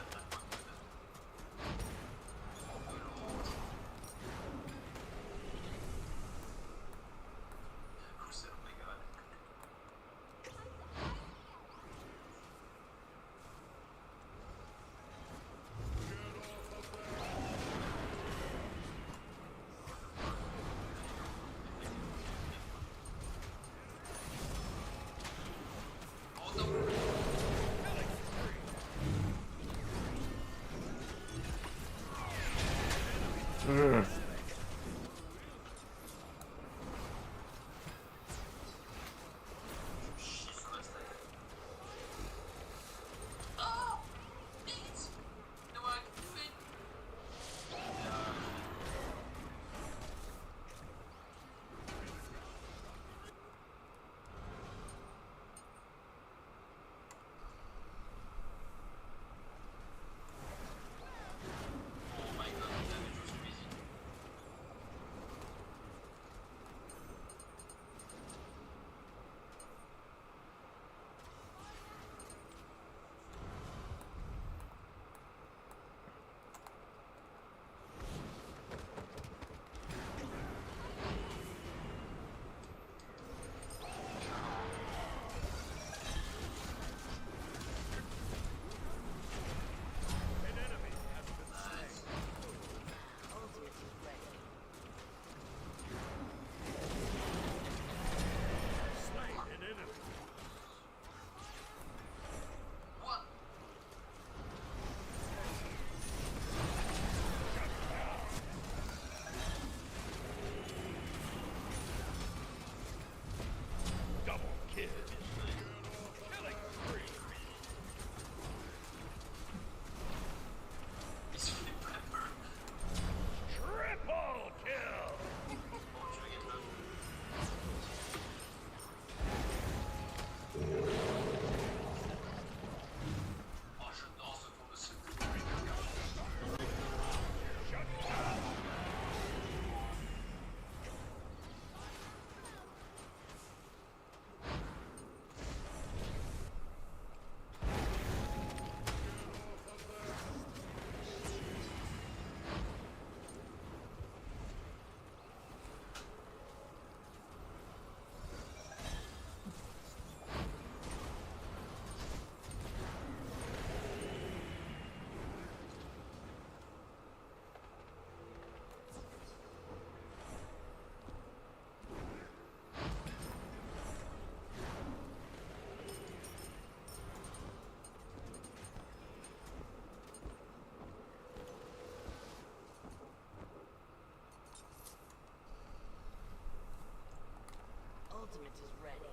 Ultimate is ready.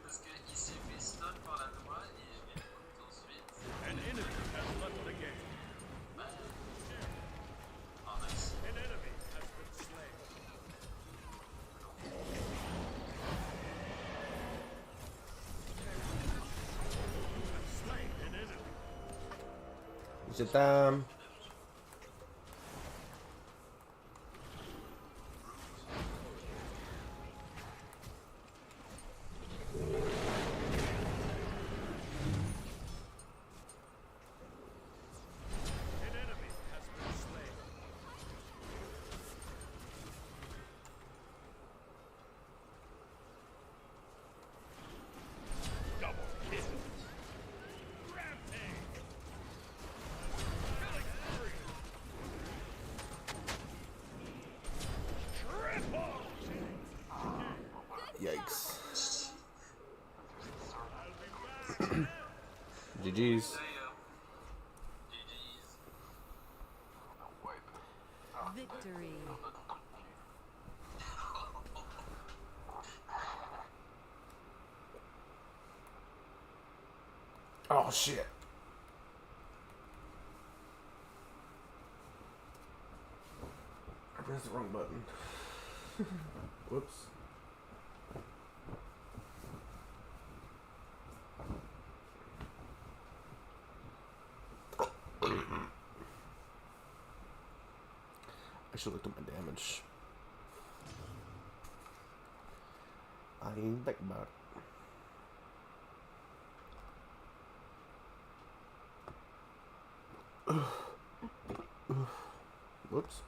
Parce qu'il s'est fait stun par la droite et je vais tout ensuite. An enemy has left the game. Oh, nice. An enemy has been slain. Slain an enemy. Is it time? An enemy has been slain. Double kill. Rampage. Killing spree. Triple. Yikes. GG's. GG's. Oh, shit. I pressed the wrong button. Whoops. I should look at my damage. I ain't think about it. Whoops.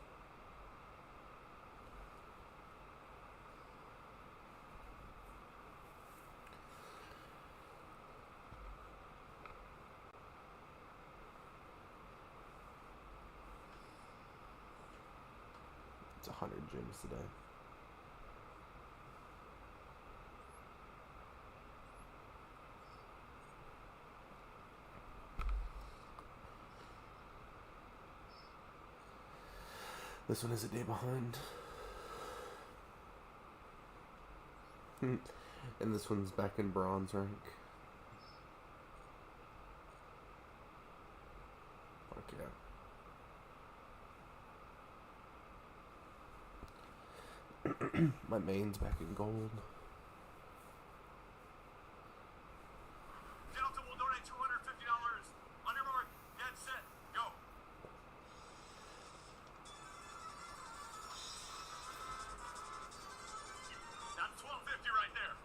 It's 100 gems today. This one is a day behind. And this one's back in bronze rank. Fuck yeah. My main's back in gold. Delta will donate $250. On your mark, get set, go. That's $12.50 right there.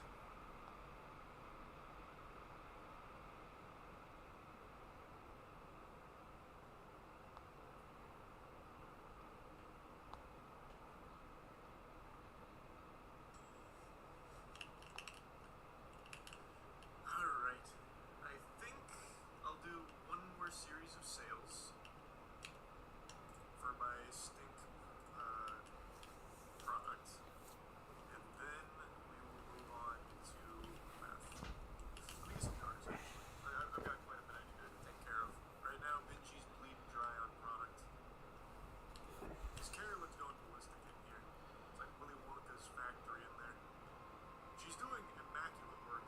Alright. I think I'll do one more series of sales for my stink product. And then we will move on to math. Let me get some cards actually. I've got quite a bit I need to take care of. Right now, Benji's bleeding dry on product. His carrier looks going ballistic in here. It's like Willy Wonka's factory in there. She's doing immaculate work.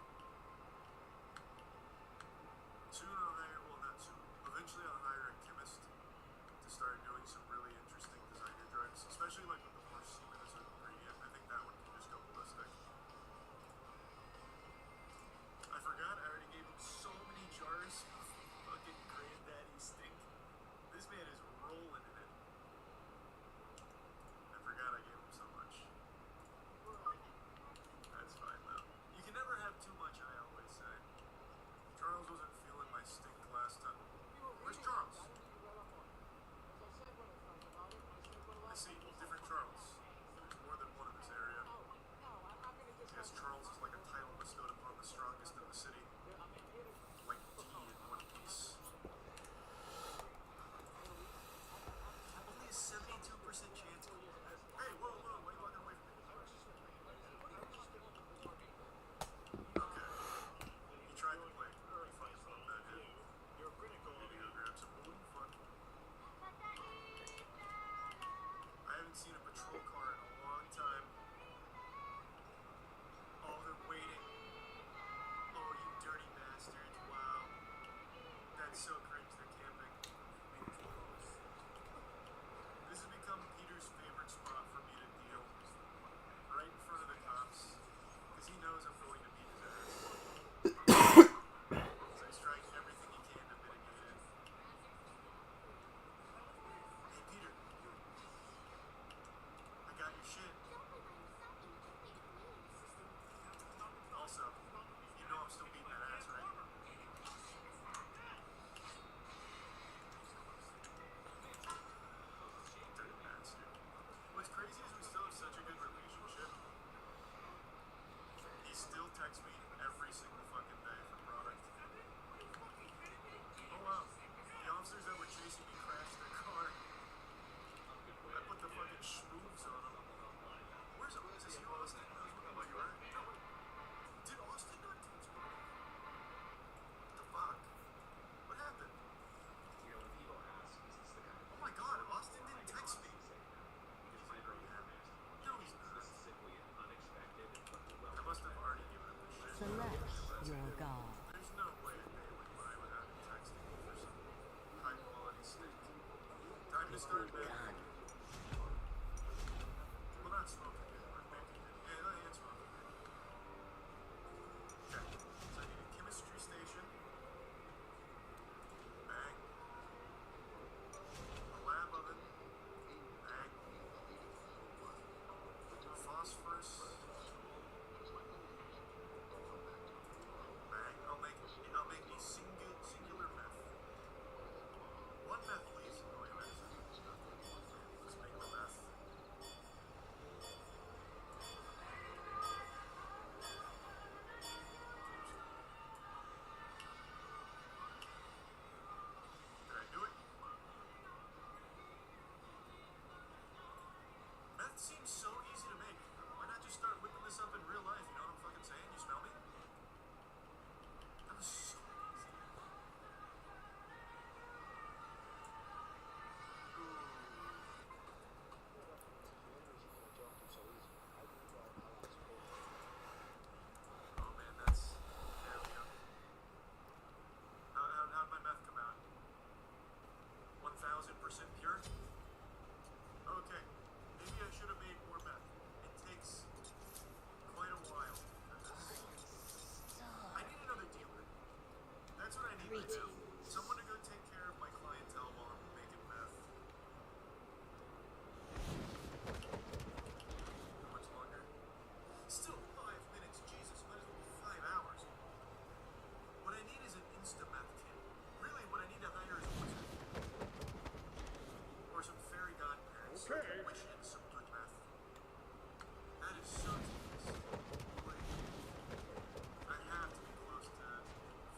Soon I'll hire, well not soon, eventually I'll hire a chemist to start doing some really interesting designer drugs, especially like with the horse semen as an ingredient. I think that one can just go ballistic. I forgot I already gave him so many jars of fucking granddaddy stink. This man is rolling in it. I forgot I gave him so much. That's fine though. You can never have too much, I always say. Charles wasn't feeling my stink last time. Where's Charles? I see different Charles. There's more than one in this area. I guess Charles is like a title bestowed upon the strongest in the city. Like D in One Piece. Only a 72% chance. Hey, whoa, why are you walking away from me? Okay. He tried to play. He fucking loved that hit. Maybe he'll grab some balloon fun. I haven't seen a patrol car in a long time. Oh, they're waiting. Oh, you dirty bastards. Wow. That's so cringe. They're camping. This has become Peter's favorite spot for me to deal. Right in front of the cops. Because he knows I'm going to beat his ass. So he's trying everything he can to mitigate it. Hey, Peter. I got your shit. Also, you know I'm still beating that ass, right? Dirty bastard. What's crazy is we still have such a good relationship. He still texts me every single fucking day for product. Oh wow. The officers that were chasing me crashed their car. I put the fucking schmoves on them. Where's is this you, Austin? Oh, you are? No. Did Austin not text me? What the fuck? What happened? Oh my god, Austin didn't text me. No, he's not. I must have already given him the shit. Select your god. There's no way they would lie with to start, man? Well, not smoking it, but making it. Yeah, it's smoking it. Okay, so I need a chemistry station. Bang. A lab oven. Bang. Phosphorus. Bang. I'll make a singular meth. One meth, please. Oh, wait a minute. Let's make the meth. Did I do it? Meth seems so easy to make. Why not just start whipping this up in real life? You know what I'm fucking saying? You smell me? That was so easy. Oh man, that's... There we go. How'd my meth come out? 1000% pure? Okay, maybe I should have made more meth. It takes quite a while. I need another dealer. That's what I need right now. Someone to go take care of my clientele while I'm making meth. How much longer? Still 5 minutes, Jesus, might as well be 5 hours. What I need is an insta-meth kit. Really, what I need to hire is a wizard. Or some fairy godparents who can wish in some good meth. That is so tedious. Like, I have to be close to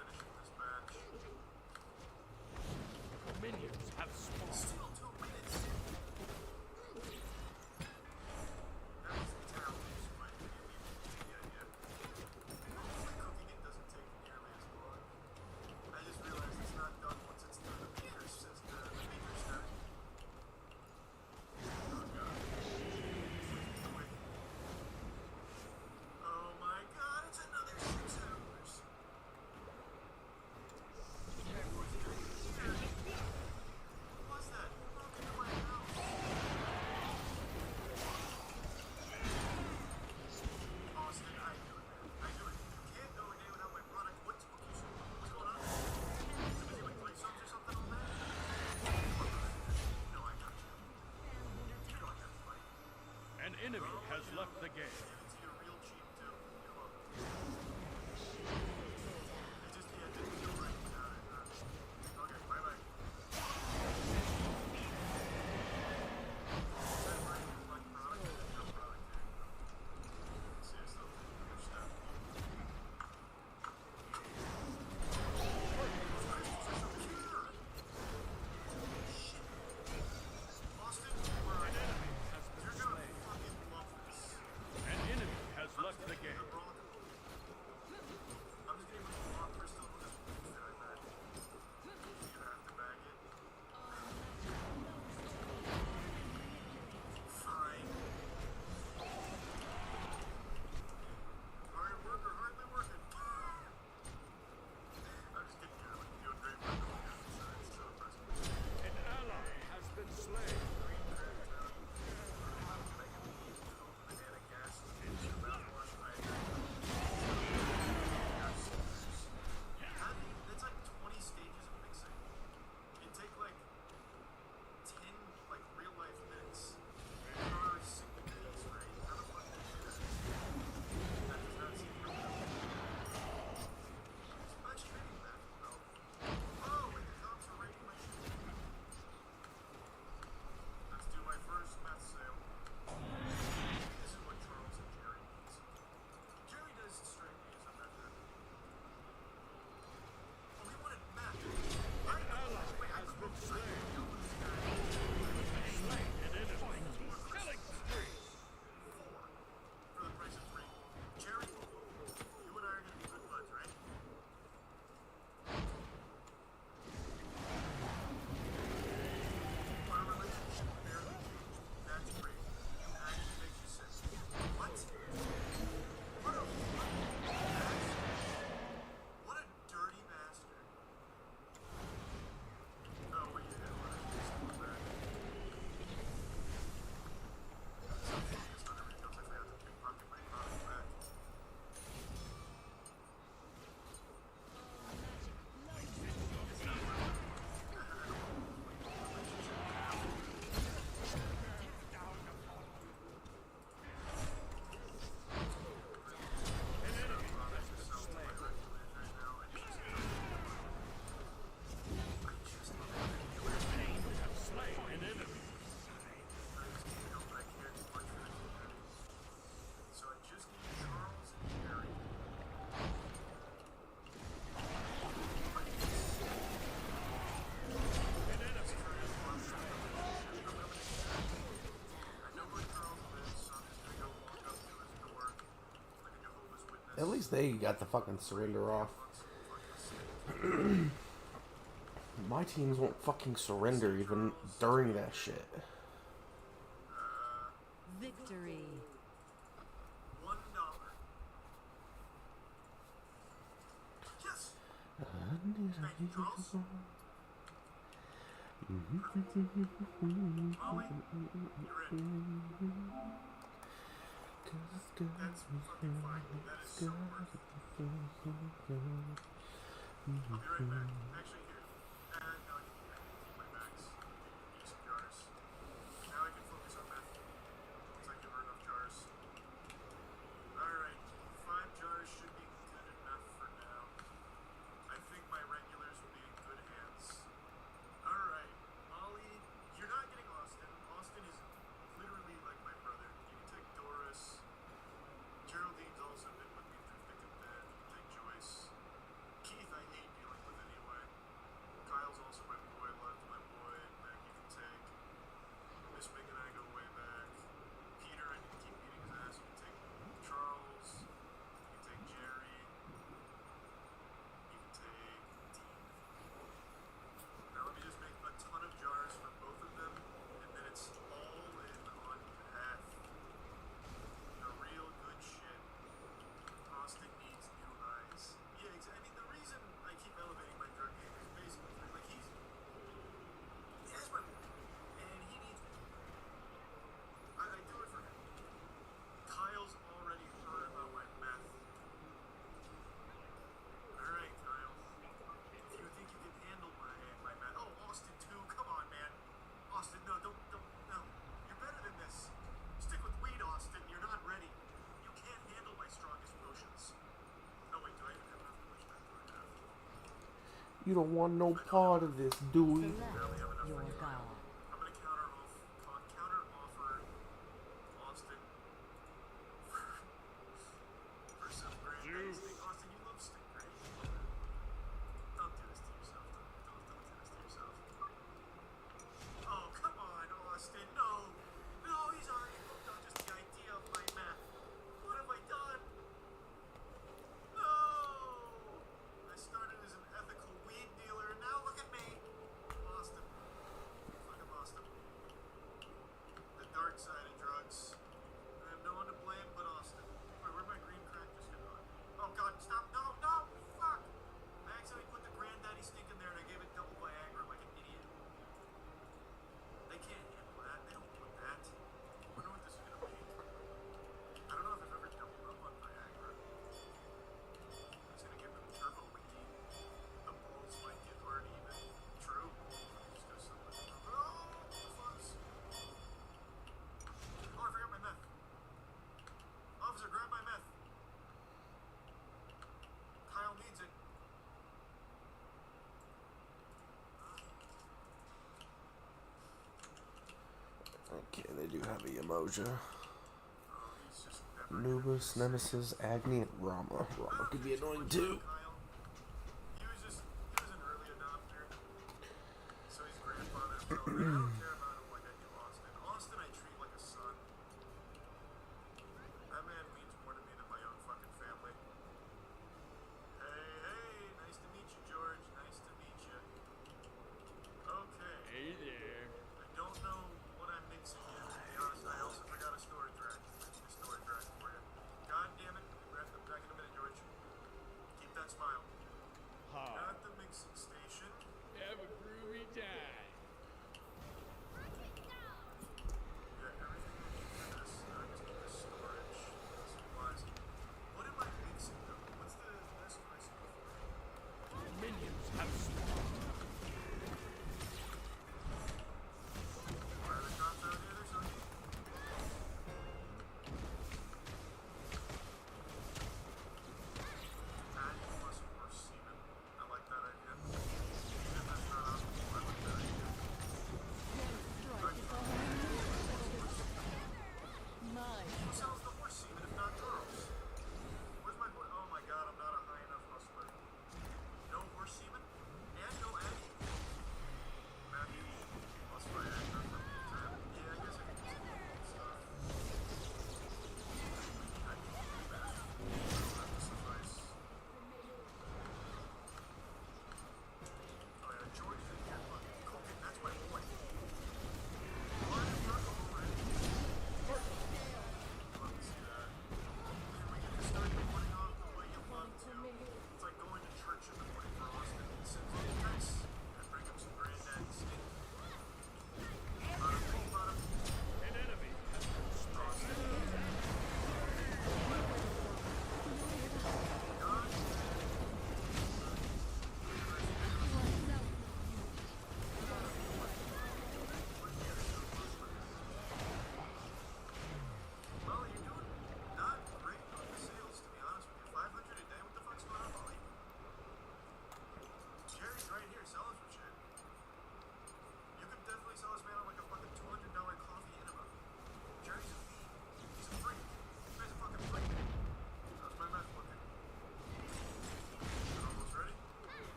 finishing this batch. Minions have spawned. Still 2 minutes. That was Italian, but you get the idea. Hopefully cooking it doesn't take nearly as long. I just realized it's not done once it's through the beaker system. The beaker stack. Oh god. Quick. Oh my god, it's another 6 hours. What was that? Who broke into my house? Austin, I do it, man. I do it. You can't go a day without my product. What's going on? Too busy with play songs or something all day? No, I got you. You don't have to fight. An enemy has left the game. Give it to you real cheap, too. You're welcome. It just, yeah, it didn't feel right without it. Okay, bye-bye. Is that right? Like product? No product. See, I still think other stuff. Austin, where are you? You're gonna fucking love this. An enemy has left the game. The Broncos. At least they got the fucking surrender off. My teams won't fucking surrender even during that shit. Victory. $1. Yes. Thank you, Charles. Molly, you're in. That's fucking fine. That is so perfect. I'll be right back. Actually, here. No, I can keep my bags. Use some jars. Now I can focus on math. Once I give her enough jars. Alright. 5 jars should be good enough for now. I think my regulars will be in good hands. Alright. Molly, you're not getting Austin. Austin is literally like my brother. You can take Doris. Geraldine's also been with me through thick and thin. You can take Joyce. Keith, I hate dealing with anyway. Kyle's also my boy. Love's my boy. Meg, you can take. Miss Meg and I go way back. Peter, I need to keep beating his ass. You can take Charles. You can take Jerry. You can take Dean. Now let me just make a ton of jars for both of them, and then it's all in on path. The real good shit. Austin needs new eyes. Yeah, exactly. I mean, the reason I keep elevating my drug game is basically like he's my boy, and he needs me. I do it for him. Kyle's already heard about my meth. All right, Kyle. If you think you can handle my meth, oh, Austin too. Come on, man. Austin, no, don't, no. You're better than this. Stick with weed, Austin. You're not ready. You can't handle my strongest potions. Oh wait, do I even have enough to push that through now? You don't want no part of this, do we? Select your god. I'm gonna counter offer Austin for some granddaddy steak. Austin, you love steak, right? Don't do this to yourself. Don't do this to yourself. Oh, come on, Austin. No, he's already hooked on just the idea of my meth. What have I done? No! I started as an ethical weed dealer, and now look at me. Lost him. Fucking lost him. The dark side of drugs. I have no one to blame but Austin. Wait, where'd my green crack just get on? Oh god, stop. No! Fuck! I accidentally put the granddaddy stink in there and I gave it double Viagra like an idiot. They can't handle that. They don't want that. I wonder what this is gonna be. I don't know if I've ever doubled up on Viagra. It's gonna give them turbo winky. The balls might get hard even. True. Just go something. Oh, fuzz. Oh, I forgot my meth. Officer, grab my meth. Kyle needs it. Okay, they do have a Emoja. Nubus, Nemesis, Agni, and Rama. Rama could be annoying too. He was an early adopter. So he's grandfather. I don't care about him like I do Austin. Austin I treat like a son. That man means more to me than my own fucking family. Hey, nice to meet you, George. Nice to meet you. Okay. Hey there. I don't know what I'm mixing yet, to be honest. I also forgot a storage rack. A storage rack for you. God damn it. We'll wrap them back in a minute, George. Keep that smile. At the mixing station. Have a groovy time.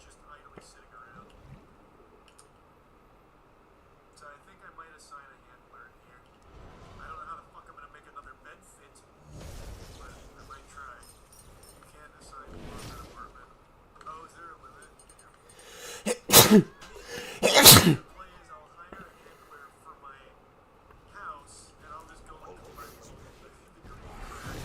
just idly sitting around. So I think I might assign a handler in here. I don't know how the fuck I'm gonna make another bed fit, but I might try. You can't assign a bed apartment. Oh, is there a limit? I'll hire a handler for my house, and I'll just go into the green crack.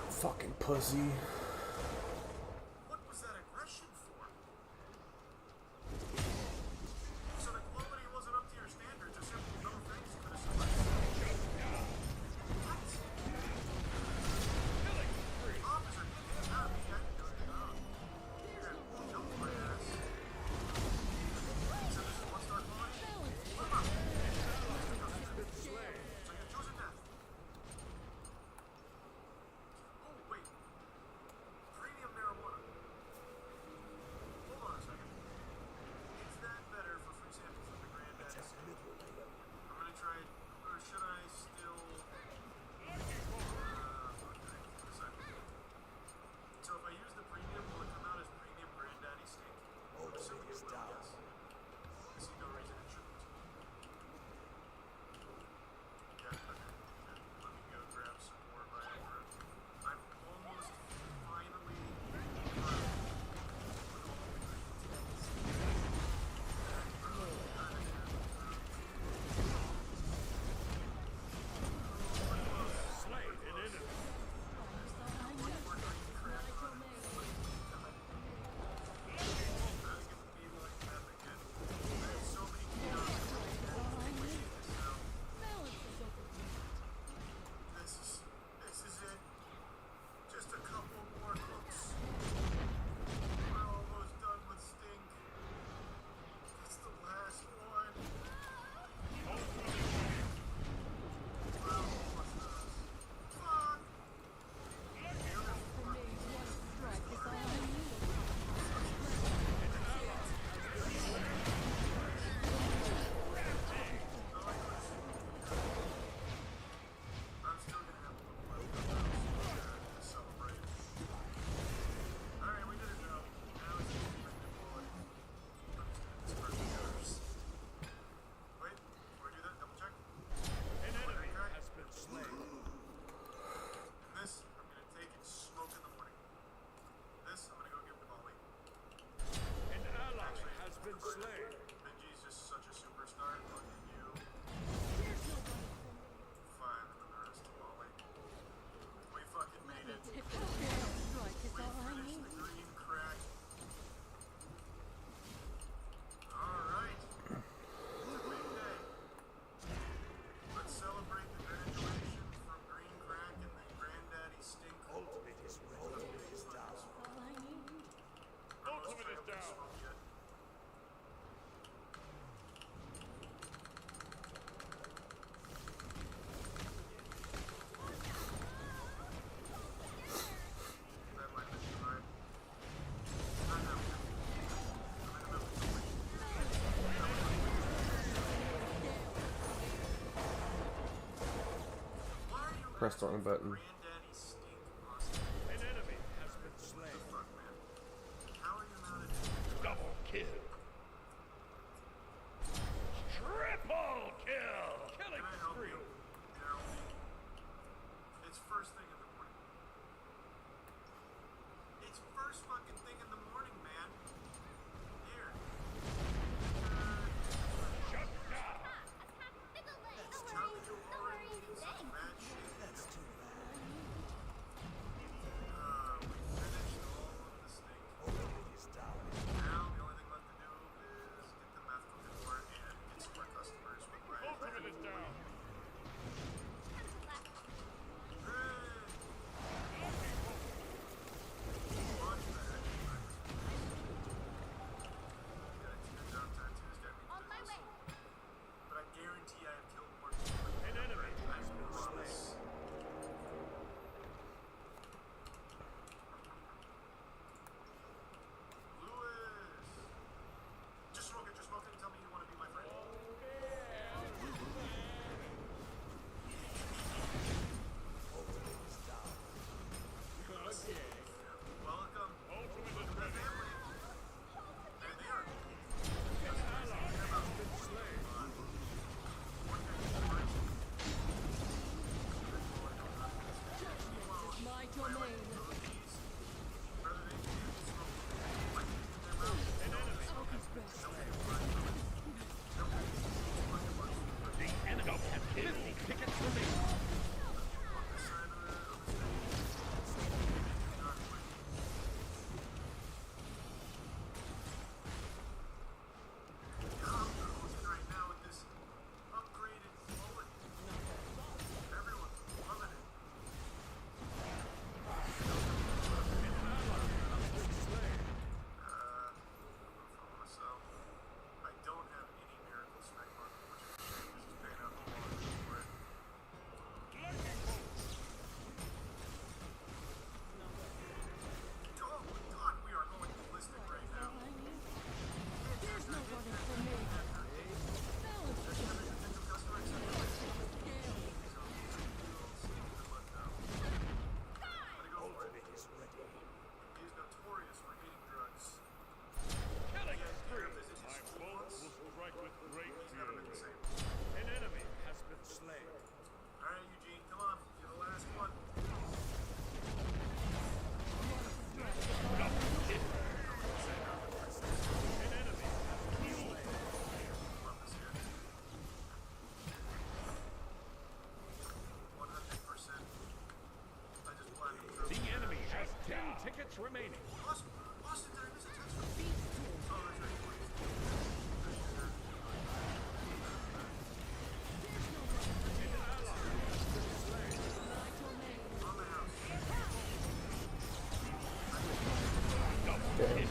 Fucking pussy. What was that aggression for? So the quality wasn't up to your standards, or simply no things you could have selected. What? Officer, get him out of me. I can do it now. Here, jump my ass. So this is one-star quality? What about? So you're choosing that. Oh, wait. pressed the wrong button. Granddaddy stink Austin. An enemy has been slain. Fuck, man. How are you not a Double kill. Triple kill. Killing Can I help spree. you? Harold? It's first thing in the morning. It's first fucking thing in the morning, man. Here. Shut down. That's tell me you already did some bad shit. That's too bad. We finished all of the snake. Now the only thing left to do is get the meth from the door and get some more customers with my Ultimate is down. But I guarantee I have killed more people. An enemy I has been promise. slain. Lewis! Just smoke it and tell me you want to be my friend. Welcome. Ultimate is To the ready. family. There they are. An ally has been slain. My domain. An enemy has been slain. The enemy has 50 tickets remaining. I'm cruising right now with this upgraded bullet. Everyone's loving it. So I don't have any miracle strike on me, which is a shame. This is paying out the wrong for it. Oh my god, we are going ballistic right now. There's no running from me. Ultimate is ready. He's notorious for eating drugs. Killing Yeah, spree. visit his My school bolt once. will strike with great He's never been the fury. same. An enemy has been slain. Alright, Eugene, come on. You're the last one. Double kill. An enemy has been slain. Love this guy. 100%. I just platinum through. The enemy has 10 tickets remaining. Austin, did I miss a text from you? Oh, that's right. An ally has been slain. On the house. Double kill.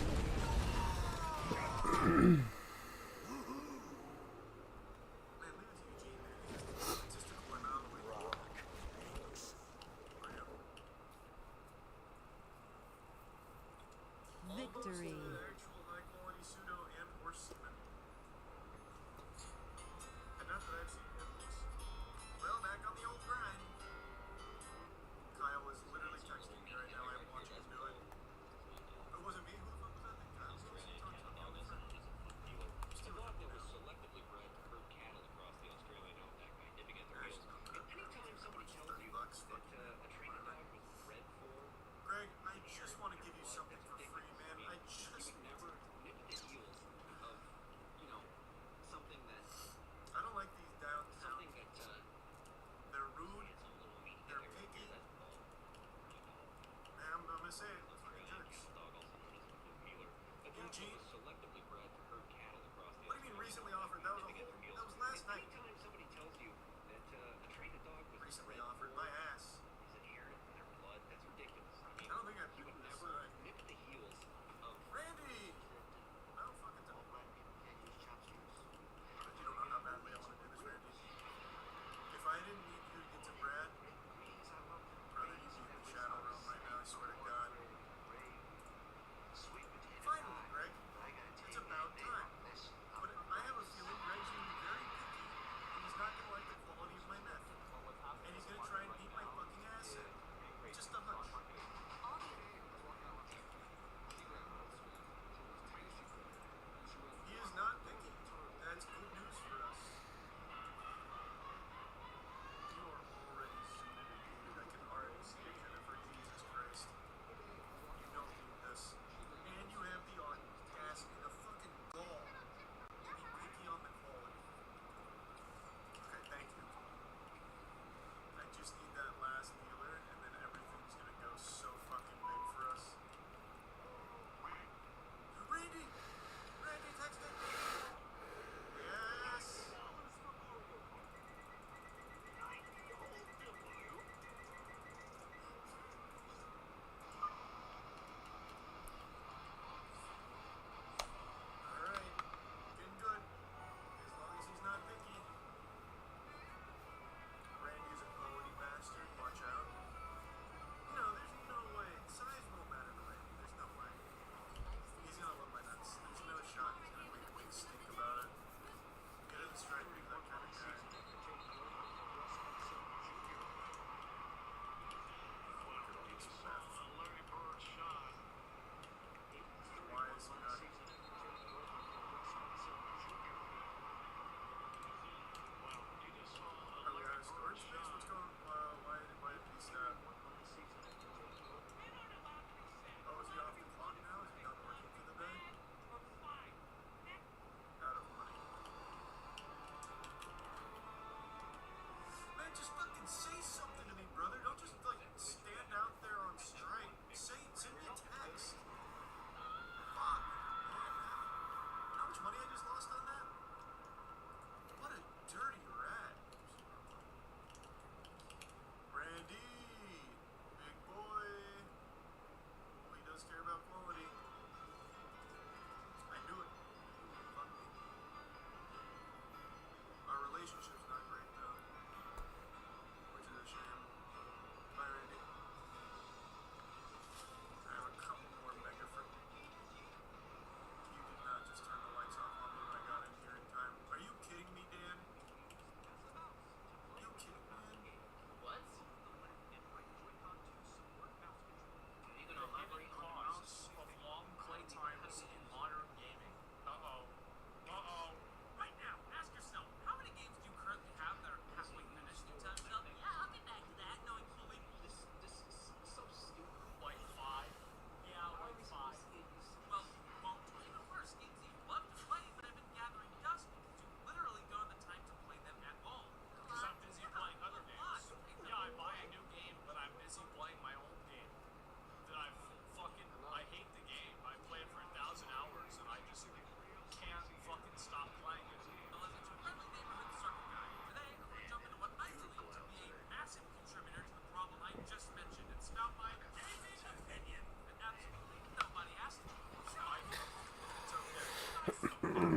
Man, leave it to Eugene, man. He's a statistical anomaly. Victory. Almost actual high-quality pseudo and or semen. And not that I've seen animals. Well, back on the old grind. Kyle is literally texting me right now. I am watching him do it. It wasn't me. Who the fuck was that? Kyle. A dog that was selectively bred to herd cattle across the Australian outback by nipping at their heels. Anytime somebody tells you that a training dog was bred for... Greg, I just want to give you something for free, man. I just never nip at the heels of, you know, something that... I don't like these downtown. Something that, they're rude. They're picky. Man, I'm gonna say it. Fucking jerks. Eugene. Selectively bred to herd cattle across the What do you mean recently offered? That was last night. Anytime somebody tells you that a trained dog was Recently bred offered. for My ass. is inherent in their blood, that's ridiculous. I mean, I don't think I've you would been never nip at the heels of... Randy! I don't fucking tell me. But you don't know how badly I want to do this, Randy. If I didn't need you to get to Brad, brother, you'd be in the shadow realm right now, I swear to God. Finally, Greg. It's about time. But I have a feeling Greg's going to be very picky, and he's not going to like the quality of my meth. And he's going to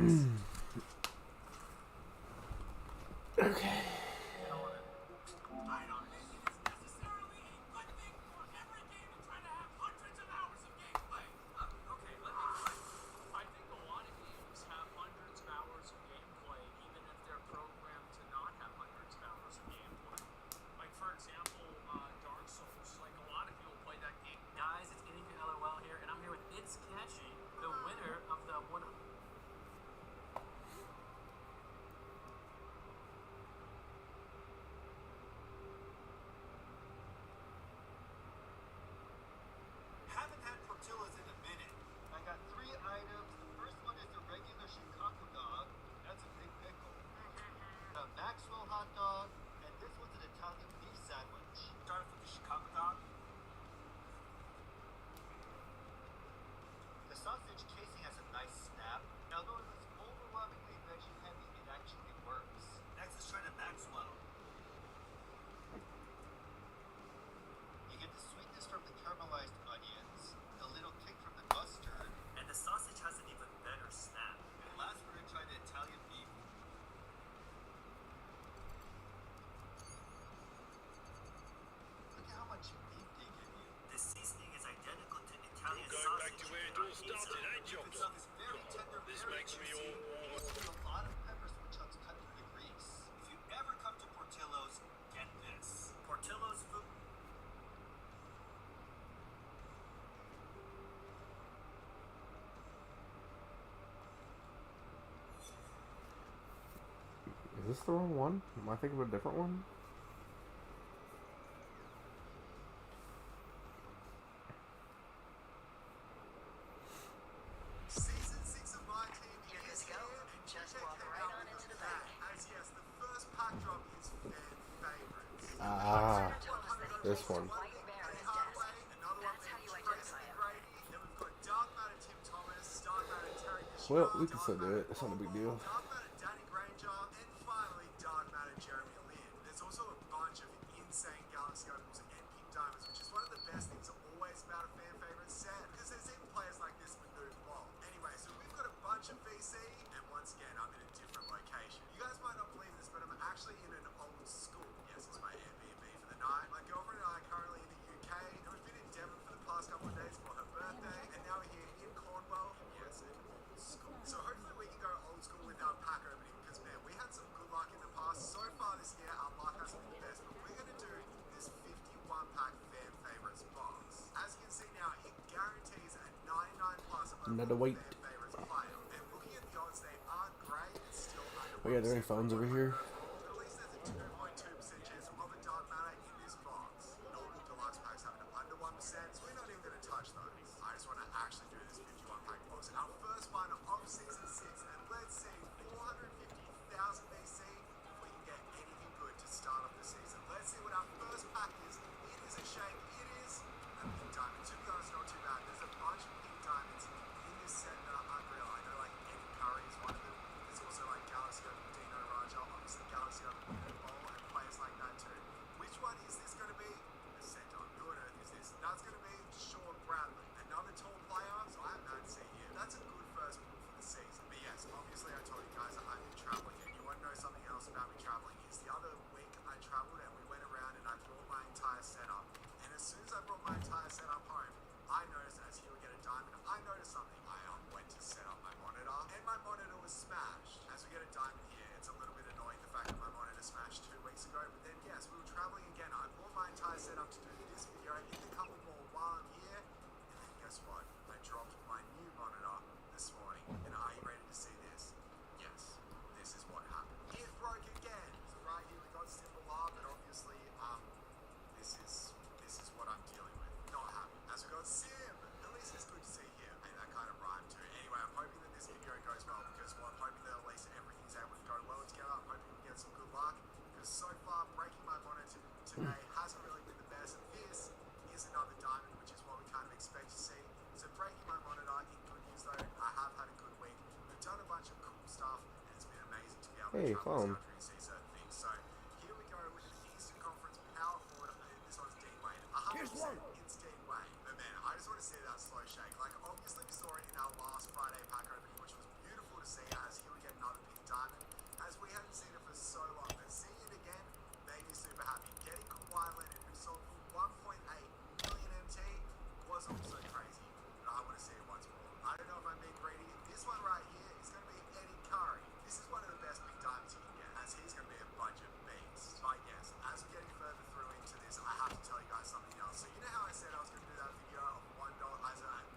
Okay. I think a lot of games have hundreds of hours of gameplay, even if they're programmed to not have hundreds of hours of gameplay. Like, for example, Dark Souls. Like, a lot of people play that game. Guys, it's Anything LOL here, and I'm here with It's Catchy, the winner of the one. Haven't had tortillas in a minute. I got 3 items. The first one is the regular Chicago dog. That's a big pickle. A Maxwell hot dog, and this one's an Italian beef sandwich. Start with the Chicago dog. The sausage casing has a nice snap. Although it was overwhelmingly veggie heavy, it actually works. Next, let's try the Maxwell. You get the sweetness from the caramelized onions, a little kick from the mustard, and the sausage has an even better snap. And last, we're gonna try the Italian beef. Look at how much beef they give you. The seasoning is identical to Italian You're going sausage. back to where it all started, eh, Jobs? Very tender, This very makes me juicy. all With a lot of peppers and chunks cut through the grease. If you ever come to Portillo's, get this. Portillo's food. Is this the wrong one? Am I thinking of a different one? Season 6 of my team You're good is to go. here, and Just JJ walk came right out on with into a the back. bang. As yes, the first pack drop is fan favorites. Ah, this one. White bear on his Hardway, desk. another one That's how you being identify Tracy him. Brady. Then we've got Dark Matter Tim Thomas, Dark Matter Terry Nishida, Well, we can Dark still do Matter it. It's not a big Bobo, deal. Dark Matter Danny Granger, and finally Dark Matter Jeremy Lin. There's also a bunch of insane Galaxy Opals and Pink Diamonds, which is one of the best things always about a fan favorite set, because there's even players like this with Noob Ball. Anyway, so we've got a bunch of VC, and once again, I'm in a different location. You guys might not believe this, but I'm actually in an old school. Yes, it's my Airbnb for the night. My girlfriend and I are currently in the UK, and we've been in Devon for the past couple of days for her birthday, and now we're here in Cornwall. Yes, an old school. So hopefully we can go old school with our pack opening, because man, we had some good luck in the past. So far this year, our luck hasn't been the best, but we're going to do this 51-pack fan favorites box. As you can see now, it guarantees a 99 plus Another overall weight. fan favorites player. And looking at the odds, they aren't great. It's still under Oh yeah, there are any phones over here? but at least there's a 2.2% chance of a dark matter in this box. Normal deluxe packs have an under 1%, so we're not even going to touch those. I just want to actually do this 51 pack box. Our first one of season 6, and let's see, 450,000 BC if we can get anything good to start off the season. Let's see what our first pack is. It is a shame. It is a pink diamond. To be honest, not too bad. There's a bunch of pink diamonds in this set that are unreal. I know like Eddie Curry is one of them. There's also like Galaxy Open Dino Raja, obviously Galaxy Open Bowl, and players like that too. Which one is this going to be? The center. Who on earth is this? That's going to be Sean Bradley, another tall player. So I have that to see here. That's a good first pull for the season. But yes, obviously I told you guys that I've been traveling, and you want to know something else about me traveling is the other week I traveled and we went around and I brought my entire setup. And as soon as I brought my entire setup home, I noticed as here we get a diamond, I noticed something. I went to set up my monitor, and my monitor was smashed. As we get a diamond here, it's a little bit annoying the fact that my monitor smashed 2 weeks ago. But then yes, we were traveling again. I brought my entire setup to do this video, and a couple more while I'm here. And then guess what? I dropped my new monitor this morning. And are you ready to see this? Yes, this is what happened. It broke again. So right here we got Simple R, but obviously this is what I'm dealing with. Not happy. As we got Sim, at least it's good to see here. And that kind of rhymed too. Anyway, I'm hoping that this video goes well, because I'm hoping that at least everything's able to go well together. I'm hoping we get some good luck, because so far breaking my monitor today hasn't really been the best. This is another diamond, which is what we kind of expect to see. So breaking my monitor in good news though, I have had a good week. We've done a bunch of cool stuff, and it's been amazing to be able to Hey, travel phone. this country and see certain things. So here we go with the Eastern Conference power forward. This one's Dean Wade. 100% it's Dean Wade. But man, I just want to see that slow shake. Like obviously we saw it in our last Friday pack opening, which was beautiful to see, as he diamond, as we hadn't seen it for so long. But seeing it again made me super happy. Getting Kawhi Leonard, who sold for 1.8 million MT, was also crazy. But I want to see it once more. I don't know if I'm being greedy. This one right here is going to be Eddie Curry. This is one of the best big diamonds you can get, as he's going to be a budget beast. But yes, as we're getting further through into this, I have to tell you guys something else. So you know how I said I was going to do that video of $1?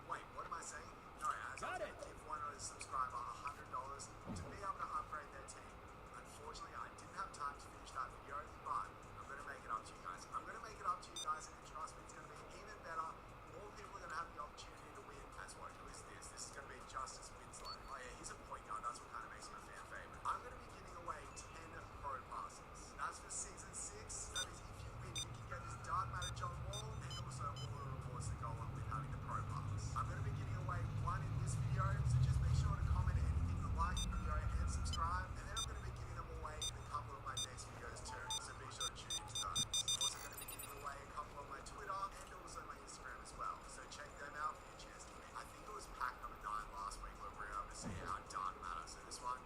Wait, what am I saying? No, as I was going to give one subscriber $100 to be able to upgrade their team. Unfortunately, I didn't have time to finish that video, but I'm going to make it up to you guys. I'm going to make it up to you guys, and trust me, it's going to be even better. More people are going to have the opportunity to win. As what? Who is this? This is going to be Justice Winslow. Oh yeah, he's a point guard. That's what kind of makes him a fan favorite. I'm going to be giving away 10 pro passes. That's for season 6. That means if you win, you can get this Dark Matter John Wall, and also all the rewards that go along with having the pro pass. I'm going to be giving away one in this video, so just make sure to comment anything you like the video and subscribe. And then I'm going to be giving them away in a couple of my next videos too, so be sure to tune into those. I'm also going to be giving away a couple on my Twitter and also my Instagram as well, so check them out for your chance to win. I think it was pack number 9 last week where we were able to see our Dark Matter, so this one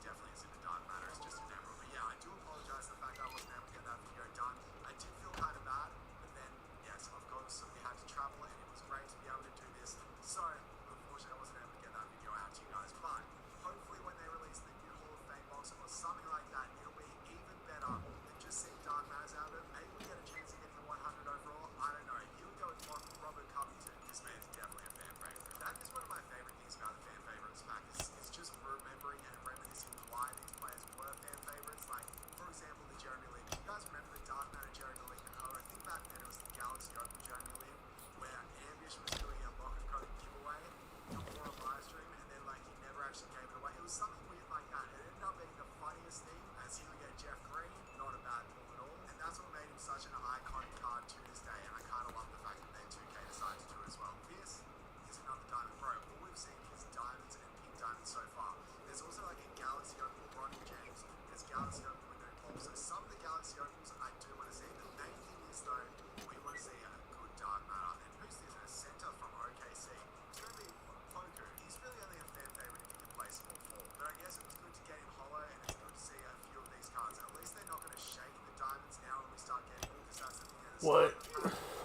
definitely isn't a Dark Matter, it's just an emerald. But yeah, I do apologize for the fact that I wasn't able to get that video done. I did feel kind of bad, but then yes, of course, we had to travel and it was great to be able to do this. So unfortunately, I wasn't able to get that video out to you guys, but hopefully when they release the new Hall of Fame box or something like that, it'll be even better than just seeing Dark Matters out of it. Maybe we get a chance of getting a 100 overall. I don't know. Here we go with Robert Covington. This man's definitely a fan favorite. That is one of my favorite things about the fan favorites pack. It's just remembering and reminiscing why these players were fan favorites. Like, for example, the Jeremy Lin. You guys remember the Dark Matter Jeremy Lin? I think back then it was the Galaxy Open Jeremy Lin, where Ambish was doing a lock and code giveaway before a live stream, and then like he never actually gave it away. It was something weird like that. It ended up being the funniest thing, as here we get Jeff Green, not a bad pull at all, and that's what made him such an iconic card to this day, and I kind of love the fact that then 2K decided to do it as well. This is another Diamond Pro. All we've seen is diamonds and pink diamonds so far. There's also like a Galaxy Open LeBron James, there's Galaxy Open with no Paul, so some of the Galaxy Opens I do want to see. The main thing is though, we want to see a good Dark Matter, and who's this? A center from OKC. It's going to be Poku. He's really only a fan favorite if he can play small forward. But I guess it was good to get him hollow, and it's good to see a few of these cards. At least they're not going to shake the diamonds now when we start getting them, because that's the thing. What?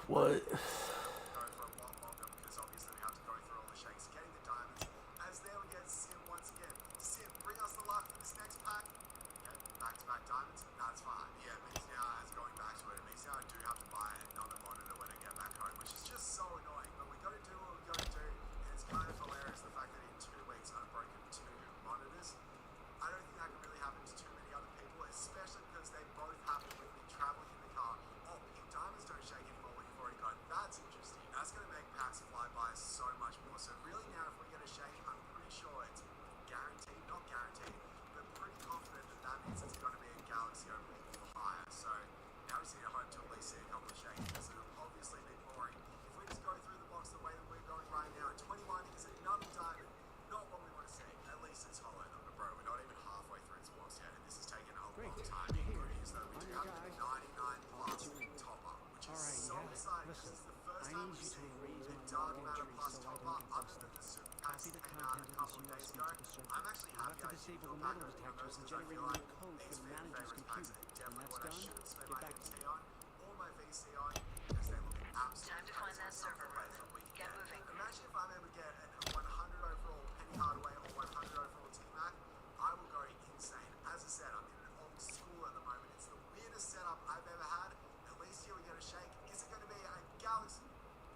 What? Go for a lot longer, because obviously we have to go through all the shakes. Getting the diamonds. As there we get Sim once again. Sim, bring us the luck for this next pack. Yeah, back-to-back diamonds. That's fine. Yeah, it means now, as going back to it, it means now I do have to buy another monitor when I get back home, which is just so annoying. But we got to do what we got to do, and it's kind of hilarious the fact that in 2 weeks I've broken 2 monitors. I don't think that can really happen to too many other people, especially because they both happen with me traveling in the car. Oh, pink diamonds don't shake anymore when you've already got. That's interesting. That's going to make packs fly by so much more. So really now, if we get a shake, I'm pretty sure it's guaranteed, not guaranteed, but pretty confident that that means it's going to be a Galaxy Open or higher. So now we just need to hope to at least see a couple of shakes, because it'll obviously be boring. If we just go through the box the way that we're going right now, 21 is another diamond. Not what we want to see. At least it's hollow though, bro. We're not even halfway through this box yet, and this is taking a long time. The good news though, we do have the 99 plus top up, which is so exciting, because it's the first time we've seen the Dark Matter plus top up other than the Super Packs that came out a couple of days ago. I'm actually happy I didn't feel back opening on those, because I feel like these fan favorites packs are definitely what I should have spent my MT on, or my VC on, because they look absolutely Time to find that server room. Get moving. Imagine if I'm able to get a 100 overall Penny Hardaway or 100 overall T-Mac, I will go insane. As I said, I'm in an old school at the moment. It's the weirdest setup I've ever had. At least here we get a shake. Is it going to be a Galaxy?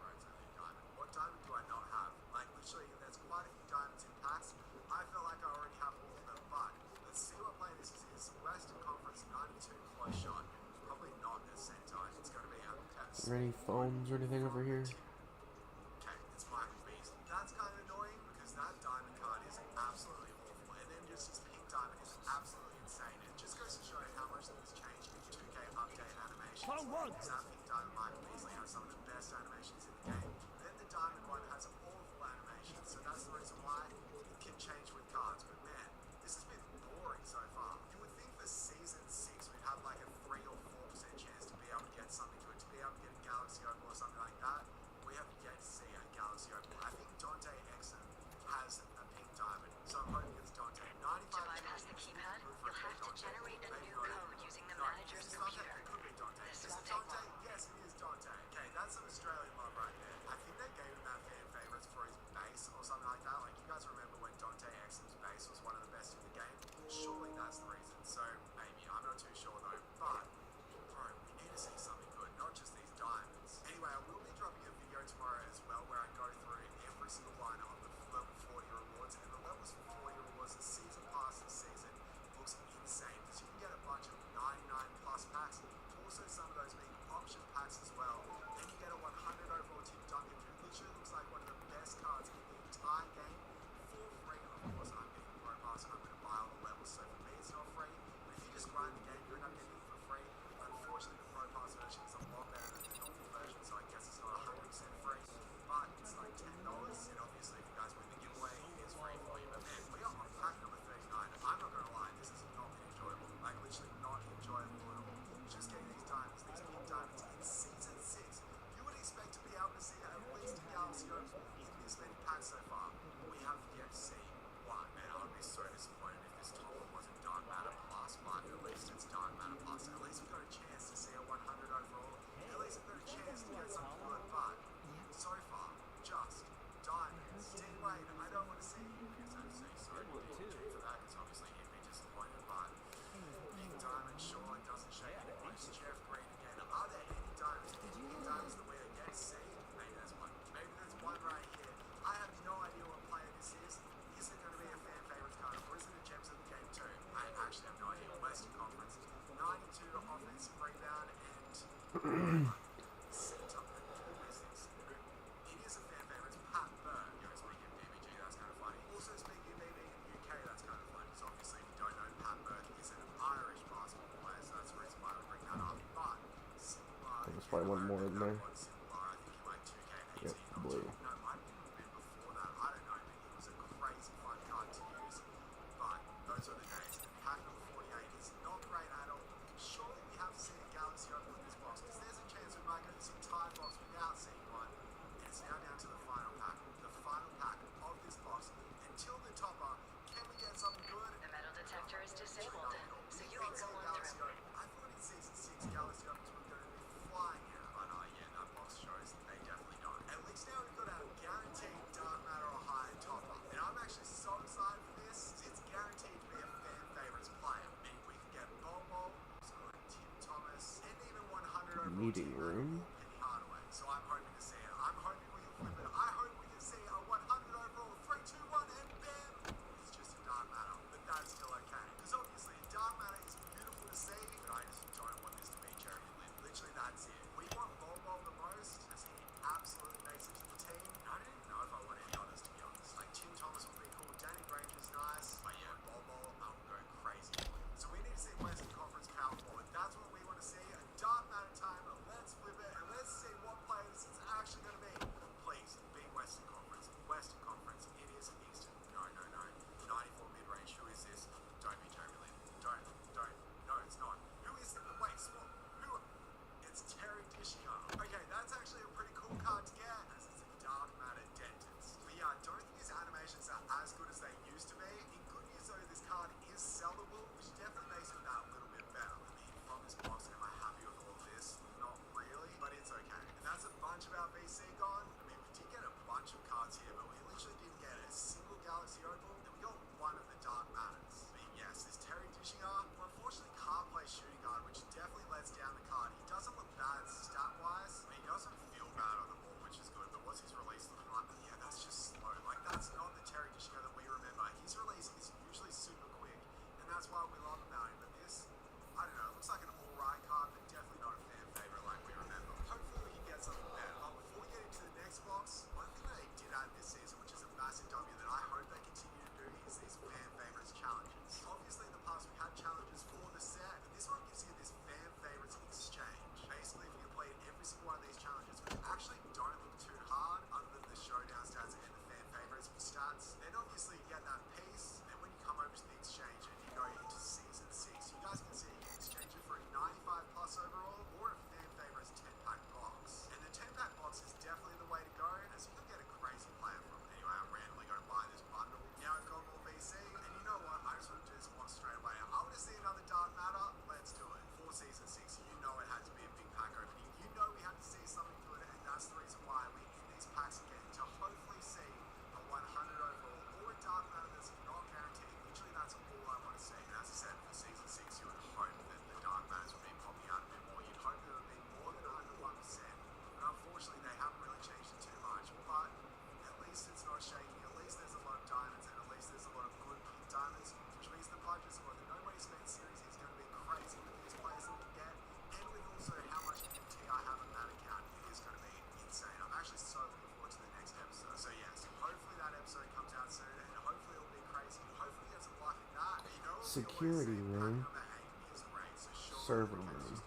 Bro, it's only a diamond. What diamond do I not have? Like, literally, there's quite a few diamonds in packs. I feel like I already have all of them, but let's see what play this is. Western Conference 92 close shot. Probably not a center. It's going to be a test. Are there any phones or anything over here? Okay, it's Michael Beasley. That's kind of annoying, because that diamond card is absolutely awful. And then just his pink diamond is absolutely insane. It just goes to show how much things change in 2K update animations. That pink diamond Michael Beasley has some of the best animations in the game. Then the diamond one has awful animations, so that's the reason why it can change with cards. But man, this has been boring so far. You would think for season 6 we'd have like a 3 or 4% chance to be able to get something to it, to be able to get a Galaxy Open or something like that. We have yet to see a Galaxy Open. I think Dante Exum has a pink diamond, so I'm hoping it's Dante. 95. Jemima has the key set up it is a fan favorite. It's Pat Burke. You know, speaking of BBG, that's kind of funny. Also speaking of BB in the UK, that's kind of funny. So obviously, if you don't know, Pat Burke is an Irish basketball player, so that's the reason why I would bring that up. But similar, There's probably one more in there. similar, I think in like 2K18 Yep, or blue. No, it might have been a bit before that. I don't know, but it was a crazy fun card to use. But those are the days. Pack number 48 is not great at all. Surely we have seen a Galaxy open with this box, because there's a chance we might go this entire box without seeing one. And it's now down to the final pack. The final pack of this box. Until the topper, can we get something good? The metal detector is disabled, so you can go on through. I thought in Season 6 Galaxy Opens were going to be flying out. But yeah, that box shows that they definitely don't. At least now we've got our guaranteed Dark Matter or higher topper. And I'm actually so excited for this. It's guaranteed to be a fan favorites player. Meaning we can get Bobo, Tim Thomas, and even 100 overall Meeting room. Penny Hardaway. So I'm hoping to see it. I'm hoping we can flip it. I hope we can see a 100 overall 3, 2, 1 and bam! It's just a Dark Matter. But that's still okay. Because obviously Dark Matter is beautiful to see, but I just don't want this to be Jeremy Lin. Literally that's it. We want Bobo the most as the absolute basics of the team. I don't even know if I want any others, to be honest. Like Tim Thomas would be cool. Danny Granger's nice. But yeah, Bobo, I will go crazy. So we need to see Western Conference power forward. That's what we want to see. A Dark Matter time. Let's flip it and let's see what players it's actually going to be. Please be Western Conference. Western Conference. It is Eastern. No. 94 mid-range. Who is this? Don't be Jeremy Lin. Don't. No, it's not. Who is it? Wait, small. Who? It's Terry Dishinger. Okay, that's actually a pretty cool card to get, as it's a Dark Matter dentist. But yeah, I don't think his animations are as good as they used to be. In good news though, this card is sellable, which definitely makes it that a little bit better. I mean, from this box, am I happy with all of this? Not really, but it's okay. And that's a bunch of our VC gone. I mean, we did get a bunch of cards here, but we literally didn't get a single Galaxy Opal, and we got one of the Dark Matters. I mean, yes, this Terry Dishinger, who unfortunately can't play shooting guard, which definitely lets down the card. He doesn't look bad stat-wise. I mean, he doesn't feel bad on the ball, which is good, but what's his release looking like? Yeah, that's just slow. Like, that's not the Terry Dishinger that we remember. His release is usually super quick, and that's why we love about him. But this, I don't know, it looks like an alright card, but definitely not a fan favorite like we remember. Hopefully we can get something better. But before we get into the next box, one thing that they did add this season, which is a massive W that I hope they continue to do, is these fan favorites challenges. Obviously in the past we had challenges for the set, but this one gives you this fan favorites exchange. Basically, if you complete every single one of these challenges, which actually don't look too hard, other than the showdown stats and the fan favorites stats, then obviously you get that piece. Then when you come over to the exchange and you go into Season 6, you guys can see you can exchange it for a 95 plus overall or a fan favorites 10-pack box. And the 10-pack box is definitely the way to go, as you can get a crazy player from it. Anyway, I'm randomly going to buy this bundle. Now I've got more VC, and you know what? I just want to do this one straight away. I want to see another Dark Matter. Let's do it. For Season 6, you know it had to be a big pack opening. You know we had to see something good, and that's the reason why we in these packs again to hopefully see a 100 overall or a Dark Matter that's not guaranteed. Literally, that's all I want to see. And as I said, for Season 6, you would hope that the Dark Matters would be popping out a bit more. You'd hope that it would be more than 101%. But unfortunately, they haven't really changed it too much. But at least it's not shaking. At least there's a lot of diamonds, and at least there's a lot of good pink diamonds, which means the budgets for the No Way Spent series is going to be crazy with these players that we get, and with also how much MT I have in that account. It is going to be insane. I'm actually so looking forward to the next episode. So yes, hopefully that episode comes out soon, and hopefully it'll be crazy. Hopefully get some luck in that. You know, Security room. Server room.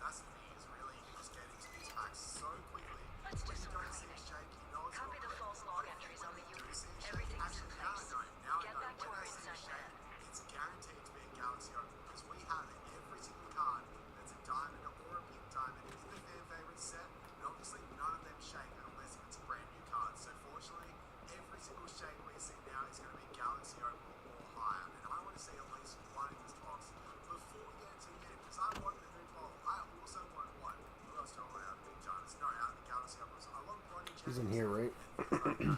that's the thing, is really you just get into these packs so quickly. Let's do When you some don't see cleaning. Shake, you know it's Copy not the false log entries on the unit. see Everything is in now place. I Get know. back to When our I see inside Shake, man. it's guaranteed to be a Galaxy Open, because we have every single card that's a diamond or a pink diamond in the fan favorite set, and obviously none of them shake unless it's a brand new card. So fortunately, every single shake we see now is going to be Galaxy Open or higher, and I want to see at least one in this box before we get into the end, because I want the new ball. I also want what? Who else do I want out of the big diamonds? No, out of the Galaxy Opens. I want Bronny James. He's in here, right?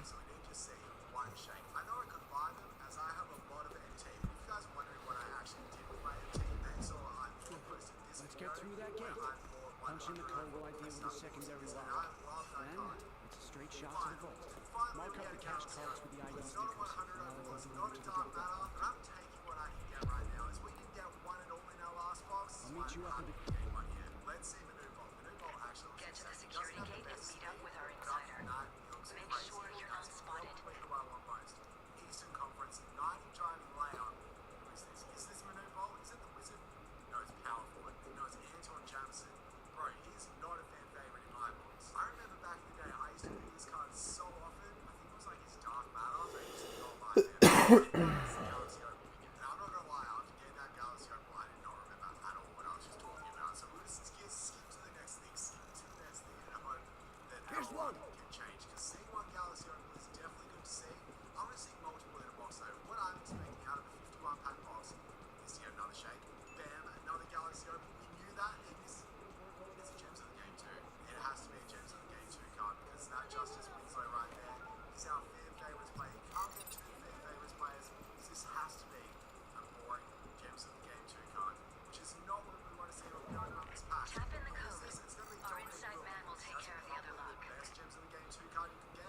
So we need to see one shake. I know I could buy them, as I have a lot of MT. But if you guys are wondering what I actually did with my MT, then so I posted this Let's video get through that where gate. I bought Punch in the code while I deal with the secondary lock. Then it's a straight shot to the vault. Mark up the cash cards with the ID It's not a 100 stickers. overall, it's not a Dark Matter, but I'm taking what I can get right now. As we didn't get one at all in our last box, I'll meet you up in the... Let's see the new ball. The new ball actually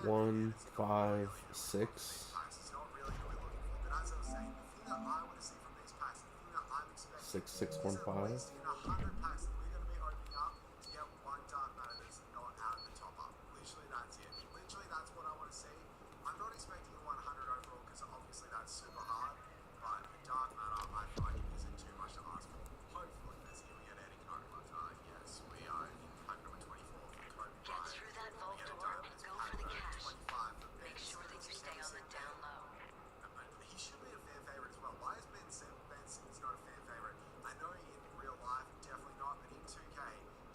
1, 5, 6. It's not really who we're looking for, but as I was saying, the thing that I want to see from these packs, the thing that I'm expecting 6, 6, 1, is at 5. least in 100 packs that we're going to be opening up to get one dark matter that's not out of the top up. Literally, that's it. Literally, that's what I want to see. I'm not expecting a 100 overall because obviously that's super hard, but a dark matter, I feel like it isn't too much to ask for. Hopefully, let's see, we get Eddie Carter. Yes, we are in pack number 24 for Kobe Get Bryant. through that We vault get a door diamond and to go pack for the number cash. 25 for Ben Make sure that you stay on the down low. He should be a fan favorite as well. Why is Ben Simmons not a fan favorite? I know in real life, definitely not, but in 2K,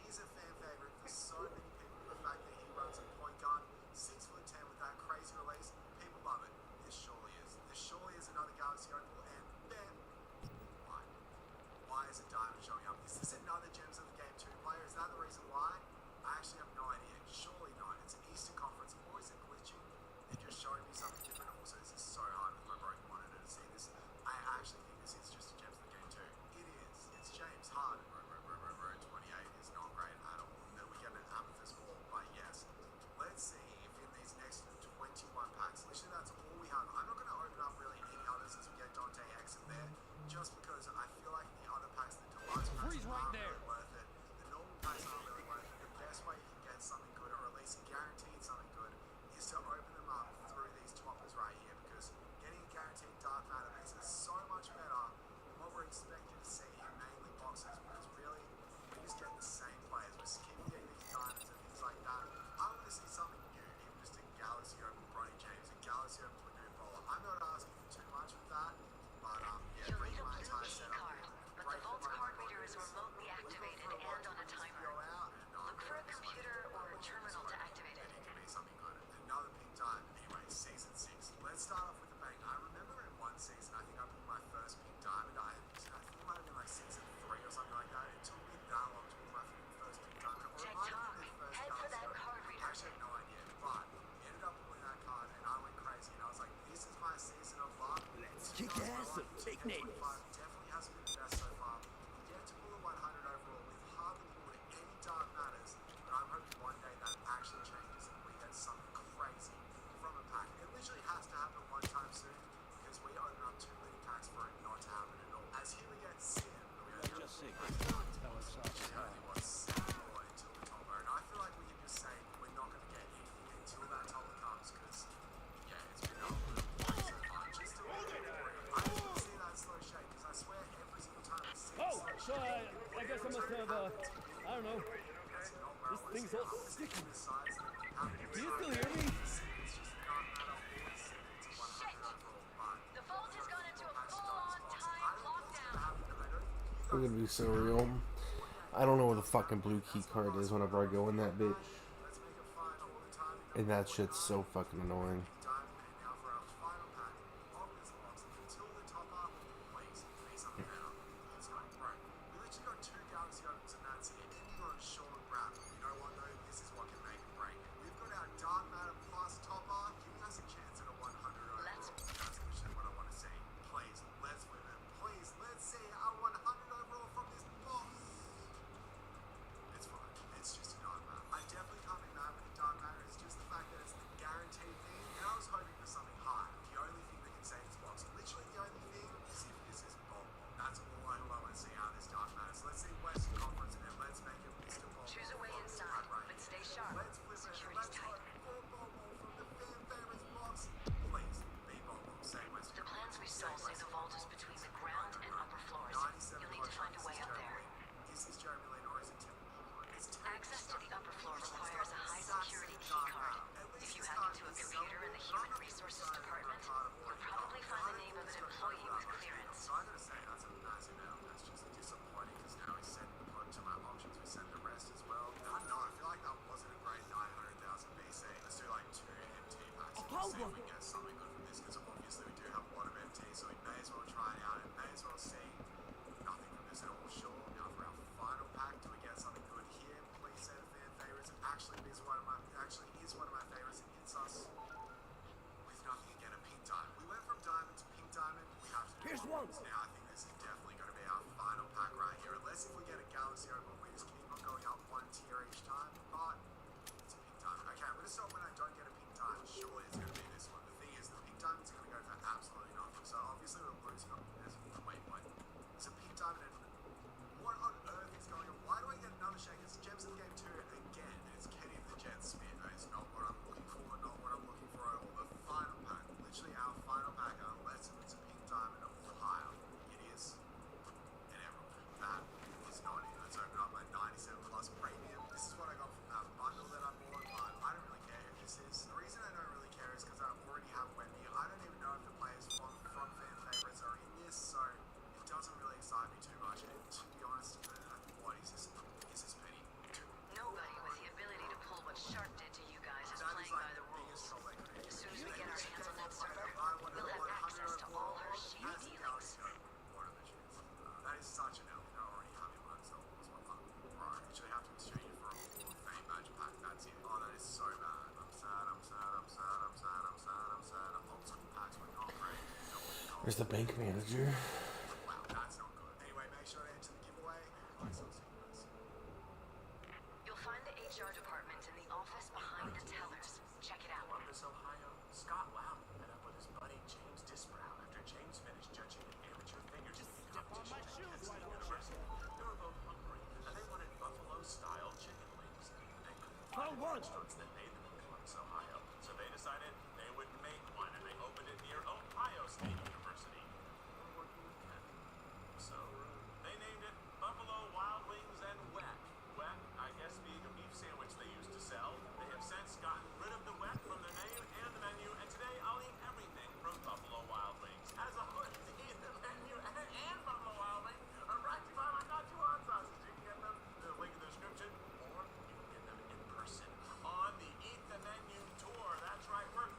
he's a fan favorite for so many people. The fact that he runs a point guard, 6'10" with that crazy release, people love it. This surely is. This surely is another Galaxy Opal, and Ben, why? Why is a diamond showing up? Is this another Gems of the Game 2 player? Is that the reason why? I actually have no idea. Surely not. It's an Eastern Conference. Or is it glitching? They're just showing me something different. Also, this is so hard with my broken monitor to see this. I actually think this is just a Gems of the Game 2. It is. It's James Harden. 28 is not great at all. Then we get an Amethyst Ball, but yes. Let's see if in these next 21 packs, literally that's all we have. I'm not going to open up really any others as we get Dante X in there, just because I feel like the other packs, the deluxe packs, aren't really worth it. The normal packs aren't really worth it. The best way you can get something good, or at least guaranteed something good, is to open them up through these toppers right here, because getting a guaranteed dark matter makes it so much better than what we're expected to see in mainly boxes, because really, we just get the same players. We're keeping getting these diamonds and things like that. I want to see something new, even just a Galaxy Open Bronny James, a Galaxy Open Lagoon Bowler. I'm not asking for too much with that, but yeah, You'll bring need a my blue entire key setup card, here. but the vault's card reader is remotely activated and on a timer. Look for a computer or a terminal to activate it. It can be something good. Another pink time. Anyway, season 6. Let's start off with a bang. I remember in one season, I think I pulled my first pink diamond. I think it might have been like season 3 or something like that. It took me that long to pull my first pink diamond. Or it might have been the first Head for that card reader. I actually have no idea. But ended up pulling that card and I went crazy. And I was like, this is my season of luck. Let's kick ass and take names. Definitely hasn't been the best so far. We get to pull a 100 overall with hardly pulled any dark matters. But I'm hoping one day that actually changes and we get something crazy from a pack. It literally has to happen one time soon because we open up too many packs for it not to happen at all. As here we get Sim. Just say Tell us only what's 7 more until the topper. And I feel like we can just say we're not going to get anything until that topper comes because, yeah, it's been a little boring so far. Just to make it boring. I just want to see that slow shake because I swear every single time I see Oh, slow so shake, I guess I must have, I don't know. This thing's all sticky. Do you still hear me? The vault has gone into a full-on time lockdown. I'm gonna be so real. I don't know where the fucking blue key card is whenever I go in that bitch. And that shit's so fucking annoying. Now I think this is definitely going to be our final pack right here. Unless if we get a Galaxy Opal, we just keep on going up one tier each time. But it's a pink time. Okay, I'm going to stop when I don't get a pink time. Where's the bank manager? Wow, that's not good. Anyway, make sure to enter the giveaway. Nice, I'll see you guys. You'll find the HR department in the office behind the tellers. Check it out. Columbus, Ohio. Scott Loudon met up with his buddy James Disbrow after James finished judging an amateur figure skating competition at Penn State University. They were both hungry, and they wanted buffalo-style chicken wings. They couldn't find any restaurants that made them in Columbus, Ohio, so they decided they would make one, and they opened it near Ohio State University. They were working with Ken. So they named it Buffalo Wild Wings and Weck. Weck, I guess, being a beef sandwich they used to sell. They have since gotten rid of the Weck from their name and the menu, and today I'll eat everything from Buffalo Wild Wings. As always, the menu and Buffalo Wild Wings are brought to you by my Not Too Hot sauces. You can get them in the link in the description, or you can get them in person on the Eat the Menu tour. That's right, we're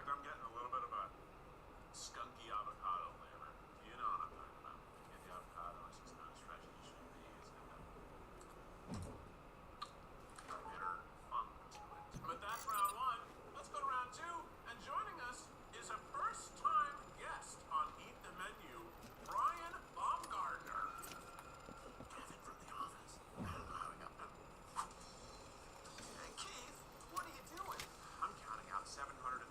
fact, I'm getting a little bit of a skunky avocado flavor. You know what I'm talking about. Get the avocado, it's just not as fresh as it should be. It's got a bitter funk to it. But that's round one. Let's go to round two. And joining us is a first-time guest on Eat the Menu, Brian Baumgartner. Kevin from the office. Hey, Keith, what are you doing? I'm counting out $740.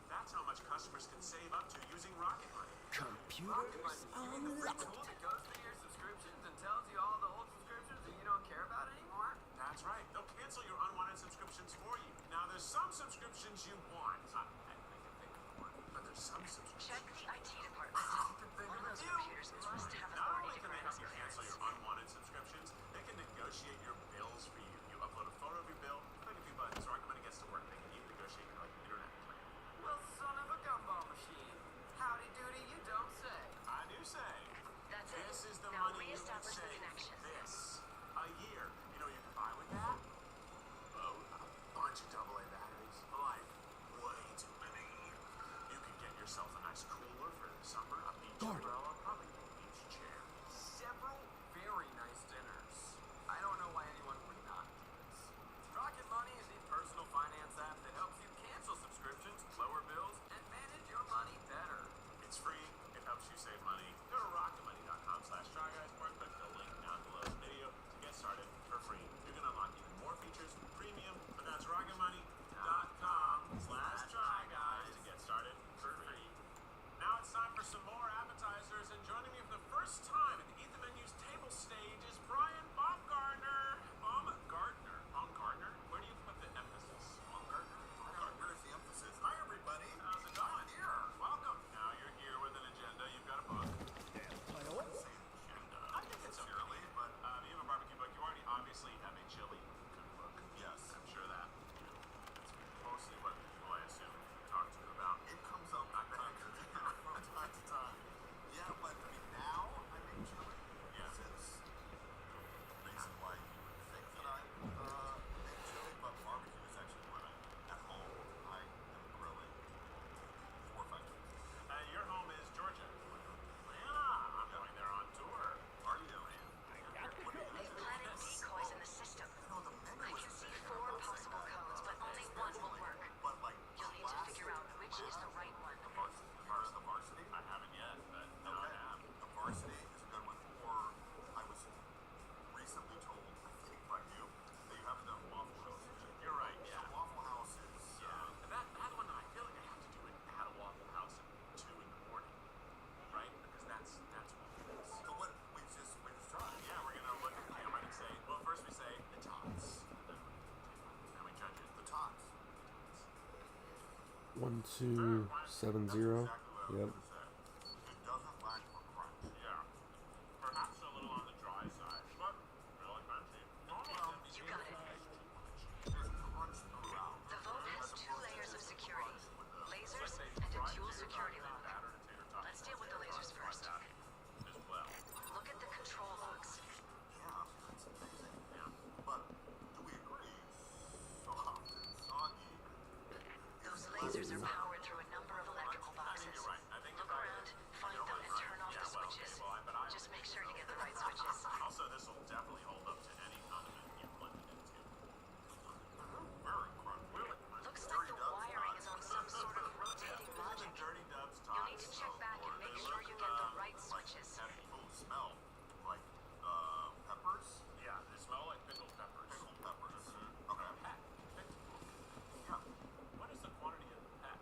That's how much customers can save up to using Rocket Money. Computers unlimited. It goes through your subscriptions and tells you all the old subscriptions that you don't care about anymore? That's right. They'll cancel your unwanted subscriptions for you. Now, there's some subscriptions you want. I can think of one, but there's some subscriptions. Check the IT department. One of those computers must have Not authority only to can they grant help you cancel your unwanted subscriptions, they can negotiate your bills for you. You upload a photo of your bill, click a few buttons, Rocket Money gets to work. They can even negotiate your internet plan. Well, son of a gumball machine. Howdy doody, you don't say. I do say. That's it. This is the Now money you can reestablish the save. connection. This. A year. You know what you can buy with that? Oh, a bunch of AA batteries. Like, way too many. You can get yourself a nice cooler for the summer, a beach umbrella, probably a beach chair. Several very nice dinners. I don't know why anyone would not do this. Rocket Money is the personal finance app that helps you cancel subscriptions, lower bills, and manage your money better. It's free. It helps you save money. Go to rocketmoney.com/tryguys or click the link down below this video to get started for free. You can unlock even more features, premium, but that's rocketmoney.com/tryguys to get started for free. Now it's time for some more appetizers, and joining me for the first time at the Eat the Menu's table stage is Brian Baumgartner. Baumgartner? Baumgartner? Where do you put the emphasis? Baumgartner? Where's the emphasis? Hi, everybody. How's it going? Here. Welcome. Now you're here with an agenda. You've got a book. I think it's okay. But you have a barbecue book. You already obviously have a chili cookbook. Yes. I'm sure that that's mostly what people, I assume, talk to you about. It comes up from time to time. Yeah, but I mean, now I make chili. Yeah. Since reason why you would think that I make chili, but barbecue is actually when I'm at home. I am grilling 4 or 5 times. Your home is Georgia. Yeah, I'm going there on tour. Are you? They've planted decoys in the system. I can see 4 possible codes, but only one will work. But like, You'll need to figure out which is the right one. The varsity? I haven't yet, but now I have. The varsity is a good one. Or I was recently told, I think by you, that you haven't done Waffle House. You're right, yeah. So Waffle House is... That one, I feel like I have to do it at a Waffle House at 2 in the morning, right? Because that's what it is. So what? We just try. Yeah, we're gonna look at the camera and say, well, first we say the tots, and then we judge it. The tots. 1270. Yep. It doesn't lack for crunch. Yeah. Perhaps a little on the dry side, but really crunchy. You got it. There's crunch throughout. The vault has 2 layers of security. Lasers and a dual security lock. Let's deal with the lasers first. As well. Look at the control logs. Yeah, that's amazing. Yeah. But do we agree? Soft and soggy. Those lasers are powered through a number of electrical boxes. You're right. I think Look around, find them, and turn off the switches. Just make sure you get the right switches. Also, this will definitely hold up to any condiment you plug it into. Very crunchy. Really? Looks like the wiring is on some sort of rotating logic. Dirty Dubs tots. You'll need to check back and make sure you get the right switches. Have full smell. Like, peppers? Yeah, they smell like pickled peppers. Pickled peppers. Okay. Peck. Yeah. What is the quantity of peck?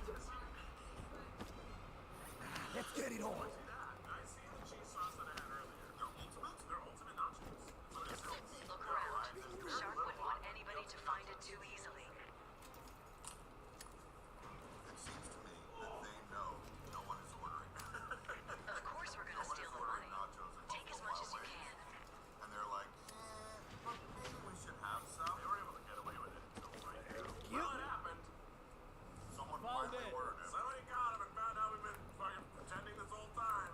it. Let's get it on. I see the cheese sauce that I had earlier. They're ultimate nachos. So this helps. Look around. Shark wouldn't want anybody to find it too easily. It seems to me that they know no one is ordering. Of course we're gonna steal the money. Take as much as you can. And they're like, but maybe we should have some. They were able to get away with it until right now. You. Well, it happened. Someone Found finally it. ordered it. Somebody got him and found out we've been fucking pretending this whole time.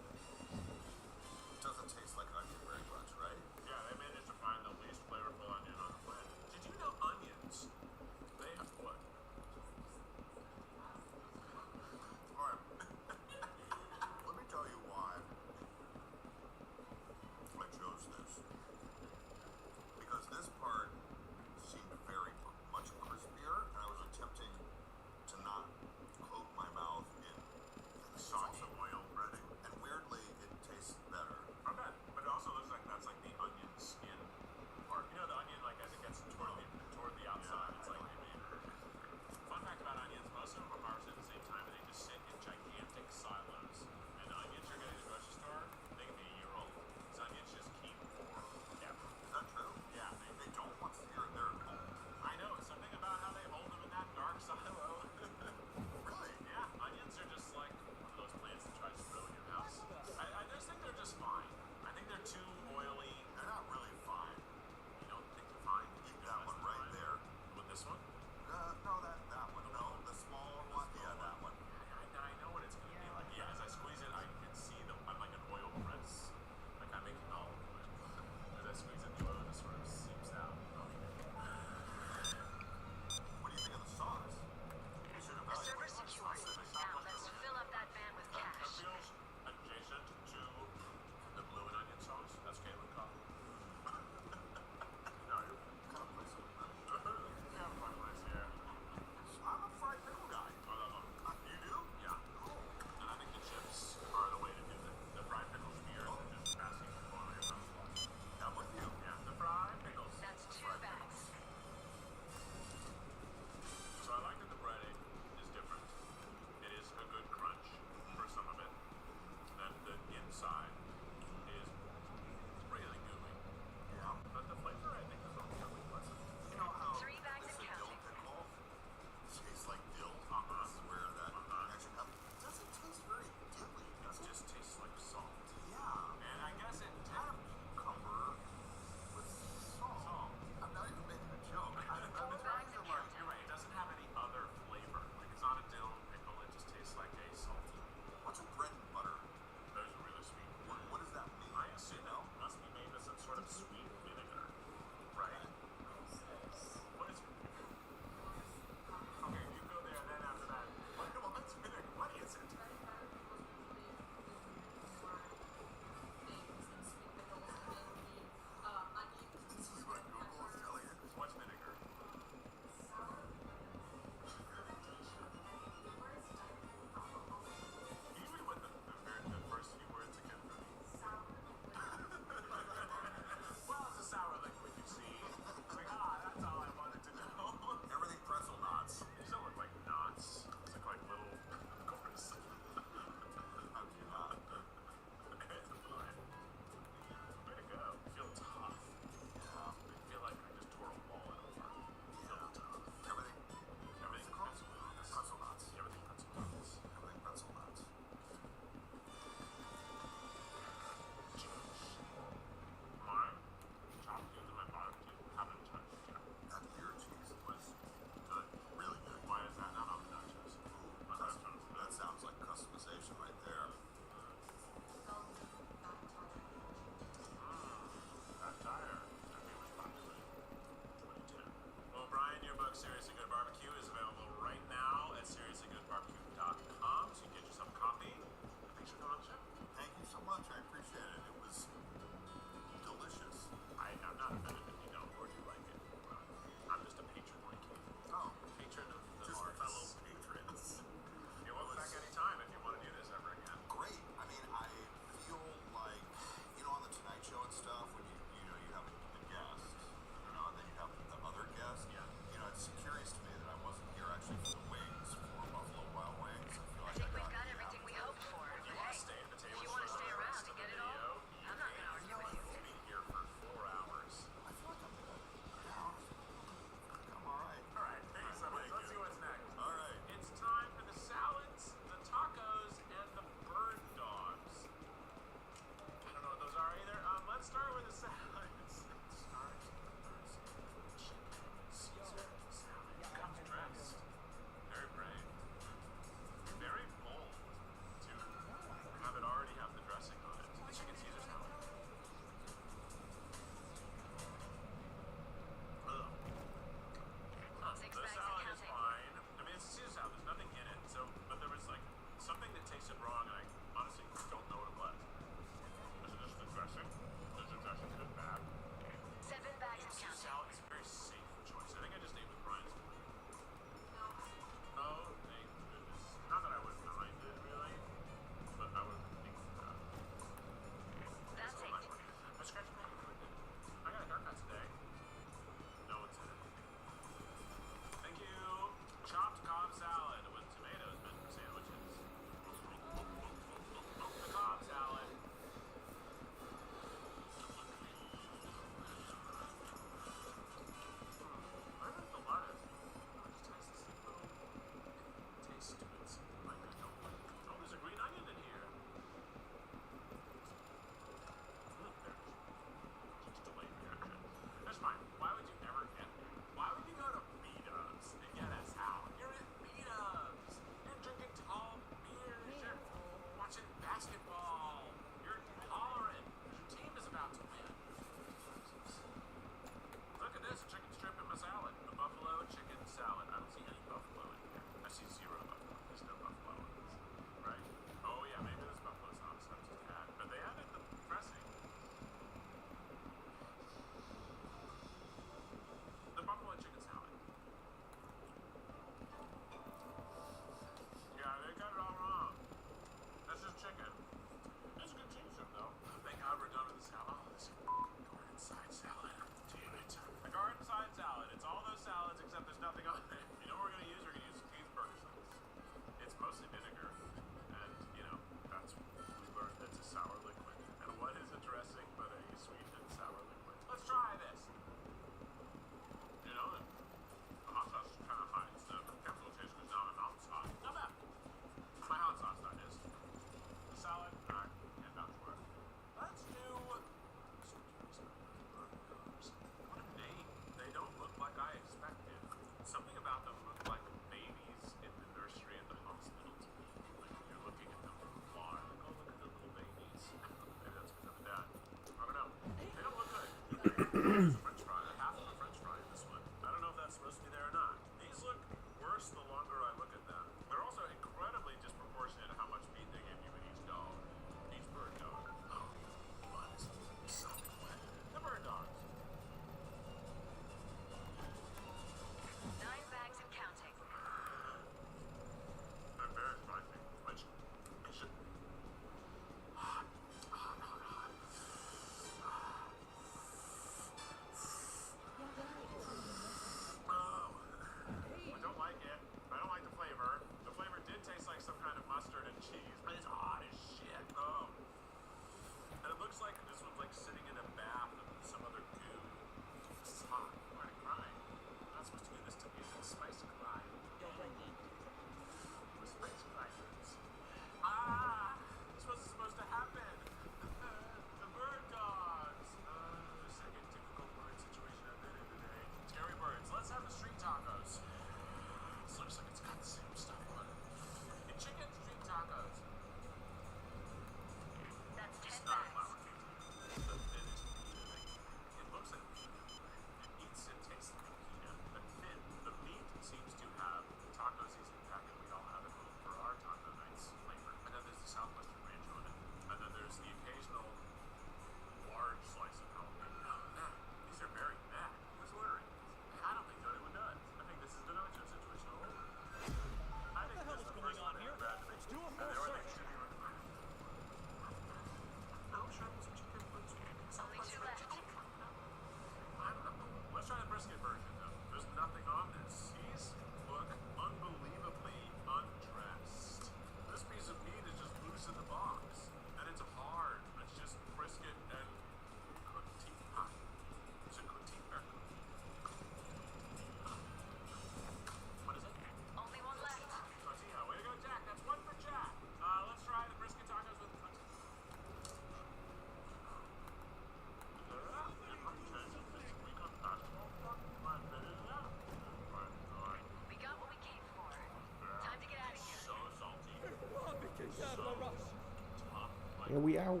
And we out.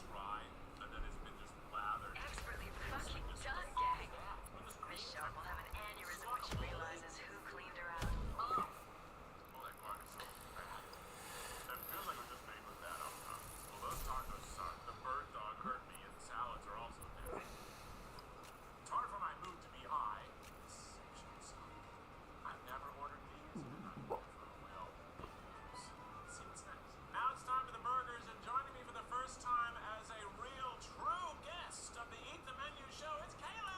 dry, and then it's been just lathered. Expertly fucking done, gang. This shark will have an aneurysm when she realizes who cleaned her out. Oh, that part is so bad. It feels like we're just made with that outcome. Well, those tacos suck. The bird dog hurt me, and the salads are also there. It's hard for my mood to be high. I've never ordered these. Well, seems nice. Now it's time for the burgers, and joining me for the first time as a real, true guest of the Eat the Menu show, it's Kayla!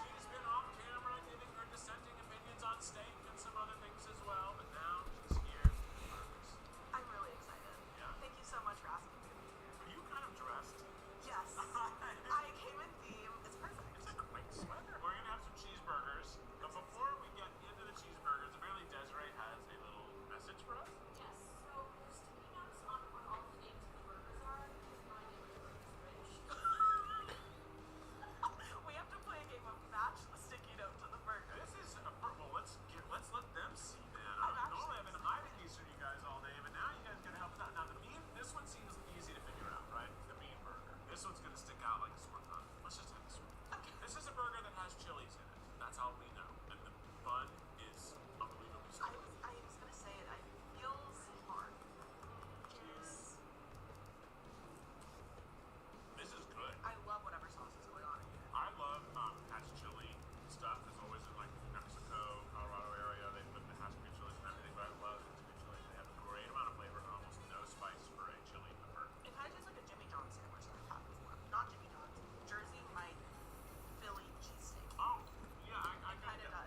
She's been off camera giving her dissenting opinions on steak and some other things as well, but now she's here with the burgers. I'm really excited. Yeah. Thank you so much for asking me to be here. Are you kind of dressed? Yes. I came in theme. It's perfect. It's a great sweater. We're going to have some cheeseburgers, but before we get into the cheeseburgers, apparently Desiree has a little message for us. Yes, so sticky notes on what all the names of the burgers are because my name is Burgers Rich. We have to play a game of match the sticky note to the burger. This is well. Let's let them see that. Normally I've been hiding these from you guys all day, but now you guys are gonna help us out. Now the bean, this one seems easy to figure out, right? The bean burger. This one's gonna stick out like a sore thumb. Let's just have this one. Okay. This is a burger that has chilies in it. That's how we know. And the bun is unbelievably soft. I was gonna say it. It feels hard. Cheers. This is good. I love whatever sauce is going on in here. I love hatch chili stuff. It's always in like New Mexico, Colorado area. They put the hatch green chilies and everything, but I love the chili chilies. They have a great amount of flavor and almost no spice for a chili in the burger. It kind of tastes like a Jimmy John's sandwich that I've had before. Not Jimmy John's. Jersey Mike Philly cheesesteak. Oh, yeah, I It kind of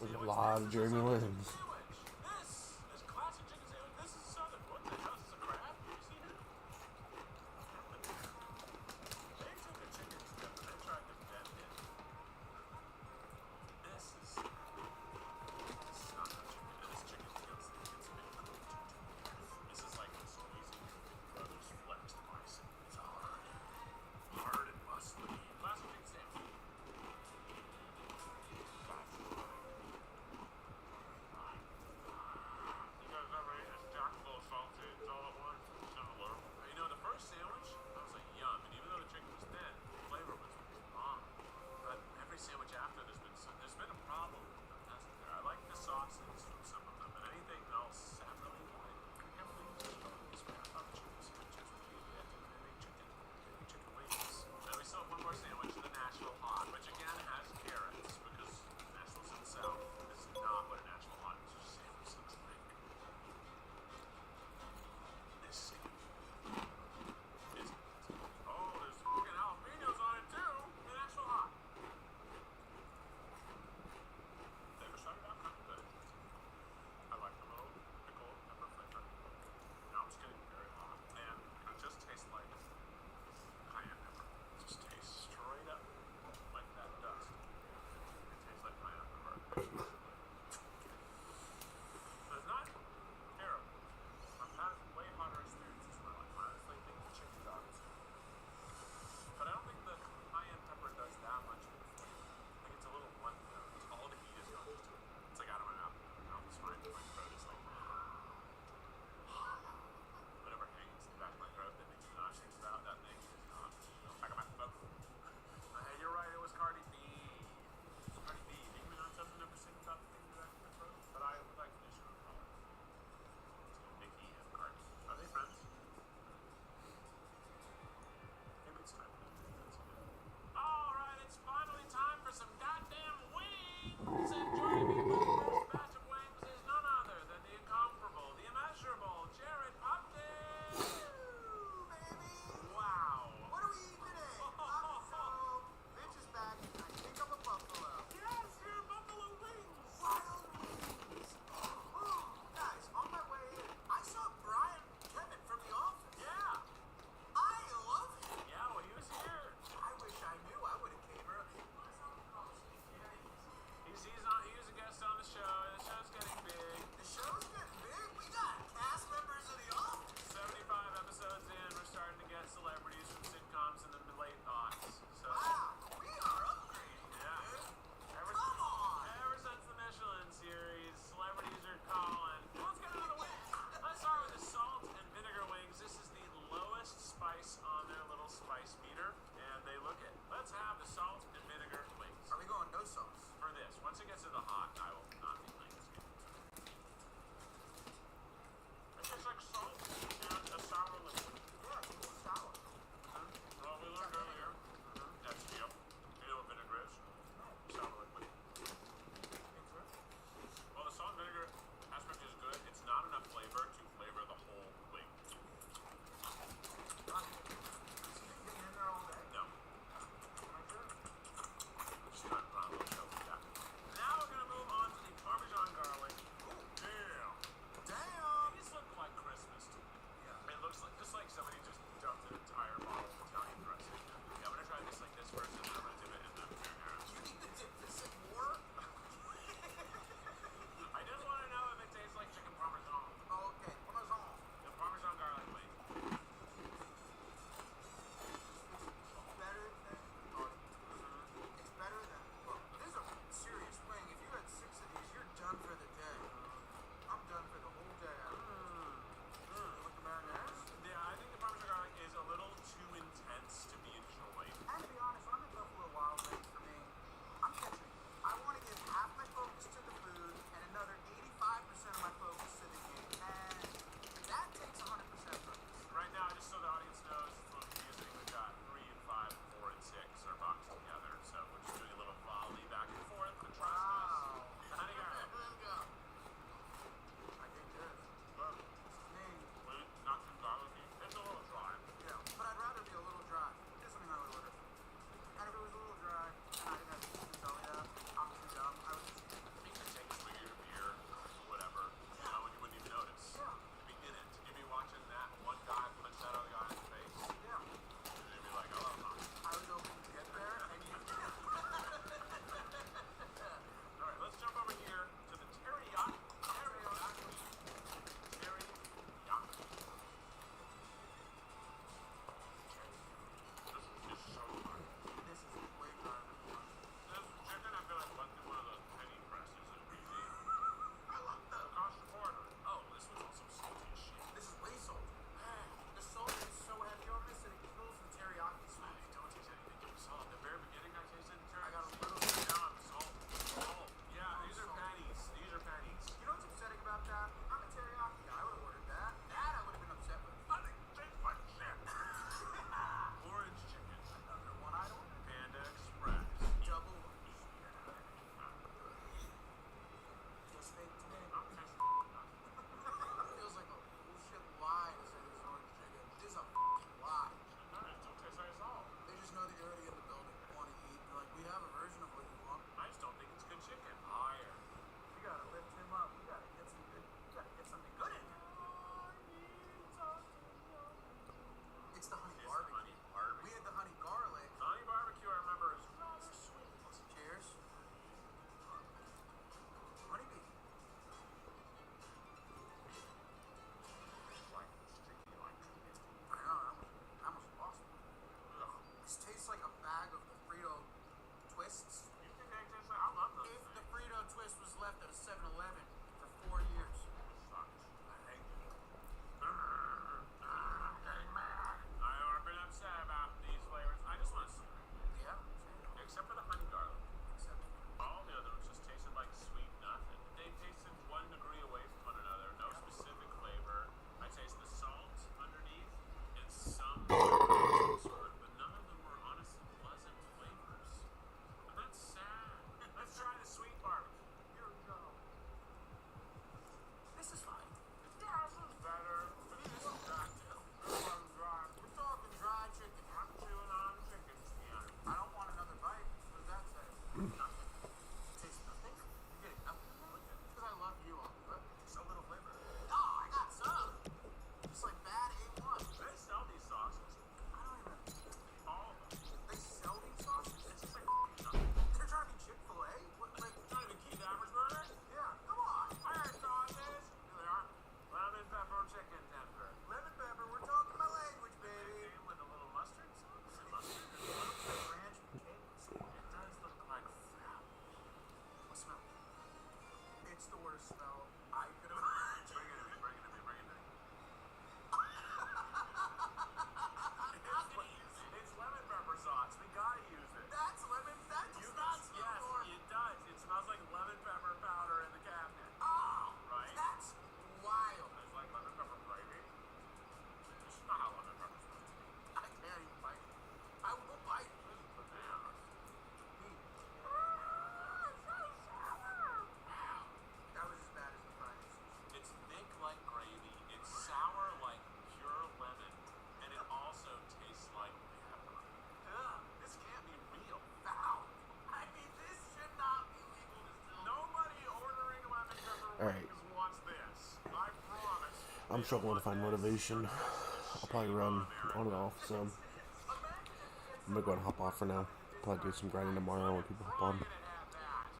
There's a lot of Jeremy Lins. This is classic chicken sandwich. This is southern. What the hell is this, a crab? You see here? They took a chicken strip and they tried to bend it. This is not a chicken. This chicken gets been cooked. This is like squeezing your brother's flexed bicep. It's hard and muscly. Classic chicken sandwich. left at a 7-Eleven for 4 years. I hate you. I've been upset about these flavors. I just want to say, Yeah? except for the honey garlic. All the others just tasted like sweet nothing. They tasted 1 degree away from one another. No specific flavor. I taste the salt underneath and some sort, but none of them were honestly pleasant flavors. And that's sad. Let's try the sweet barbecue. Here we go. This is fine. Yeah, this is better. This is dry too. This one's dry. We're talking dry chicken. I'm chewing on chicken skin. I don't want another bite. What does that say? Nothing. Tastes nothing? You're getting nothing from it? Because I love you, but so little flavor. No, I got some. Just like bad A1. They sell these sauces. I don't even. All of them. They sell these sauces? It's just like nothing. They're trying to be Chick-fil-A? What, like, Trying to be Keith Ambersburger? yeah, come on. I heard sauces. Here they are. Lemon pepper chicken tender. Lemon pepper, we're talking my language, They baby. came with a little mustard sauce. Is it mustard? Ranch potatoes. It does look like fat. What smell? It's the worst smell I could imagine. Bring it to me, bring it to me, bring it to me. It's lemon pepper sauce. We gotta use it. That's lemon. That does not smell Yes, good. it does. It smells like lemon pepper powder in the cabinet. Oh, Right? that's wild. It's like lemon pepper gravy. It's not how lemon pepper smells. I can't even bite it. I will bite it. This is bananas. That was as bad as the fried sushi. It's thick like gravy. It's sour like pure lemon. And it also tastes like pepper. Ugh, this can't be real. Foul. I mean, this should not be legal to sell. Nobody ordering lemon pepper Alright. wings wants this. I promise. I'm struggling to find motivation. I'll probably run on and off, so I'm gonna go ahead and hop off for now. Probably do some grinding tomorrow when people hop on.